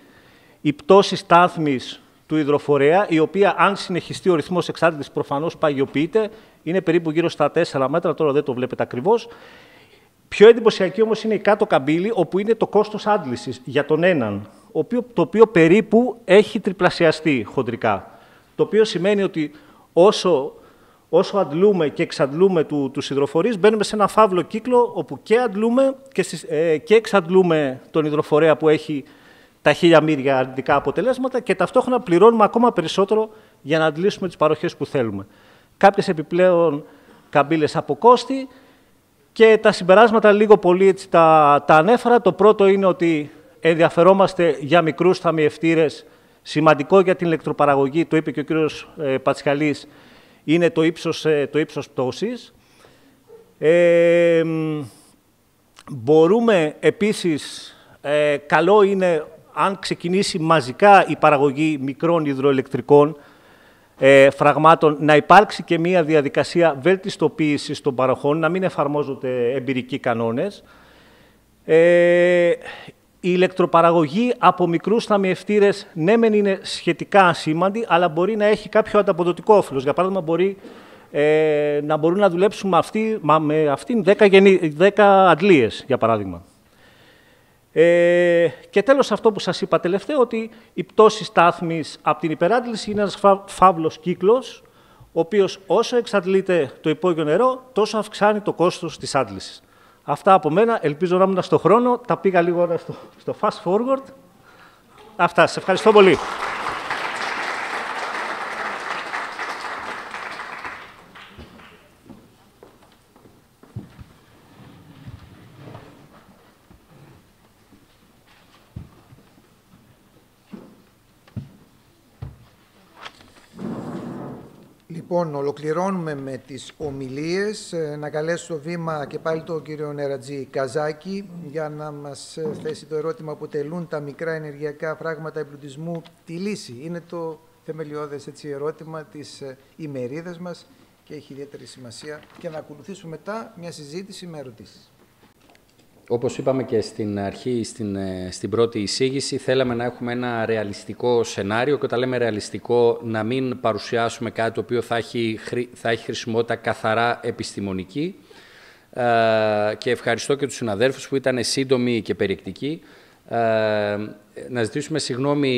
η πτώση στάθμης του υδροφορέα, η οποία αν συνεχιστεί ο ρυθμός εξάντλησης προφανώς παγιοποιείται, είναι περίπου γύρω στα 4 μέτρα, τώρα δεν το βλέπετε ακριβώς. Πιο εντυπωσιακή όμως είναι η κάτω καμπύλη, όπου είναι το κόστος άντλησης για τον έναν, το οποίο περίπου έχει τριπλασιαστεί χοντρικά. Το οποίο σημαίνει ότι όσο αντλούμε και εξαντλούμε τους υδροφορείς, μπαίνουμε σε ένα φαύλο κύκλο, όπου και αντλούμε και εξαντλούμε τον υδροφορέα που έχει τα 1000 μύρια αρνητικά αποτελέσματα και ταυτόχρονα πληρώνουμε ακόμα περισσότερο για να αντλήσουμε τις παροχές που θέλουμε. Κάποιες επιπλέον καμπύλες από κόστη. Και τα συμπεράσματα λίγο πολύ έτσι τα ανέφερα. Το πρώτο είναι ότι ενδιαφερόμαστε για μικρούς ταμιευτήρες. Σημαντικό για την ηλεκτροπαραγωγή, το είπε και ο κύριος Πατσιαλής, είναι το ύψος πτώσης. Μπορούμε επίσης, καλό είναι αν ξεκινήσει μαζικά η παραγωγή μικρών υδροελεκτρικών φραγμάτων, να υπάρξει και μία διαδικασία βελτιστοποίησης των παροχών, να μην εφαρμόζονται εμπειρικοί κανόνες. Η ηλεκτροπαραγωγή από μικρούς ταμιευτήρες, ναι μεν είναι σχετικά ασήμαντη, αλλά μπορεί να έχει κάποιο ανταποδοτικό όφελος. Για παράδειγμα, να μπορούν να δουλέψουν με αυτήν 10 αντλίες, για παράδειγμα. Και τέλος αυτό που σας είπα τελευταίο, ότι η πτώση στάθμης από την υπεράντληση είναι ένας φαύλος κύκλος, ο οποίος όσο εξαντλείται το υπόγειο νερό, τόσο αυξάνει το κόστος της άντλησης. Αυτά από μένα, ελπίζω να ήμουν στο χρόνο, τα πήγα λίγο στο fast forward. Αυτά, σας ευχαριστώ πολύ. Λοιπόν, ολοκληρώνουμε με τις ομιλίες. Να καλέσω στο βήμα και πάλι τον κύριο Νερατζή Καζάκη για να μας θέσει το ερώτημα: αποτελούν τα μικρά ενεργειακά φράγματα εμπλουτισμού τη λύση? Είναι το θεμελιώδες ερώτημα της ημερίδας μας και έχει ιδιαίτερη σημασία. Και να ακολουθήσουμε μετά μια συζήτηση με ερωτήσεις. Όπως είπαμε και στην αρχή, στην πρώτη εισήγηση, θέλαμε να έχουμε ένα ρεαλιστικό σενάριο, και όταν λέμε ρεαλιστικό, να μην παρουσιάσουμε κάτι το οποίο θα έχει χρησιμότητα καθαρά επιστημονική. Και ευχαριστώ και τους συναδέλφους που ήταν σύντομοι και περιεκτικοί. Να ζητήσουμε συγγνώμη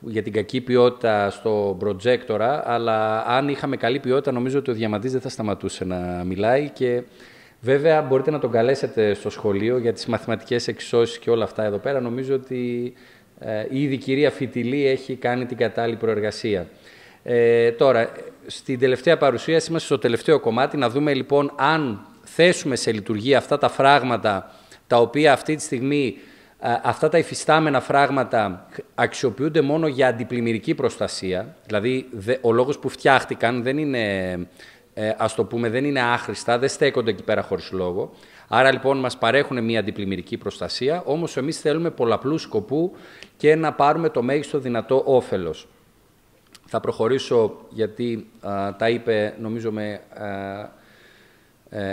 για την κακή ποιότητα στο προτζέκτορα, αλλά αν είχαμε καλή ποιότητα, νομίζω ότι ο Διαμαντής δεν θα σταματούσε να μιλάει. Και βέβαια, μπορείτε να τον καλέσετε στο σχολείο για τις μαθηματικές εξισώσεις και όλα αυτά εδώ πέρα. Νομίζω ότι ήδη η κυρία Φιτιλή έχει κάνει την κατάλληλη προεργασία. Τώρα, στην τελευταία παρουσίαση, είμαστε στο τελευταίο κομμάτι. Να δούμε λοιπόν αν θέσουμε σε λειτουργία αυτά τα φράγματα, τα οποία αυτή τη στιγμή, αυτά τα υφιστάμενα φράγματα αξιοποιούνται μόνο για αντιπλημμυρική προστασία. Δηλαδή, ο λόγος που φτιάχτηκαν δεν είναι, ας το πούμε, δεν είναι άχρηστα, δεν στέκονται εκεί πέρα χωρίς λόγο. Άρα λοιπόν μας παρέχουν μια αντιπλημμυρική προστασία, όμως εμείς θέλουμε πολλαπλού σκοπού και να πάρουμε το μέγιστο δυνατό όφελος. Θα προχωρήσω, γιατί τα είπε νομίζω με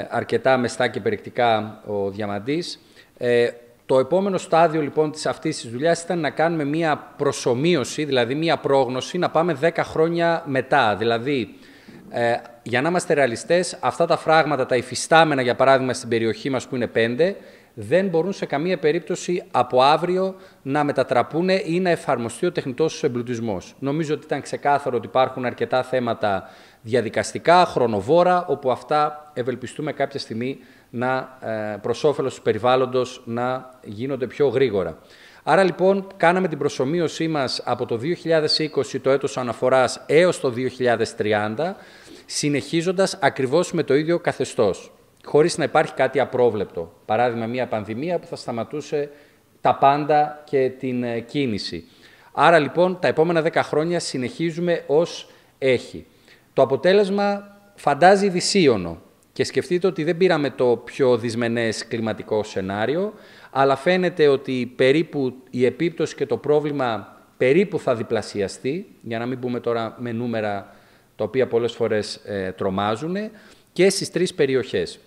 αρκετά μεστά και περιεκτικά ο Διαμαντής. Το επόμενο στάδιο λοιπόν αυτής της δουλειάς ήταν να κάνουμε μία προσομοίωση, δηλαδή μία πρόγνωση, να πάμε 10 χρόνια μετά. Δηλαδή, για να είμαστε ρεαλιστές, αυτά τα φράγματα, τα υφιστάμενα για παράδειγμα στην περιοχή μας που είναι 5, δεν μπορούν σε καμία περίπτωση από αύριο να μετατραπούν ή να εφαρμοστεί ο τεχνητός εμπλουτισμός. Νομίζω ότι ήταν ξεκάθαρο ότι υπάρχουν αρκετά θέματα διαδικαστικά, χρονοβόρα, όπου αυτά ευελπιστούμε κάποια στιγμή προς όφελος του περιβάλλοντος να γίνονται πιο γρήγορα. Άρα λοιπόν κάναμε την προσομοίωσή μας από το 2020, το έτος αναφοράς, έως το 2030, συνεχίζοντας ακριβώς με το ίδιο καθεστώς, χωρίς να υπάρχει κάτι απρόβλεπτο. Παράδειγμα, μια πανδημία που θα σταματούσε τα πάντα και την κίνηση. Άρα λοιπόν τα επόμενα 10 χρόνια συνεχίζουμε ως έχει. Το αποτέλεσμα φαντάζει δυσίωνο. Και σκεφτείτε ότι δεν πήραμε το πιο δυσμενές κλιματικό σενάριο, αλλά φαίνεται ότι περίπου η επίπτωση και το πρόβλημα περίπου θα διπλασιαστεί, για να μην πούμε τώρα με νούμερα τα οποία πολλές φορές τρομάζουν, και στις 3 περιοχές.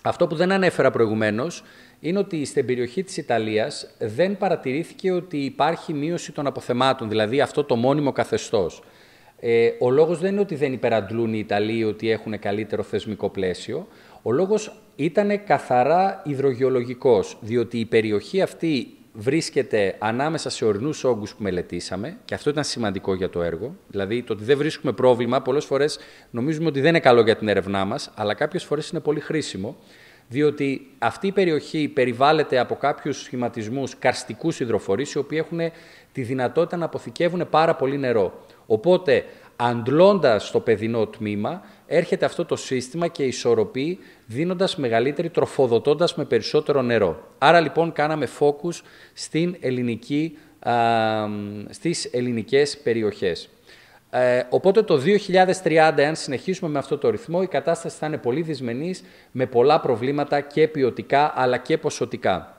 Αυτό που δεν ανέφερα προηγουμένως είναι ότι στην περιοχή της Ιταλίας δεν παρατηρήθηκε ότι υπάρχει μείωση των αποθεμάτων, δηλαδή αυτό το μόνιμο καθεστώς. Ο λόγος δεν είναι ότι δεν υπεραντλούν οι Ιταλοί, ότι έχουν καλύτερο θεσμικό πλαίσιο. Ο λόγος ήταν καθαρά υδρογεολογικός, διότι η περιοχή αυτή βρίσκεται ανάμεσα σε ορεινούς όγκους που μελετήσαμε, και αυτό ήταν σημαντικό για το έργο. Δηλαδή, το ότι δεν βρίσκουμε πρόβλημα, πολλές φορές νομίζουμε ότι δεν είναι καλό για την έρευνά μας, αλλά κάποιες φορές είναι πολύ χρήσιμο, διότι αυτή η περιοχή περιβάλλεται από κάποιους σχηματισμούς καρστικούς υδροφορείς, οι οποίοι έχουν τη δυνατότητα να αποθηκεύουν πάρα πολύ νερό. Οπότε, αντλώντας το παιδινό τμήμα, έρχεται αυτό το σύστημα και ισορροπεί, δίνοντας μεγαλύτερη, τροφοδοτώντας με περισσότερο νερό. Άρα, λοιπόν, κάναμε focus στις ελληνικές περιοχές. Οπότε, το 2030, αν συνεχίσουμε με αυτό το ρυθμό, η κατάσταση θα είναι πολύ δυσμενής, με πολλά προβλήματα και ποιοτικά, αλλά και ποσοτικά.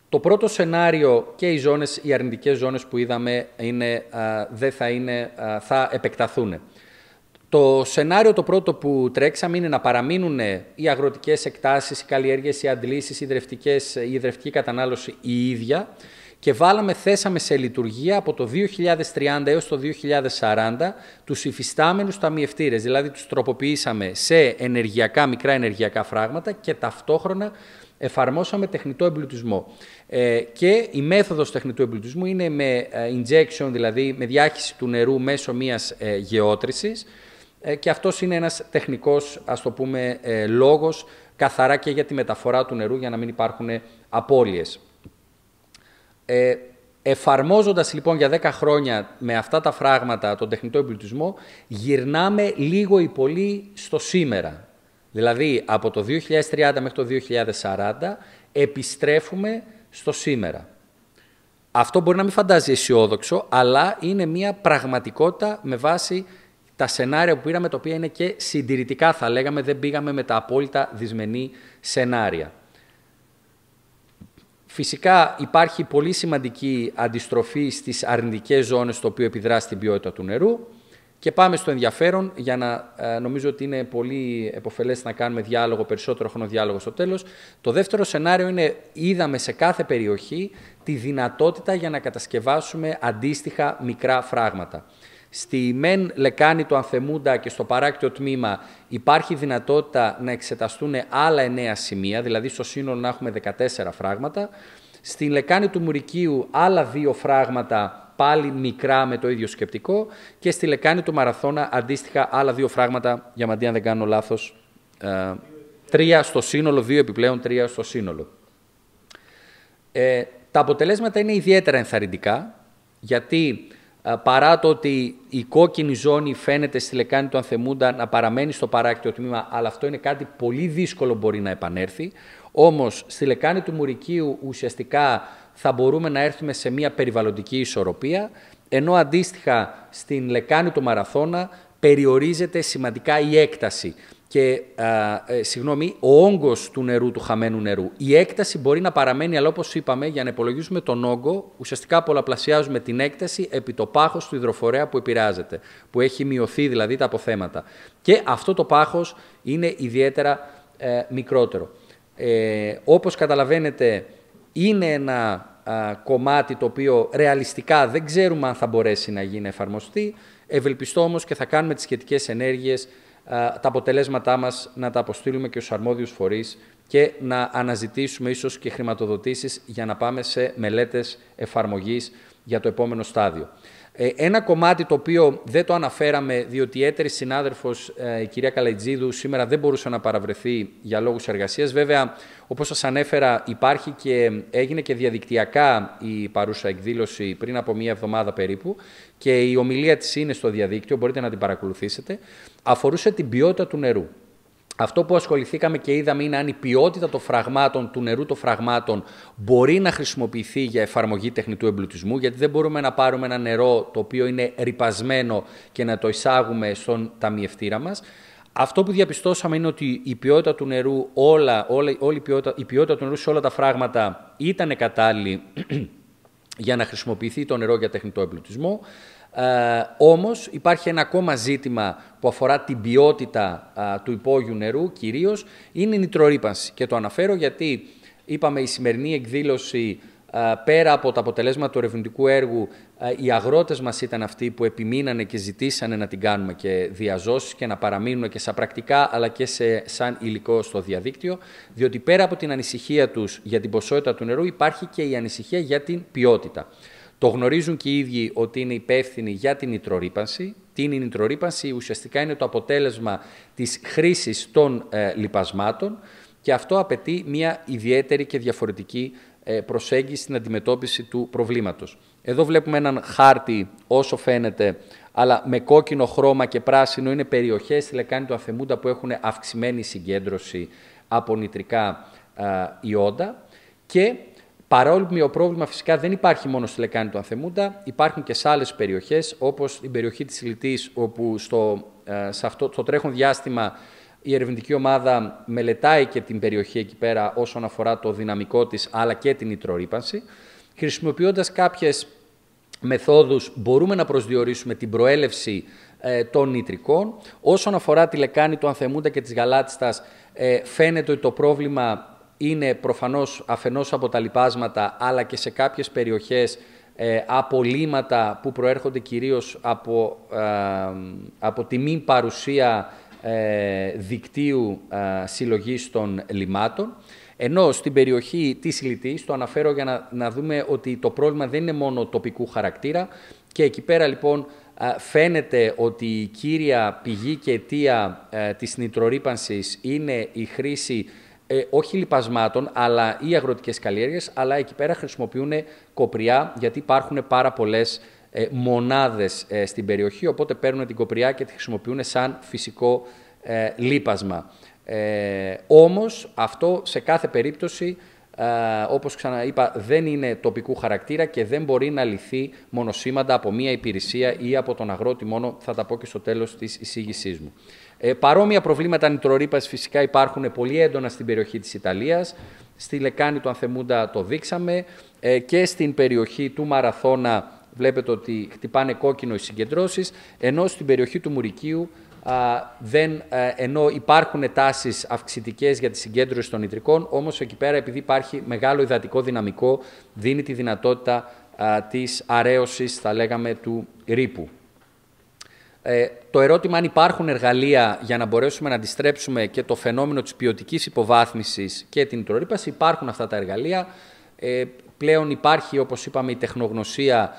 Το πρώτο σενάριο και οι αρνητικές ζώνες που είδαμε θα επεκταθούν. Το σενάριο το πρώτο που τρέξαμε είναι να παραμείνουν οι αγροτικές εκτάσεις, οι καλλιέργειες, οι αντλήσεις, η υδρευτική κατανάλωση η ίδια, και θέσαμε σε λειτουργία από το 2030 έως το 2040 τους υφιστάμενους ταμιευτήρες, δηλαδή τους τροποποιήσαμε σε μικρά ενεργειακά φράγματα και ταυτόχρονα εφαρμόσαμε τεχνητό εμπλουτισμό. Και η μέθοδος τεχνητού εμπλουτισμού είναι με injection, δηλαδή με διάχυση του νερού μέσω μιας γεώτρησης, και αυτός είναι ένας τεχνικός, ας το πούμε, λόγος, καθαρά και για τη μεταφορά του νερού, για να μην υπάρχουν απώλειες. Εφαρμόζοντας λοιπόν για 10 χρόνια με αυτά τα φράγματα τον τεχνητό εμπλουτισμό, γυρνάμε λίγο ή πολύ στο σήμερα. Δηλαδή, από το 2030 μέχρι το 2040 επιστρέφουμε στο σήμερα. Αυτό μπορεί να μην φαντάζει αισιόδοξο, αλλά είναι μια πραγματικότητα με βάση τα σενάρια που πήραμε, τα οποία είναι και συντηρητικά θα λέγαμε, δεν πήγαμε με τα απόλυτα δυσμενή σενάρια. Φυσικά υπάρχει πολύ σημαντική αντιστροφή στις αρνητικές ζώνες, το οποίο επιδρά στην ποιότητα του νερού. Και πάμε στο ενδιαφέρον, για να νομίζω ότι είναι πολύ επωφελές να κάνουμε διάλογο, περισσότερο χρονοδιάλογο στο τέλος. Το δεύτερο σενάριο είναι, είδαμε σε κάθε περιοχή τη δυνατότητα για να κατασκευάσουμε αντίστοιχα μικρά φράγματα. Στη μεν λεκάνη του Ανθεμούντα και στο παράκτιο τμήμα υπάρχει δυνατότητα να εξεταστούν άλλα 9 σημεία, δηλαδή στο σύνολο να έχουμε 14 φράγματα. Στην λεκάνη του Μουρικίου άλλα 2 φράγματα, πάλι μικρά με το ίδιο σκεπτικό, και στη λεκάνη του Μαραθώνα αντίστοιχα άλλα 2 φράγματα, Διαμαντή αν δεν κάνω λάθος, 3 στο σύνολο, 2 επιπλέον 3 στο σύνολο. Τα αποτελέσματα είναι ιδιαίτερα ενθαρρυντικά, γιατί παρά το ότι η κόκκινη ζώνη φαίνεται στη λεκάνη του Ανθεμούντα να παραμένει στο παράκτιο τμήμα, αλλά αυτό είναι κάτι πολύ δύσκολο μπορεί να επανέλθει, όμως στη λεκάνη του Μουρικίου ουσιαστικά θα μπορούμε να έρθουμε σε μια περιβαλλοντική ισορροπία, ενώ αντίστοιχα στην λεκάνη του Μαραθώνα περιορίζεται σημαντικά η έκταση και ο όγκος του νερού, του χαμένου νερού. Η έκταση μπορεί να παραμένει, αλλά όπως είπαμε, για να υπολογίσουμε τον όγκο, ουσιαστικά πολλαπλασιάζουμε την έκταση επί το πάχος του υδροφορέα που επηρεάζεται, που έχει μειωθεί δηλαδή τα αποθέματα. Και αυτό το πάχος είναι ιδιαίτερα μικρότερο. Όπως καταλαβαίνετε, είναι ένα κομμάτι το οποίο ρεαλιστικά δεν ξέρουμε αν θα μπορέσει να γίνει εφαρμοστεί. Ευελπιστώ όμως και θα κάνουμε τις σχετικές ενέργειες, τα αποτελέσματά μας να τα αποστείλουμε και στους αρμόδιους φορείς και να αναζητήσουμε ίσως και χρηματοδοτήσεις για να πάμε σε μελέτες εφαρμογής για το επόμενο στάδιο. Ένα κομμάτι το οποίο δεν το αναφέραμε, διότι η έτερη συνάδελφος, η κυρία Καλαϊτζίδου, σήμερα δεν μπορούσε να παραβρεθεί για λόγους εργασίας. Βέβαια, όπως σας ανέφερα, υπάρχει και έγινε και διαδικτυακά η παρούσα εκδήλωση πριν από 1 εβδομάδα περίπου και η ομιλία της είναι στο διαδίκτυο, μπορείτε να την παρακολουθήσετε. Αφορούσε την ποιότητα του νερού. Αυτό που ασχοληθήκαμε και είδαμε είναι αν η ποιότητα των φραγμάτων, του νερού των φραγμάτων, μπορεί να χρησιμοποιηθεί για εφαρμογή τεχνητού εμπλουτισμού, γιατί δεν μπορούμε να πάρουμε ένα νερό το οποίο είναι ρυπασμένο και να το εισάγουμε στον ταμιευτήρα μας. Αυτό που διαπιστώσαμε είναι ότι η ποιότητα του νερού, η ποιότητα του νερού σε όλα τα φράγματα ήταν κατάλληλη για να χρησιμοποιηθεί το νερό για τεχνητό εμπλουτισμό. Όμως υπάρχει ένα ακόμα ζήτημα που αφορά την ποιότητα του υπόγειου νερού, κυρίως είναι η νητρορύπανση. Και το αναφέρω γιατί είπαμε η σημερινή εκδήλωση, πέρα από τα αποτελέσματα του ερευνητικού έργου, οι αγρότες μας ήταν αυτοί που επιμείνανε και ζητήσανε να την κάνουμε και διαζώσεις και να παραμείνουν και σαν πρακτικά αλλά και σαν υλικό στο διαδίκτυο, διότι πέρα από την ανησυχία τους για την ποσότητα του νερού υπάρχει και η ανησυχία για την ποιότητα. Το γνωρίζουν και οι ίδιοι ότι είναι υπεύθυνοι για την νητρορύπανση. Τι είναι η νητρορύπανση? Ουσιαστικά είναι το αποτέλεσμα της χρήσης των λιπασμάτων και αυτό απαιτεί μια ιδιαίτερη και διαφορετική προσέγγιση στην αντιμετώπιση του προβλήματος. Εδώ βλέπουμε έναν χάρτη όσο φαίνεται, αλλά με κόκκινο χρώμα και πράσινο είναι περιοχές στη λεκάνη του Ανθεμούντα που έχουν αυξημένη συγκέντρωση από νητρικά ιόντα και παρόλο που το πρόβλημα φυσικά δεν υπάρχει στη λεκάνη του Ανθεμούντα, υπάρχουν και σε άλλες περιοχές, όπως η περιοχή της Ηλιτής, όπου σε αυτό το τρέχον διάστημα η ερευνητική ομάδα μελετάει και την περιοχή εκεί πέρα όσον αφορά το δυναμικό της, αλλά και την νητρορύπανση. Χρησιμοποιώντας κάποιες μεθόδους μπορούμε να προσδιορίσουμε την προέλευση των νητρικών. Όσον αφορά τη λεκάνη του Ανθεμούντα και της Γαλάτιστας, φαίνεται ότι το πρόβλημα είναι προφανώς αφενός από τα λιπάσματα, αλλά και σε κάποιες περιοχές από λίματα που προέρχονται κυρίως από τη μη παρουσία δικτύου συλλογής των λιμάτων. Ενώ στην περιοχή της Ηλιτής, το αναφέρω για να δούμε ότι το πρόβλημα δεν είναι μόνο τοπικού χαρακτήρα και εκεί πέρα λοιπόν φαίνεται ότι η κύρια πηγή και αιτία της νητρορύπανσης είναι η χρήση όχι λιπασμάτων, αλλά ή αγροτικές καλλιέργειες, αλλά εκεί πέρα χρησιμοποιούν κοπριά, γιατί υπάρχουν πάρα πολλές μονάδες στην περιοχή, οπότε παίρνουν την κοπριά και τη χρησιμοποιούν σαν φυσικό λίπασμα. Όμως, αυτό σε κάθε περίπτωση όπως ξαναείπα, δεν είναι τοπικού χαρακτήρα και δεν μπορεί να λυθεί μονοσήμαντα από μία υπηρεσία ή από τον αγρότη μόνο, θα τα πω και στο τέλος της εισήγησής μου. Παρόμοια προβλήματα νητρορύπας φυσικά υπάρχουν πολύ έντονα στην περιοχή της Ιταλίας. Στη λεκάνη του Ανθεμούντα το δείξαμε και στην περιοχή του Μαραθώνα βλέπετε ότι χτυπάνε κόκκινο οι συγκεντρώσεις, ενώ στην περιοχή του Μουρικίου ενώ υπάρχουν τάσεις αυξητικές για τη συγκέντρωση των νητρικών, όμως εκεί πέρα επειδή υπάρχει μεγάλο υδατικό δυναμικό, δίνει τη δυνατότητα της αρέωσης, θα λέγαμε, του ρήπου. Το ερώτημα αν υπάρχουν εργαλεία για να μπορέσουμε να αντιστρέψουμε και το φαινόμενο της ποιοτικής υποβάθμισης και την νητρορύπαση, υπάρχουν αυτά τα εργαλεία. Πλέον υπάρχει, όπως είπαμε, η τεχνογνωσία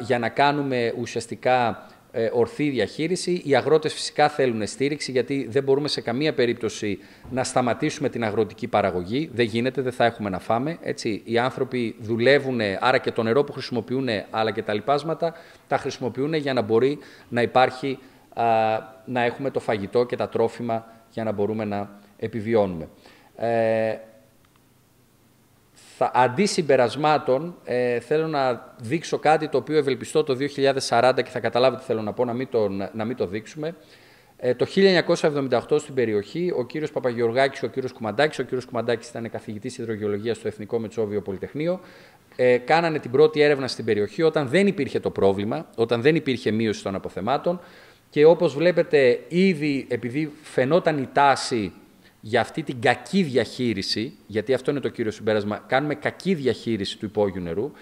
για να κάνουμε ουσιαστικά ορθή διαχείριση. Οι αγρότες φυσικά θέλουν στήριξη, γιατί δεν μπορούμε σε καμία περίπτωση να σταματήσουμε την αγροτική παραγωγή. Δεν γίνεται, δεν θα έχουμε να φάμε. Έτσι. Οι άνθρωποι δουλεύουν, άρα και το νερό που χρησιμοποιούν, αλλά και τα λιπάσματα, τα χρησιμοποιούν για να μπορεί να υπάρχει, να έχουμε το φαγητό και τα τρόφιμα για να μπορούμε να επιβιώνουμε. Αντί συμπερασμάτων, θέλω να δείξω κάτι το οποίο ευελπιστώ το 2040 και θα καταλάβετε τι θέλω να πω, να μην το δείξουμε. Το 1978 στην περιοχή, ο κύριος Παπαγεωργάκης και ο κύριος Κουμαντάκης, ο κύριος Κουμαντάκης ήταν καθηγητής υδρογεωλογίας στο Εθνικό Μετσόβιο Πολυτεχνείο, κάνανε την πρώτη έρευνα στην περιοχή όταν δεν υπήρχε το πρόβλημα, όταν δεν υπήρχε μείωση των αποθεμάτων και όπως βλέπετε ήδη επειδή φαινόταν η τάση για αυτή την κακή διαχείριση, γιατί αυτό είναι το κύριο συμπέρασμα, κάνουμε κακή διαχείριση του υπόγειου νερού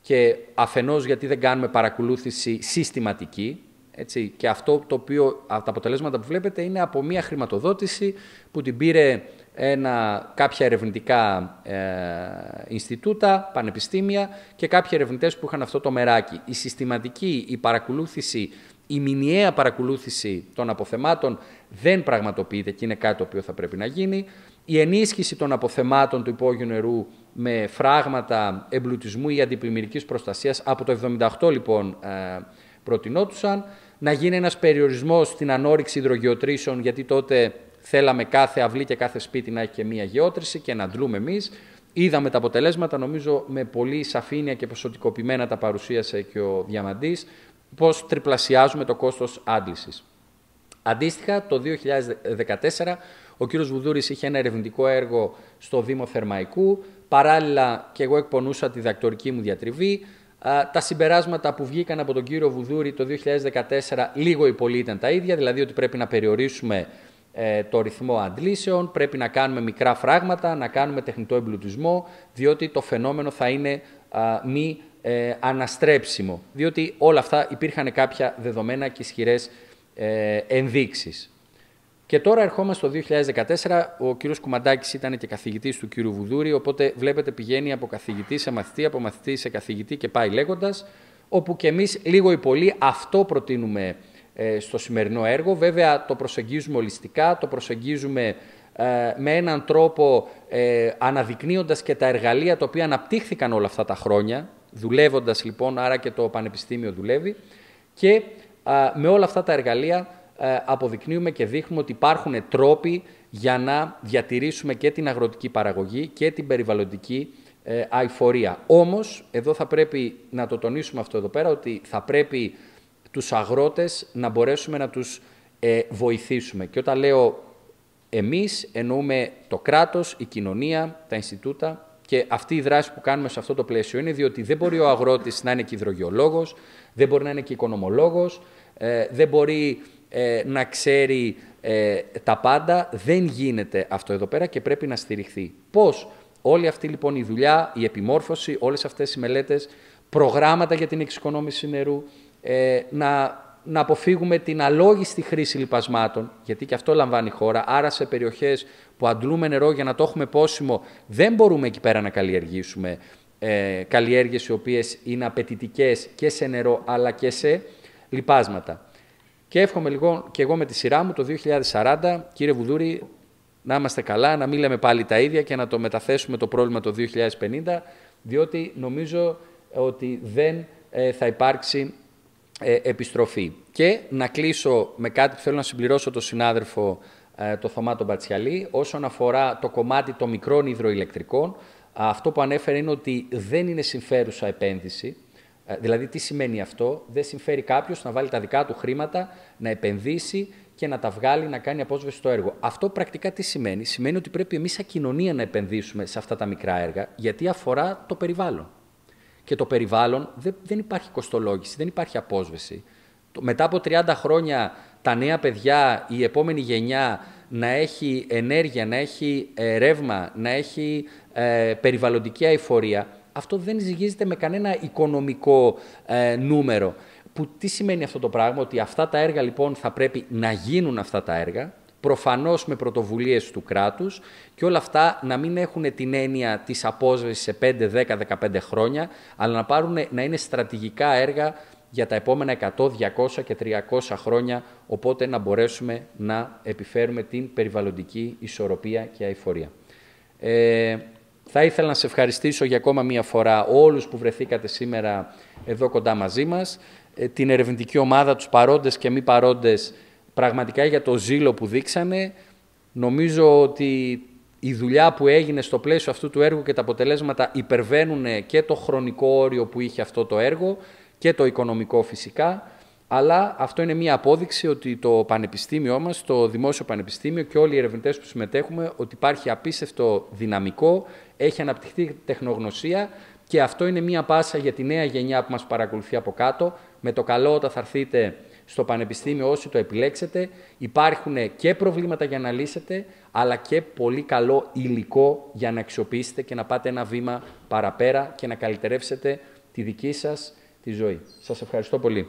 και αφενός γιατί δεν κάνουμε παρακολούθηση συστηματική, έτσι, και αυτό το οποίο, τα αποτελέσματα που βλέπετε είναι από μια χρηματοδότηση που την πήρε κάποια ερευνητικά Ινστιτούτα, πανεπιστήμια και κάποιοι ερευνητές που είχαν αυτό το μεράκι. Η συστηματική, η παρακολούθηση, η μηνιαία παρακολούθηση των αποθεμάτων δεν πραγματοποιείται και είναι κάτι το οποίο θα πρέπει να γίνει. Η ενίσχυση των αποθεμάτων του υπόγειου νερού με φράγματα εμπλουτισμού ή αντιπλημμυρικής προστασίας από το 1978 λοιπόν προτινόντουσαν. Να γίνει ένας περιορισμός στην ανόρυξη υδρογεωτρήσεων, γιατί τότε θέλαμε κάθε αυλή και κάθε σπίτι να έχει και μία γεώτρηση και να αντλούμε εμείς. Είδαμε τα αποτελέσματα, νομίζω με πολύ σαφήνεια και ποσοτικοποιημένα τα παρουσίασε και ο Διαμαντής, πώς τριπλασιάζουμε το κόστος άντλησης. Αντίστοιχα, το 2014, ο κύριος Βουδούρης είχε ένα ερευνητικό έργο στο Δήμο Θερμαϊκού, παράλληλα και εγώ εκπονούσα τη διδακτορική μου διατριβή. Τα συμπεράσματα που βγήκαν από τον κύριο Βουδούρη το 2014 λίγο ή πολύ ήταν τα ίδια, δηλαδή ότι πρέπει να περιορίσουμε το ρυθμό αντλήσεων, πρέπει να κάνουμε μικρά φράγματα, να κάνουμε τεχνητό εμπλουτισμό, διότι το φαινόμενο θα είναι μη αναστρέψιμο, διότι όλα αυτά υπήρχαν κάποια δεδομένα και ισχυρές ενδείξεις. Και τώρα ερχόμαστε στο 2014, ο κύριος Κουμαντάκης ήταν και καθηγητής του κύριου Βουδούρη, οπότε βλέπετε πηγαίνει από καθηγητή σε μαθητή, από μαθητή σε καθηγητή και πάει λέγοντας, όπου και εμείς λίγο ή πολύ αυτό προτείνουμε στο σημερινό έργο. Βέβαια το προσεγγίζουμε ολιστικά, το προσεγγίζουμε με έναν τρόπο αναδεικνύοντας και τα εργαλεία τα οποία αναπτύχθηκαν όλα αυτά τα χρόνια, δουλεύοντας λοιπόν, άρα και το Πανεπιστήμιο δουλεύει, και με όλα αυτά τα εργαλεία αποδεικνύουμε και δείχνουμε ότι υπάρχουν τρόποι για να διατηρήσουμε και την αγροτική παραγωγή και την περιβαλλοντική αειφορία. Όμως, εδώ θα πρέπει να το τονίσουμε αυτό εδώ πέρα, ότι θα πρέπει τους αγρότες να μπορέσουμε να τους βοηθήσουμε. Και όταν λέω εμείς, εννοούμε το κράτος, η κοινωνία, τα Ινστιτούτα, και αυτή η δράση που κάνουμε σε αυτό το πλαίσιο είναι διότι δεν μπορεί ο αγρότης να είναι και υδρογεολόγος, δεν μπορεί να είναι και οικονομολόγος, δεν μπορεί να ξέρει τα πάντα. Δεν γίνεται αυτό εδώ πέρα και πρέπει να στηριχθεί. Πώς? Όλη αυτή λοιπόν η δουλειά, η επιμόρφωση, όλες αυτές οι μελέτες, προγράμματα για την εξοικονόμηση νερού, να αποφύγουμε την αλόγιστη χρήση λιπασμάτων, γιατί και αυτό λαμβάνει η χώρα. Άρα σε περιοχές που αντλούμε νερό για να το έχουμε πόσιμο, δεν μπορούμε εκεί πέρα να καλλιεργήσουμε καλλιέργειες οι οποίες είναι απαιτητικές και σε νερό αλλά και σε λιπάσματα. Και εύχομαι λοιπόν και εγώ με τη σειρά μου το 2040, κύριε Βουδούρη, να είμαστε καλά, να μην λέμε πάλι τα ίδια και να το μεταθέσουμε το πρόβλημα το 2050, διότι νομίζω ότι δεν θα υπάρξει επιστροφή. Και να κλείσω με κάτι που θέλω να συμπληρώσω τον συνάδελφο το Θωμά τον Μπατσιαλή, όσον αφορά το κομμάτι των μικρών υδροηλεκτρικών. Αυτό που ανέφερε είναι ότι δεν είναι συμφέρουσα επένδυση. Δηλαδή, τι σημαίνει αυτό? Δεν συμφέρει κάποιος να βάλει τα δικά του χρήματα, να επενδύσει και να τα βγάλει, να κάνει απόσβεση στο έργο. Αυτό πρακτικά τι σημαίνει? Σημαίνει ότι πρέπει εμείς σαν κοινωνία να επενδύσουμε σε αυτά τα μικρά έργα, γιατί αφορά το περιβάλλον. Και το περιβάλλον δεν υπάρχει κοστολόγηση, δεν υπάρχει απόσβεση. Μετά από 30 χρόνια τα νέα παιδιά, η επόμενη γενιά να έχει ενέργεια, να έχει ρεύμα, να έχει περιβαλλοντική αειφορία, αυτό δεν ζυγίζεται με κανένα οικονομικό νούμερο. Τι σημαίνει αυτό το πράγμα? Ότι αυτά τα έργα λοιπόν θα πρέπει να γίνουν αυτά τα έργα, προφανώς με πρωτοβουλίες του κράτους, και όλα αυτά να μην έχουν την έννοια της απόσβεσης σε 5, 10, 15 χρόνια, αλλά να είναι στρατηγικά έργα για τα επόμενα 100, 200 και 300 χρόνια, οπότε να μπορέσουμε να επιφέρουμε την περιβαλλοντική ισορροπία και αειφορία. Θα ήθελα να σε ευχαριστήσω για ακόμα μία φορά όλους που βρεθήκατε σήμερα εδώ κοντά μαζί μας, την ερευνητική ομάδα, τους παρόντες και μη παρόντες, πραγματικά για το ζήλο που δείξανε. Νομίζω ότι η δουλειά που έγινε στο πλαίσιο αυτού του έργου και τα αποτελέσματα υπερβαίνουν και το χρονικό όριο που είχε αυτό το έργο και το οικονομικό φυσικά, αλλά αυτό είναι μία απόδειξη ότι το πανεπιστήμιό μας, το Δημόσιο Πανεπιστήμιο και όλοι οι ερευνητές που συμμετέχουμε, ότι υπάρχει απίστευτο δυναμικό, έχει αναπτυχθεί τεχνογνωσία, και αυτό είναι μία πάσα για τη νέα γενιά που μας παρακολουθεί από κάτω. Με το καλό, όταν θα έρθετε στο Πανεπιστήμιο, όσοι το επιλέξετε, υπάρχουν και προβλήματα για να λύσετε, αλλά και πολύ καλό υλικό για να αξιοποιήσετε και να πάτε ένα βήμα παραπέρα και να καλυτερεύσετε τη δική σας τη ζωή. Σας ευχαριστώ πολύ.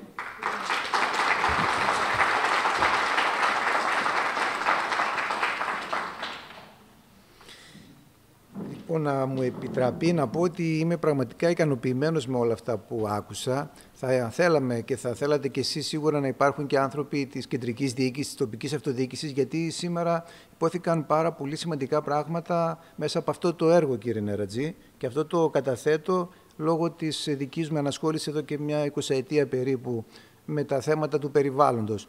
Λοιπόν, να μου επιτραπεί να πω ότι είμαι πραγματικά ικανοποιημένος με όλα αυτά που άκουσα. Θα θέλαμε και θα θέλατε και εσείς σίγουρα να υπάρχουν και άνθρωποι της κεντρικής διοίκησης, της τοπικής αυτοδιοίκησης, γιατί σήμερα υπόθηκαν πάρα πολύ σημαντικά πράγματα μέσα από αυτό το έργο, κύριε Νερατζή, και αυτό το καταθέτω λόγω της δικής μου ανασχόλησης εδώ και μια 20ετία περίπου με τα θέματα του περιβάλλοντος.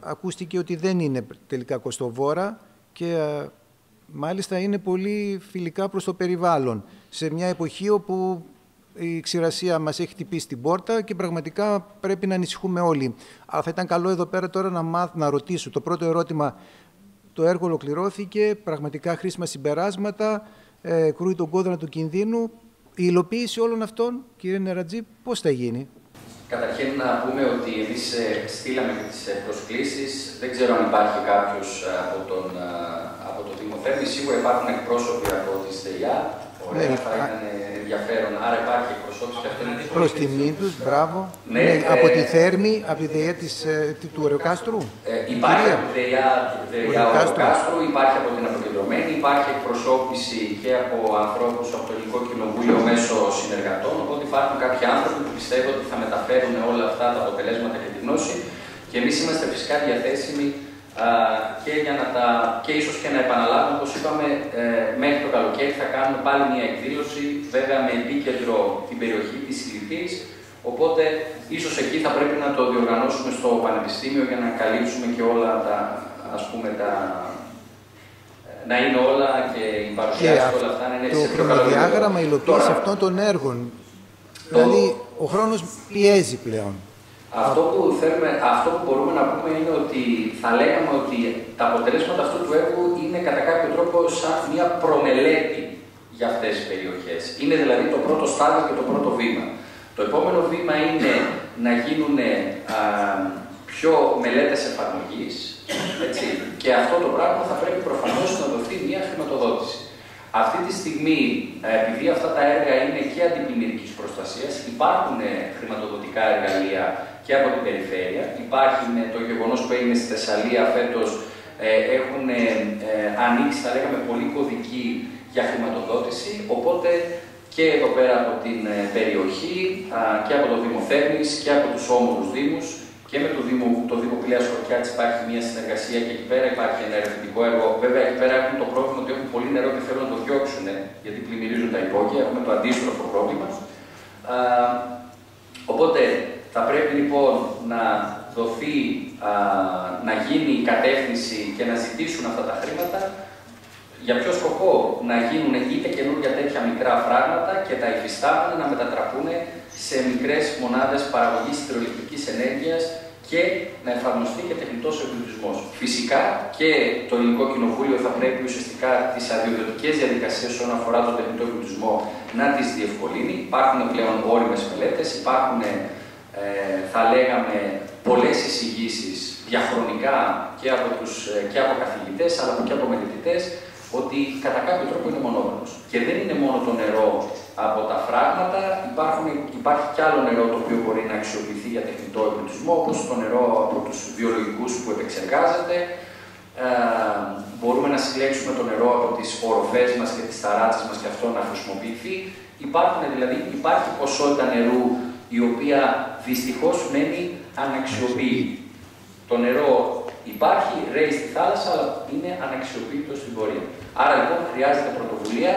Ακούστηκε ότι δεν είναι τελικά κοστοβόρα και μάλιστα είναι πολύ φιλικά προς το περιβάλλον, σε μια εποχή όπου η ξηρασία μας έχει χτυπήσει την πόρτα και πραγματικά πρέπει να ανησυχούμε όλοι. Αλλά θα ήταν καλό εδώ πέρα τώρα να ρωτήσω. Το πρώτο ερώτημα, το έργο ολοκληρώθηκε, πραγματικά χρήσιμα συμπεράσματα, κρούει τον κόδωνα του κινδύνου. Η υλοποίηση όλων αυτών, κύριε Νερατζή, πώς θα γίνει? Καταρχήν να πούμε ότι εμείς στείλαμε και τις προσκλήσεις. Δεν ξέρω αν υπάρχει κάποιος από το Δήμο Θέρμης. Σίγουρα υπάρχουν εκπρόσωποι από τη ΣΤΕΙΑ. Ωραία, θα ήταν ενδιαφέρον. Άρα υπάρχει εκπροσώπηση και αυτό είναι προς τιμή τους, μπράβο. Ναι, από τη Θέρμη, από τη ΔΕΙΑ του Ωρεοκάστρου. Υπάρχει από τη ΔΕΙΑ Ωρεοκάστρου, υπάρχει από την Αποκεντρωμένη, υπάρχει εκπροσώπηση και από ανθρώπους από το Ελληνικό Κοινοβούλιο μέσω συνεργατών. Οπότε υπάρχουν κάποιοι άνθρωποι που πιστεύω ότι θα μεταφέρουν όλα αυτά τα αποτελέσματα και τη γνώση. Και εμείς είμαστε φυσικά διαθέσιμοι και, και ίσως και να επαναλάβουμε, όπως είπαμε, μέχρι το καλοκαίρι θα κάνουμε πάλι μια εκδήλωση, βέβαια με επίκεντρο την περιοχή της Ηλιθής, οπότε ίσως εκεί θα πρέπει να το διοργανώσουμε στο Πανεπιστήμιο για να καλύψουμε και όλα τα, ας πούμε, να είναι όλα και η παρουσιάση και όλα αυτά να είναι σε πιο καλό. Το χρονοδιάγραμμα υλοποίηση αυτών των έργων, δηλαδή ο χρόνος πιέζει πλέον. Αυτό που μπορούμε να πούμε είναι ότι θα λέγαμε ότι τα αποτελέσματα αυτού του έργου είναι κατά κάποιο τρόπο σαν μια προμελέτη για αυτές τις περιοχές. Είναι δηλαδή το πρώτο στάδιο και το πρώτο βήμα. Το επόμενο βήμα είναι να γίνουν πιο μελέτες εφαρμογής, έτσι, και αυτό το πράγμα θα πρέπει προφανώς να δοθεί μια χρηματοδότηση. Αυτή τη στιγμή, επειδή αυτά τα έργα είναι και αντιπλημμυρικής προστασίας, υπάρχουν χρηματοδοτικά εργαλεία και από την περιφέρεια. Υπάρχει με το γεγονός που έγινε στη Θεσσαλία φέτος, έχουν ανοίξει, θα λέγαμε, πολύ κωδική για χρηματοδότηση. Οπότε και εδώ πέρα από την περιοχή και από το Δήμο Θέρμης και από τους όμορους δήμους και με το Δήμο Πηλαίας Χωρκιάτης υπάρχει μια συνεργασία και εκεί πέρα υπάρχει ένα ερευνητικό έργο. Βέβαια, εκεί πέρα έχουν το πρόβλημα ότι έχουν πολύ νερό και θέλουν να το διώξουν, γιατί πλημμυρίζουν τα υπόγεια. Έχουμε το αντίστροφο πρόβλημα. Οπότε θα πρέπει λοιπόν να δοθεί, να γίνει η κατεύθυνση και να ζητήσουν αυτά τα χρήματα Για ποιο σκοπό? Να γίνουν είτε καινούργια τέτοια μικρά φράγματα και τα υφιστάμενα να μετατραπούν σε μικρές μονάδες παραγωγής υδροηλεκτρικής ενέργειας και να εφαρμοστεί και τεχνητός εμπλουτισμός. Φυσικά και το Ελληνικό Κοινοβούλιο θα πρέπει ουσιαστικά τις αδειοδοτικές διαδικασίες όσον αφορά τον τεχνητό εμπλουτισμό να τις διευκολύνει. Υπάρχουν πλέον όριμες μελέτες, υπάρχουν, θα λέγαμε, πολλές εισηγήσεις διαχρονικά και από καθηγητές αλλά και από μελετητές ότι κατά κάποιο τρόπο είναι μονόδρομος. Και δεν είναι μόνο το νερό από τα φράγματα, υπάρχει κι άλλο νερό το οποίο μπορεί να αξιοποιηθεί για τεχνητό εμπλουτισμό, όπως το νερό από τους βιολογικούς που επεξεργάζεται. Μπορούμε να συλλέξουμε το νερό από τις οροφές μας και τις ταράτσες μας και αυτό να χρησιμοποιηθεί. Υπάρχει ποσότητα νερού η οποία δυστυχώς μένει αναξιοποιητή. Το νερό υπάρχει, ρέει στη θάλασσα, αλλά είναι αναξιοποιητό στην πορεία. Άρα λοιπόν χρειάζεται πρωτοβουλία.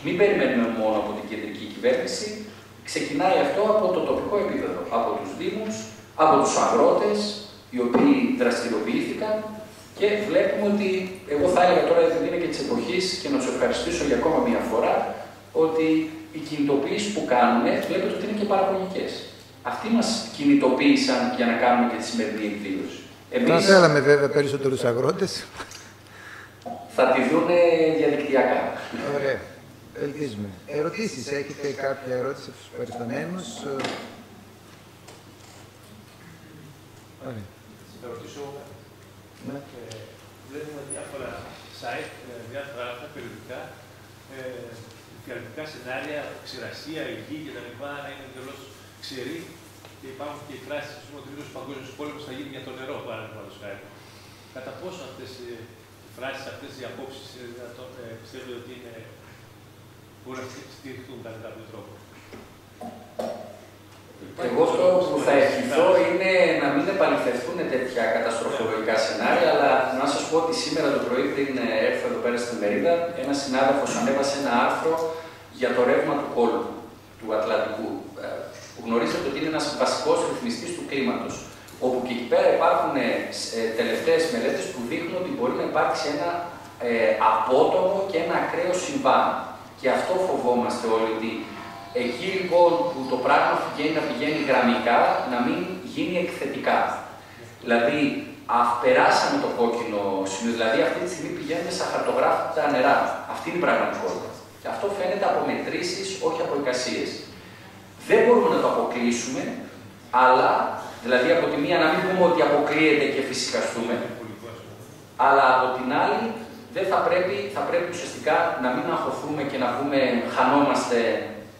Μην περιμένουμε μόνο από την κεντρική κυβέρνηση. Ξεκινάει αυτό από το τοπικό επίπεδο, από τους δήμους, από τους αγρότες, οι οποίοι δραστηριοποιήθηκαν και βλέπουμε ότι, εγώ θα έλεγα τώρα, επειδή είναι και της εποχής και να τους ευχαριστήσω για ακόμα μία φορά, ότι οι κινητοποιήσεις που κάνουν βλέπετε ότι είναι και παραγωγικές. Αυτοί μας κινητοποίησαν για να κάνουμε και τη σημερινή εκδήλωση. Θα θέλαμε βέβαια περισσότερους αγρότες. Θα τη δούνε διαδικτυακά. Ωραία. Ελπίζουμε. Ερωτήσεις, έχετε κάποια ερώτηση από τους παρισταμένους? Θα ρωτήσω, ναι. Βλέπουμε διάφορα site, διάφορα άρθρα περιοδικά, διαφορετικά σενάρια, ξηρασία, υγιή κτλ. Να είναι εντελώς ξηρή. Και υπάρχουν και οι φράσεις ότι ο τρίτος παγκόσμιος πόλεμος θα γίνει για το νερό, παραδείγματος χάρη. Κατά πόσο αυτές οι φράσεις, αυτές οι απόψεις πιστεύετε ότι μπορούν να στηριχθούν κατά κάποιο τρόπο? Εγώ αυτό που θα ευχηθώ είναι να μην επαληθευτούν τέτοια καταστροφολογικά σενάρια, αλλά να σας πω ότι σήμερα το πρωί, πριν έρθω εδώ πέρα στην Μερίδα, ένας συνάδελφος ανέβασε ένα άρθρο για το ρεύμα του κόλπου, του Ατλαντικού, που γνωρίζετε ότι είναι ένας βασικός ρυθμιστής του κλίματος, όπου και εκεί πέρα υπάρχουν τελευταίες μελέτες που δείχνουν ότι μπορεί να υπάρξει ένα απότομο και ένα ακραίο συμβάν. Και αυτό φοβόμαστε όλοι, ότι εκεί λοιπόν που το πράγμα πηγαίνει γραμμικά, να μην γίνει εκθετικά. Δηλαδή, περάσαμε το κόκκινο σημείο, δηλαδή αυτή τη στιγμή πηγαίνουμε στα χαρτογράφητα νερά. Αυτή είναι η πραγματικότητα. Και αυτό φαίνεται από μετρήσεις, όχι από εικασίες. Δεν μπορούμε να το αποκλείσουμε, αλλά, δηλαδή από τη μία να μην πούμε ότι αποκλείεται και φυσικαστούμε, αλλά από την άλλη δεν θα πρέπει ουσιαστικά να μην αγχωθούμε και να πούμε χανόμαστε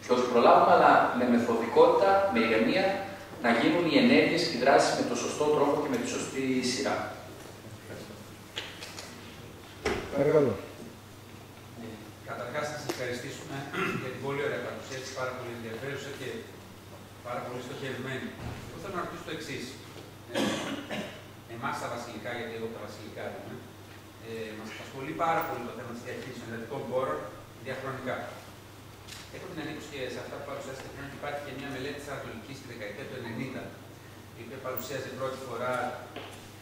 και όχι προλάβουμε, αλλά με μεθοδικότητα, με ηρεμία, να γίνουν οι ενέργειες και οι δράσεις με τον σωστό τρόπο και με τη σωστή σειρά. Παρακαλώ. Καταρχάς, να σας ευχαριστήσουμε για την πολύ ωραία παρουσίαση, πάρα πολύ ενδιαφέρουσα και πάρα πολύ στοχευμένη. Εγώ θέλω να ρωτήσω το εξής. Εμάς τα βασιλικά, γιατί εγώ τα βασιλικά είμαι, μας απασχολεί πάρα πολύ το θέμα της διαχείρισης των εντατικών πόρων διαχρονικά. Έχω την εντύπωση και σε αυτά που παρουσιάσατε πριν ότι υπάρχει και μια μελέτη της Ανατολικής στη δεκαετία του 90, η οποία παρουσίαζε πρώτη φορά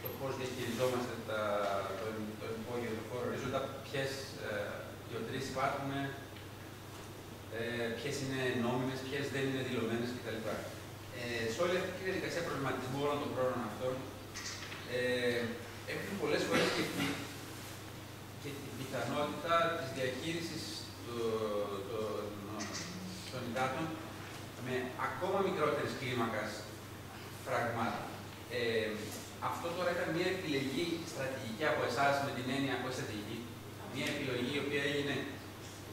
το πώς διαχειριζόμαστε το υπόγειο του χώρου ορίζοντα, ποιες γεωτρήσεις υπάρχουν, ποιες είναι νόμιμες, ποιες δεν είναι δηλωμένες κτλ. Σε όλη αυτή τη διαδικασία προβληματισμού όλων των χρόνων αυτών, έχουμε πολλές φορές σκεφτεί και την πιθανότητα της διαχείρισης των υδάτων με ακόμα μικρότερης κλίμακας φραγμάτων. Αυτό τώρα ήταν μια επιλογή στρατηγική από εσάς, με την έννοια από στρατηγική. Μια επιλογή η οποία έγινε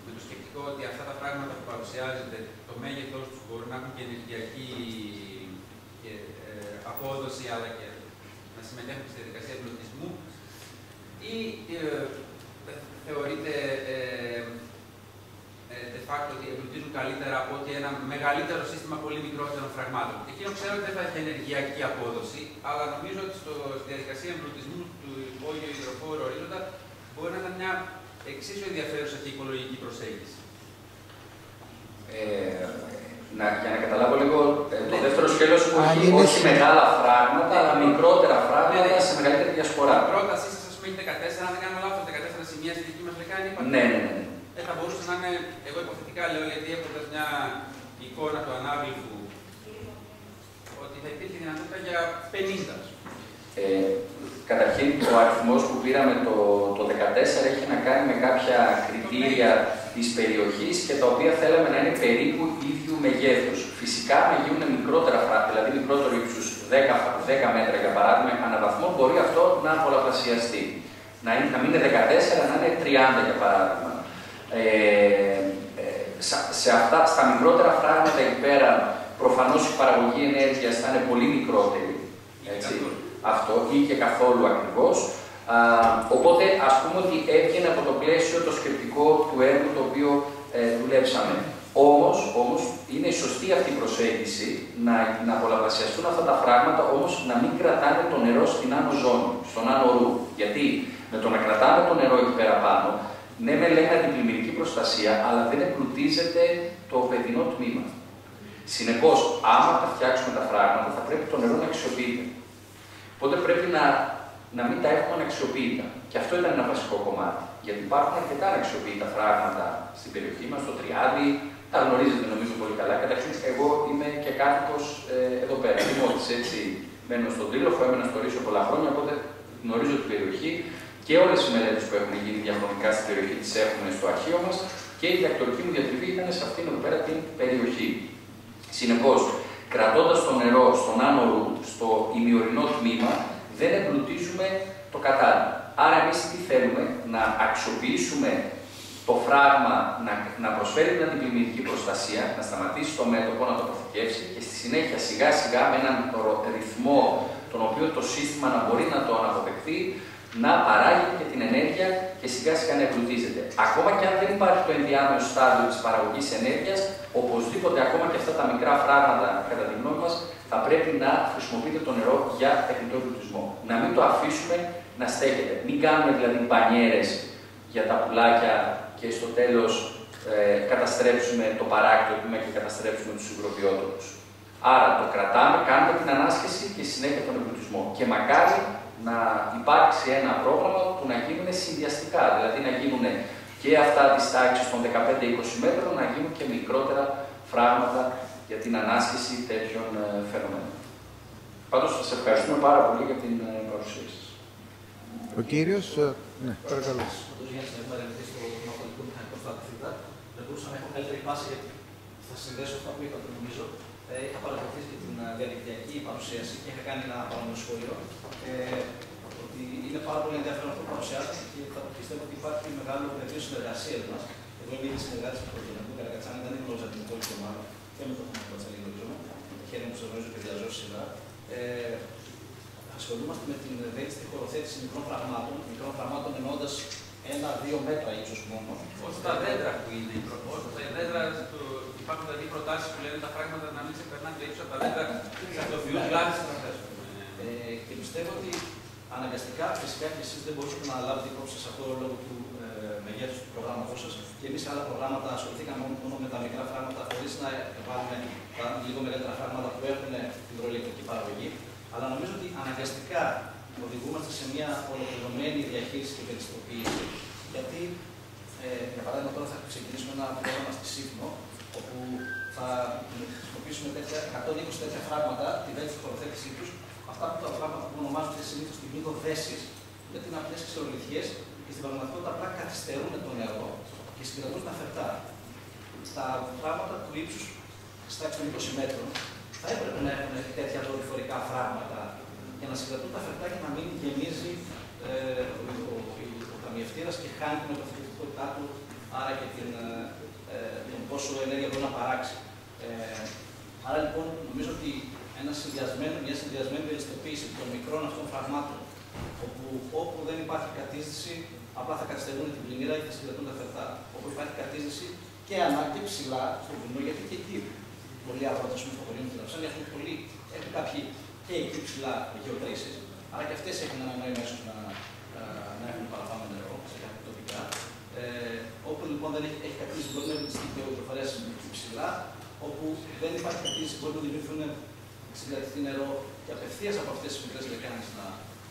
με το σκεπτικό ότι αυτά τα πράγματα που παρουσιάζεται, το μέγεθός τους μπορούν να έχουν και ενεργειακή απόδοση, αλλά και να συμμετέχουν στη διαδικασία εμπλουτισμού, ή θεωρείται de facto ότι εμπλουτίζουν καλύτερα από ότι ένα μεγαλύτερο σύστημα πολύ μικρότερων φραγμάτων. Εκείνο ξέρω ότι δεν θα έχει ενεργειακή απόδοση, αλλά νομίζω ότι στη διαδικασία εμπλουτισμού του υπόγειου υδροφόρου ορίζοντα μπορεί να ήταν μια εξίσου ενδιαφέρουσα και οικολογική προσέγγιση. Για να καταλάβω λίγο, το δεύτερο σκέλος που έχει όχι μεγάλα φράγματα, αλλά μικρότερα φράγματα σε μεγαλύτερη διασπορά. Η πρότασή σας, ας πούμε, έχει 14, αν δεν κάνω λάθος, 14 σημεία στη δική μας λεκάνη υπάρχει? Ναι. Θα μπορούσε να είναι, εγώ υποθετικά λέω, γιατί έχοντας μια εικόνα του ανάβληθου, ότι θα υπήρχε δυνατότητα για 50. Καταρχήν, ο αριθμός που πήραμε το 14 έχει να κάνει με κάποια κριτήρια της περιοχής και τα οποία θέλαμε να είναι περίπου ίδιου μεγέθους. Φυσικά, να γίνουν μικρότερα φράγματα, δηλαδή μικρότερο ύψους 10 μέτρα για παράδειγμα, αναβαθμό, μπορεί αυτό να πολλαπλασιαστεί. Να μην είναι 14, να είναι 30 για παράδειγμα. Στα μικρότερα φράγματα εκεί πέρα, προφανώς η παραγωγή ενέργειας θα είναι πολύ μικρότερη. Έτσι, αυτό ή και καθόλου ακριβώς. Οπότε, ας πούμε ότι έβγαινε από το πλαίσιο το σκεπτικό του έργου το οποίο δουλέψαμε. Όμως, είναι σωστή αυτή η προσέγγιση να πολλαπλασιαστούν αυτά τα φράγματα, όμως να μην κρατάνε το νερό στην άνω ζώνη, στον άνω ρου. Γιατί με το να κρατάμε το νερό εκεί πέρα πάνω, ναι, με λένε αντιπλημμυρική προστασία, αλλά δεν εμπλουτίζεται το παιδινό τμήμα. Συνεπώς, άμα τα φτιάξουμε τα φράγματα, θα πρέπει το νερό να αξιοποιείται. Οπότε πρέπει να μην τα έχουμε αναξιοποιητά. Και αυτό ήταν ένα βασικό κομμάτι. Γιατί υπάρχουν αρκετά αναξιοποιητά φράγματα στην περιοχή μας, στο Τριάδι, τα γνωρίζετε νομίζω πολύ καλά. Καταρχήν, εγώ είμαι και κάτοικος εδώ πέρα. Δημότης, έτσι, μένω στον Τρίλοφο, έμενα στο Ρήσιο πολλά χρόνια, οπότε γνωρίζω την περιοχή και όλες οι μελέτες που έχουν γίνει διαχρονικά στην περιοχή τις έχουμε στο αρχείο μας και η διδακτορική μου διατριβή ήταν σε αυτήν εδώ πέρα την περιοχή. Συνεπώς, κρατώντας το νερό στον άνω ρου, στο ημιορεινό τμήμα, δεν εμπλουτίζουμε το κατάλληλο. Άρα, εμείς τι θέλουμε, να αξιοποιήσουμε το φράγμα, να προσφέρει την αντιπλημμυρική προστασία, να σταματήσει το μέτωπο, να το αποθηκεύσει και στη συνέχεια σιγά σιγά με έναν ρυθμό τον οποίο το σύστημα να μπορεί να το αναποδεχθεί, να παράγει και την ενέργεια και σιγά σιγά να εμπλουτίζεται. Ακόμα και αν δεν υπάρχει το ενδιάμεσο στάδιο της παραγωγής ενέργειας, οπωσδήποτε ακόμα και αυτά τα μικρά φράγματα, κατά τη γνώμη μας, θα πρέπει να χρησιμοποιείται το νερό για τεχνητό εμπλουτισμό. Να μην το αφήσουμε να στέκεται. Μην κάνουμε δηλαδή μπανιέρες για τα πουλάκια και στο τέλος καταστρέψουμε το παράκτιο τμήμα και καταστρέψουμε τους υγροβιότοπους. Άρα το κρατάμε, κάνουμε την ανάσχεση και συνέχεια τον εμπλουτισμό. Και μακάρι να υπάρξει ένα πρόγραμμα που να γίνουν συνδυαστικά, δηλαδή να γίνουν και αυτά της τάξης των 15-20 μέτρων, να γίνουν και μικρότερα φράγματα για την ανάσχεση τέτοιων φαινομένων. Πάντως, σας ευχαριστούμε πάρα πολύ για την παρουσία σας. Ο κύριος, ναι, παρακαλώ. Δεν μπορούσα να έχω καλύτερη βάση γιατί θα συνδέσω αυτά που είπατε, νομίζω. Είχα παρακολουθήσει και την διαδικτυακή παρουσίαση και είχα κάνει ένα παρόμοιο σχόλιο. Ότι είναι πάρα πολύ ενδιαφέρον αυτό που παρουσιάζεται και θα πιστεύω ότι υπάρχει μεγάλο πεδίο συνεργασία μα. Εγώ είμαι ήδη συνεργάτη με τον Γενικό Καρακατσάνη, δεν γνώριζα την υπόλοιπη ομάδα και με τον Καρακατσάνη γνωρίζομαι. Χαίρομαι που σα γνωρίζω και διαζώ σήμερα. Ασχολούμαστε με την ευέλικτη χωροθέτηση μικρών πραγμάτων εννοώντα 1-2 μέτρα ίσως μόνο. Όχι τα δέντρα που είναι η προπόσταση. Τα δέντρα υπάρχουν δηλαδή προτάσεις που λένε τα πράγματα να μην ξεπερνάνε το ύψος από τα δέντρα κατοφιούς λάθη να θέσουν. Και πιστεύω ότι αναγκαστικά φυσικά και εσείς δεν μπορούσατε να λάβετε υπόψη σας αυτό λόγω του μεγέθους του προγράμματός σας. Και εμείς σε άλλα προγράμματα ασχοληθήκαμε μόνο με τα μικρά φράγματα χωρίς να βάλουμε τα λίγο μεγαλύτερα φράγματα που έχουν υδροηλεκτρική παραγωγή. Αλλά νομίζω ότι αναγκαστικά οδηγούμαστε σε μια ολοκληρωμένη διαχείριση και περιστοποίηση. Γιατί, για παράδειγμα, τώρα θα ξεκινήσουμε ένα πρόγραμμα στη Σύφνο, όπου θα χρησιμοποιήσουμε 120 τέτοια φράγματα, τη βέλτιστη χωροθέτησή του, αυτά που τα φράγματα που ονομάζονται συνήθως στην κλίδο δέσης, γιατί είναι απλές ξερολιθιές και στην πραγματικότητα απλά καθυστερούν το νερό και συγκρατούν τα φερτά. Τα φράγματα του ύψους στα 20 μέτρων θα έπρεπε να έχουν τέτοια δορυφορικά φράγματα για να συγκρατούν τα φερτά και να μην γεμίζει ο ταμιευτήρας και χάνει την αποθηκευτικότητά του, άρα και τον πόσο ενέργεια μπορεί να παράξει. Άρα λοιπόν νομίζω ότι μια συνδυασμένη περιστοποίηση των μικρών αυτών φραγμάτων, όπου δεν υπάρχει κατήσυση, απλά θα καθυστερούν την πλημμύρα και θα συγκρατούν τα φερτά. Όπου υπάρχει κατήσυση και ανάγκη ψηλά στο βουνό, γιατί και εκεί πολλοί αγρότες στο χωριό μου έχουν κάποιοι και εκεί ψηλά γεωτρήσεις, αλλά και αυτές έχουν ένα νόημα ίσως να έχουν παραπάνω νερό σε κάποια τοπικά. Όπου λοιπόν δεν έχει κατήσυση, μπορεί να εμπλουτιστεί και ο υδροφορέας ψηλά, όπου δεν υπάρχει κατήσυση, μπορεί να δημιουργηθούν συγκρατηθεί νερό και απευθείας από αυτές τις μικρές λεκάνες να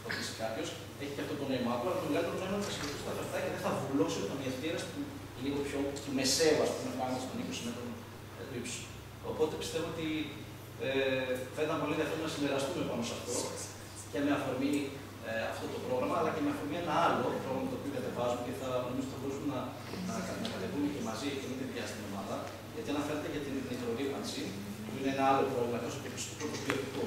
αποκτήσει κάποιος, έχει και αυτό το νόημά του, αλλά το μεγαλύτερο νόημα είναι ότι θα συγκροτήσει τα φερτά και δεν θα βουλώσει ο ταμιευτήρας του λίγο πιο του μεσαίου, ας πούμε, πάνω στον 20 μέτρων του ύψου. Οπότε πιστεύω ότι θα ήταν πολύ ενδιαφέρον να συνεργαστούμε πάνω σε αυτό και με αφορμή αυτό το πρόγραμμα, αλλά και με αφορμή ένα άλλο πρόγραμμα το οποίο κατεβάζουμε και θα νομίζω θα μπορούσαμε να κατεβούμε και μαζί και μην πια στην ομάδα, γιατί αναφέρεται για την νητρορύπανση, που είναι ένα άλλο πρόγραμμα, τόσο και το ποιοτικό.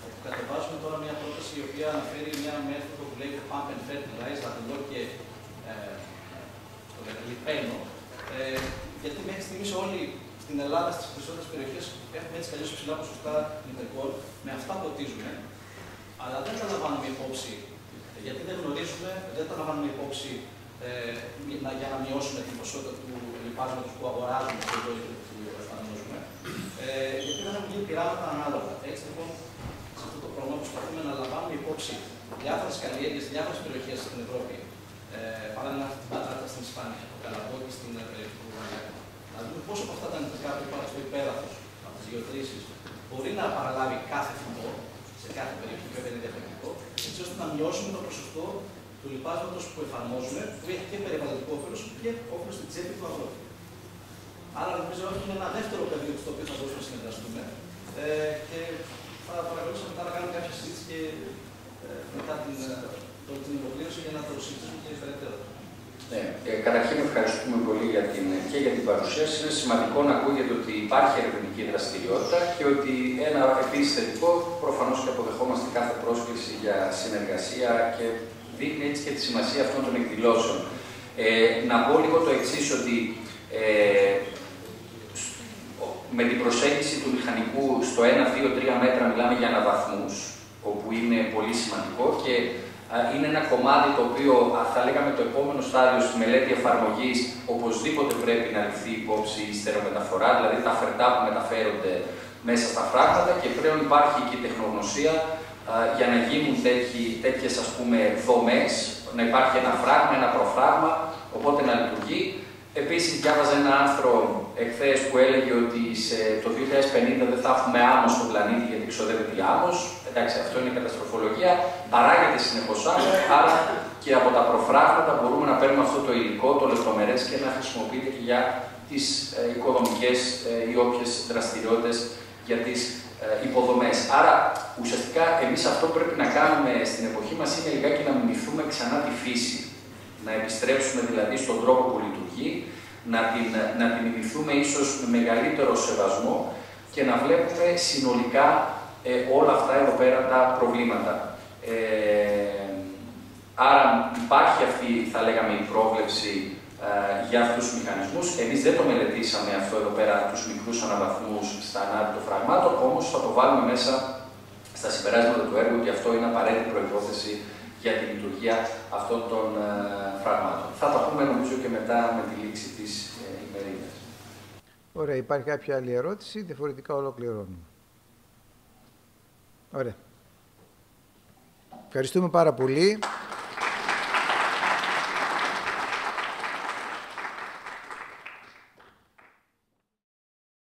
Όπου κατεβάζουμε τώρα μια πρόταση η οποία αναφέρει μια μέθοδο που λέγεται Pump and Fertilize, λατινό και λιπαίνο, γιατί μέχρι στιγμής όλοι στην Ελλάδα, στις περισσότερες περιοχές, έχουμε έτσι καλώς υψηλά ποσοστά νητρικών, με αυτά ποτίζουμε, αλλά δεν τα λαμβάνουμε υπόψη, γιατί δεν γνωρίζουμε, δεν τα λαμβάνουμε υπόψη για να μειώσουμε την ποσότητα του λιπάσματος που αγοράζουμε και που εφαρμόζουμε, γιατί δεν έχουν γίνει πειράματα ανάλογα. Έτσι λοιπόν, σε αυτό το πρόγραμμα προσπαθούμε να λαμβάνουμε υπόψη διάφορες καλλιέργειες, διάφορες περιοχές στην Ευρώπη, παράδειγμα την πατάτα στην Ισπανία, το καλαμπόκι στην περιοχή του Βουλγαρία. Να δούμε πόσο από αυτά τα νητρικά που υπάρχουν στο υπέδαφος, από τις γεωτρήσεις, μπορεί να παραλάβει κάθε φυτό σε κάθε περιοχή, βέβαια είναι διαφορετικό, έτσι ώστε να μειώσουμε το ποσοστό του λιπάσματος που εφαρμόζουμε, που έχει και περιβαλλοντικό όφελος και όφελος στην τσέπη του αγρότη. Άρα, νομίζω ότι είναι ένα δεύτερο πεδίο στο οποίο θα μπορούσαμε να συνεργαστούμε και θα παρακαλούσα μετά να κάνουμε κάποια συζήτηση και μετά την υποκλήρωση για να το συζητήσουμε και περαιτέρω. Ναι, καταρχήν ευχαριστούμε πολύ και για την παρουσίαση. Είναι σημαντικό να ακούγεται ότι υπάρχει ερευνητική δραστηριότητα και ότι ένα επίσης θετικό, προφανώς και αποδεχόμαστε κάθε πρόσκληση για συνεργασία και δείχνει έτσι και τη σημασία αυτών των εκδηλώσεων. Να πω λίγο το εξής, ότι με την προσέγγιση του μηχανικού στο 1, 2, 3 μέτρα μιλάμε για αναβαθμούς, όπου είναι πολύ σημαντικό και είναι ένα κομμάτι το οποίο θα λέγαμε το επόμενο στάδιο στη μελέτη εφαρμογής οπωσδήποτε πρέπει να ληφθεί υπόψη η στερεομεταφορά, δηλαδή τα φερτά που μεταφέρονται μέσα στα φράγματα και πλέον υπάρχει και η τεχνογνωσία για να γίνουν τέτοιες ας πούμε δομές, να υπάρχει ένα φράγμα, ένα προφράγμα, οπότε να λειτουργεί. Επίσης διάβαζα ένα άρθρο εχθές που έλεγε ότι το 2050 δεν θα έχουμε άμμο στον πλανήτη γιατί ξοδεύεται η άμμος. Εντάξει, αυτό είναι καταστροφολογία, παράγεται συνεχώς άμμο, άρα και από τα προφράγματα μπορούμε να παίρνουμε αυτό το υλικό, το λεπτομερές και να χρησιμοποιείται και για τις οικοδομικές ή όποιες δραστηριότητες για τις υποδομές. Άρα, ουσιαστικά, εμείς αυτό που πρέπει να κάνουμε στην εποχή μας είναι λιγάκι να μιμηθούμε ξανά τη φύση. Να επιστρέψουμε δηλαδή στον τρόπο που λειτουργεί, να την μιμηθούμε ίσως με μεγαλύτερο σεβασμό και να βλέπουμε συνολικά όλα αυτά εδώ πέρα τα προβλήματα. Άρα υπάρχει αυτή, θα λέγαμε, η πρόβλεψη για αυτούς τους μηχανισμούς. Εμείς δεν το μελετήσαμε αυτό εδώ πέρα, τους μικρούς αναβαθμούς στα ανάδυ των φραγμάτων, όμως θα το βάλουμε μέσα στα συμπεράσματα του έργου ότι αυτό είναι απαραίτητη προϋπόθεση για τη λειτουργία αυτών των φραγμάτων. Θα τα πούμε νομίζω και μετά με τη λήξη της ημερίδας. Ωραία, υπάρχει κάποια άλλη ερώτηση, διαφορετικά ολοκληρώνουμε. Ωραία. Ευχαριστούμε πάρα πολύ.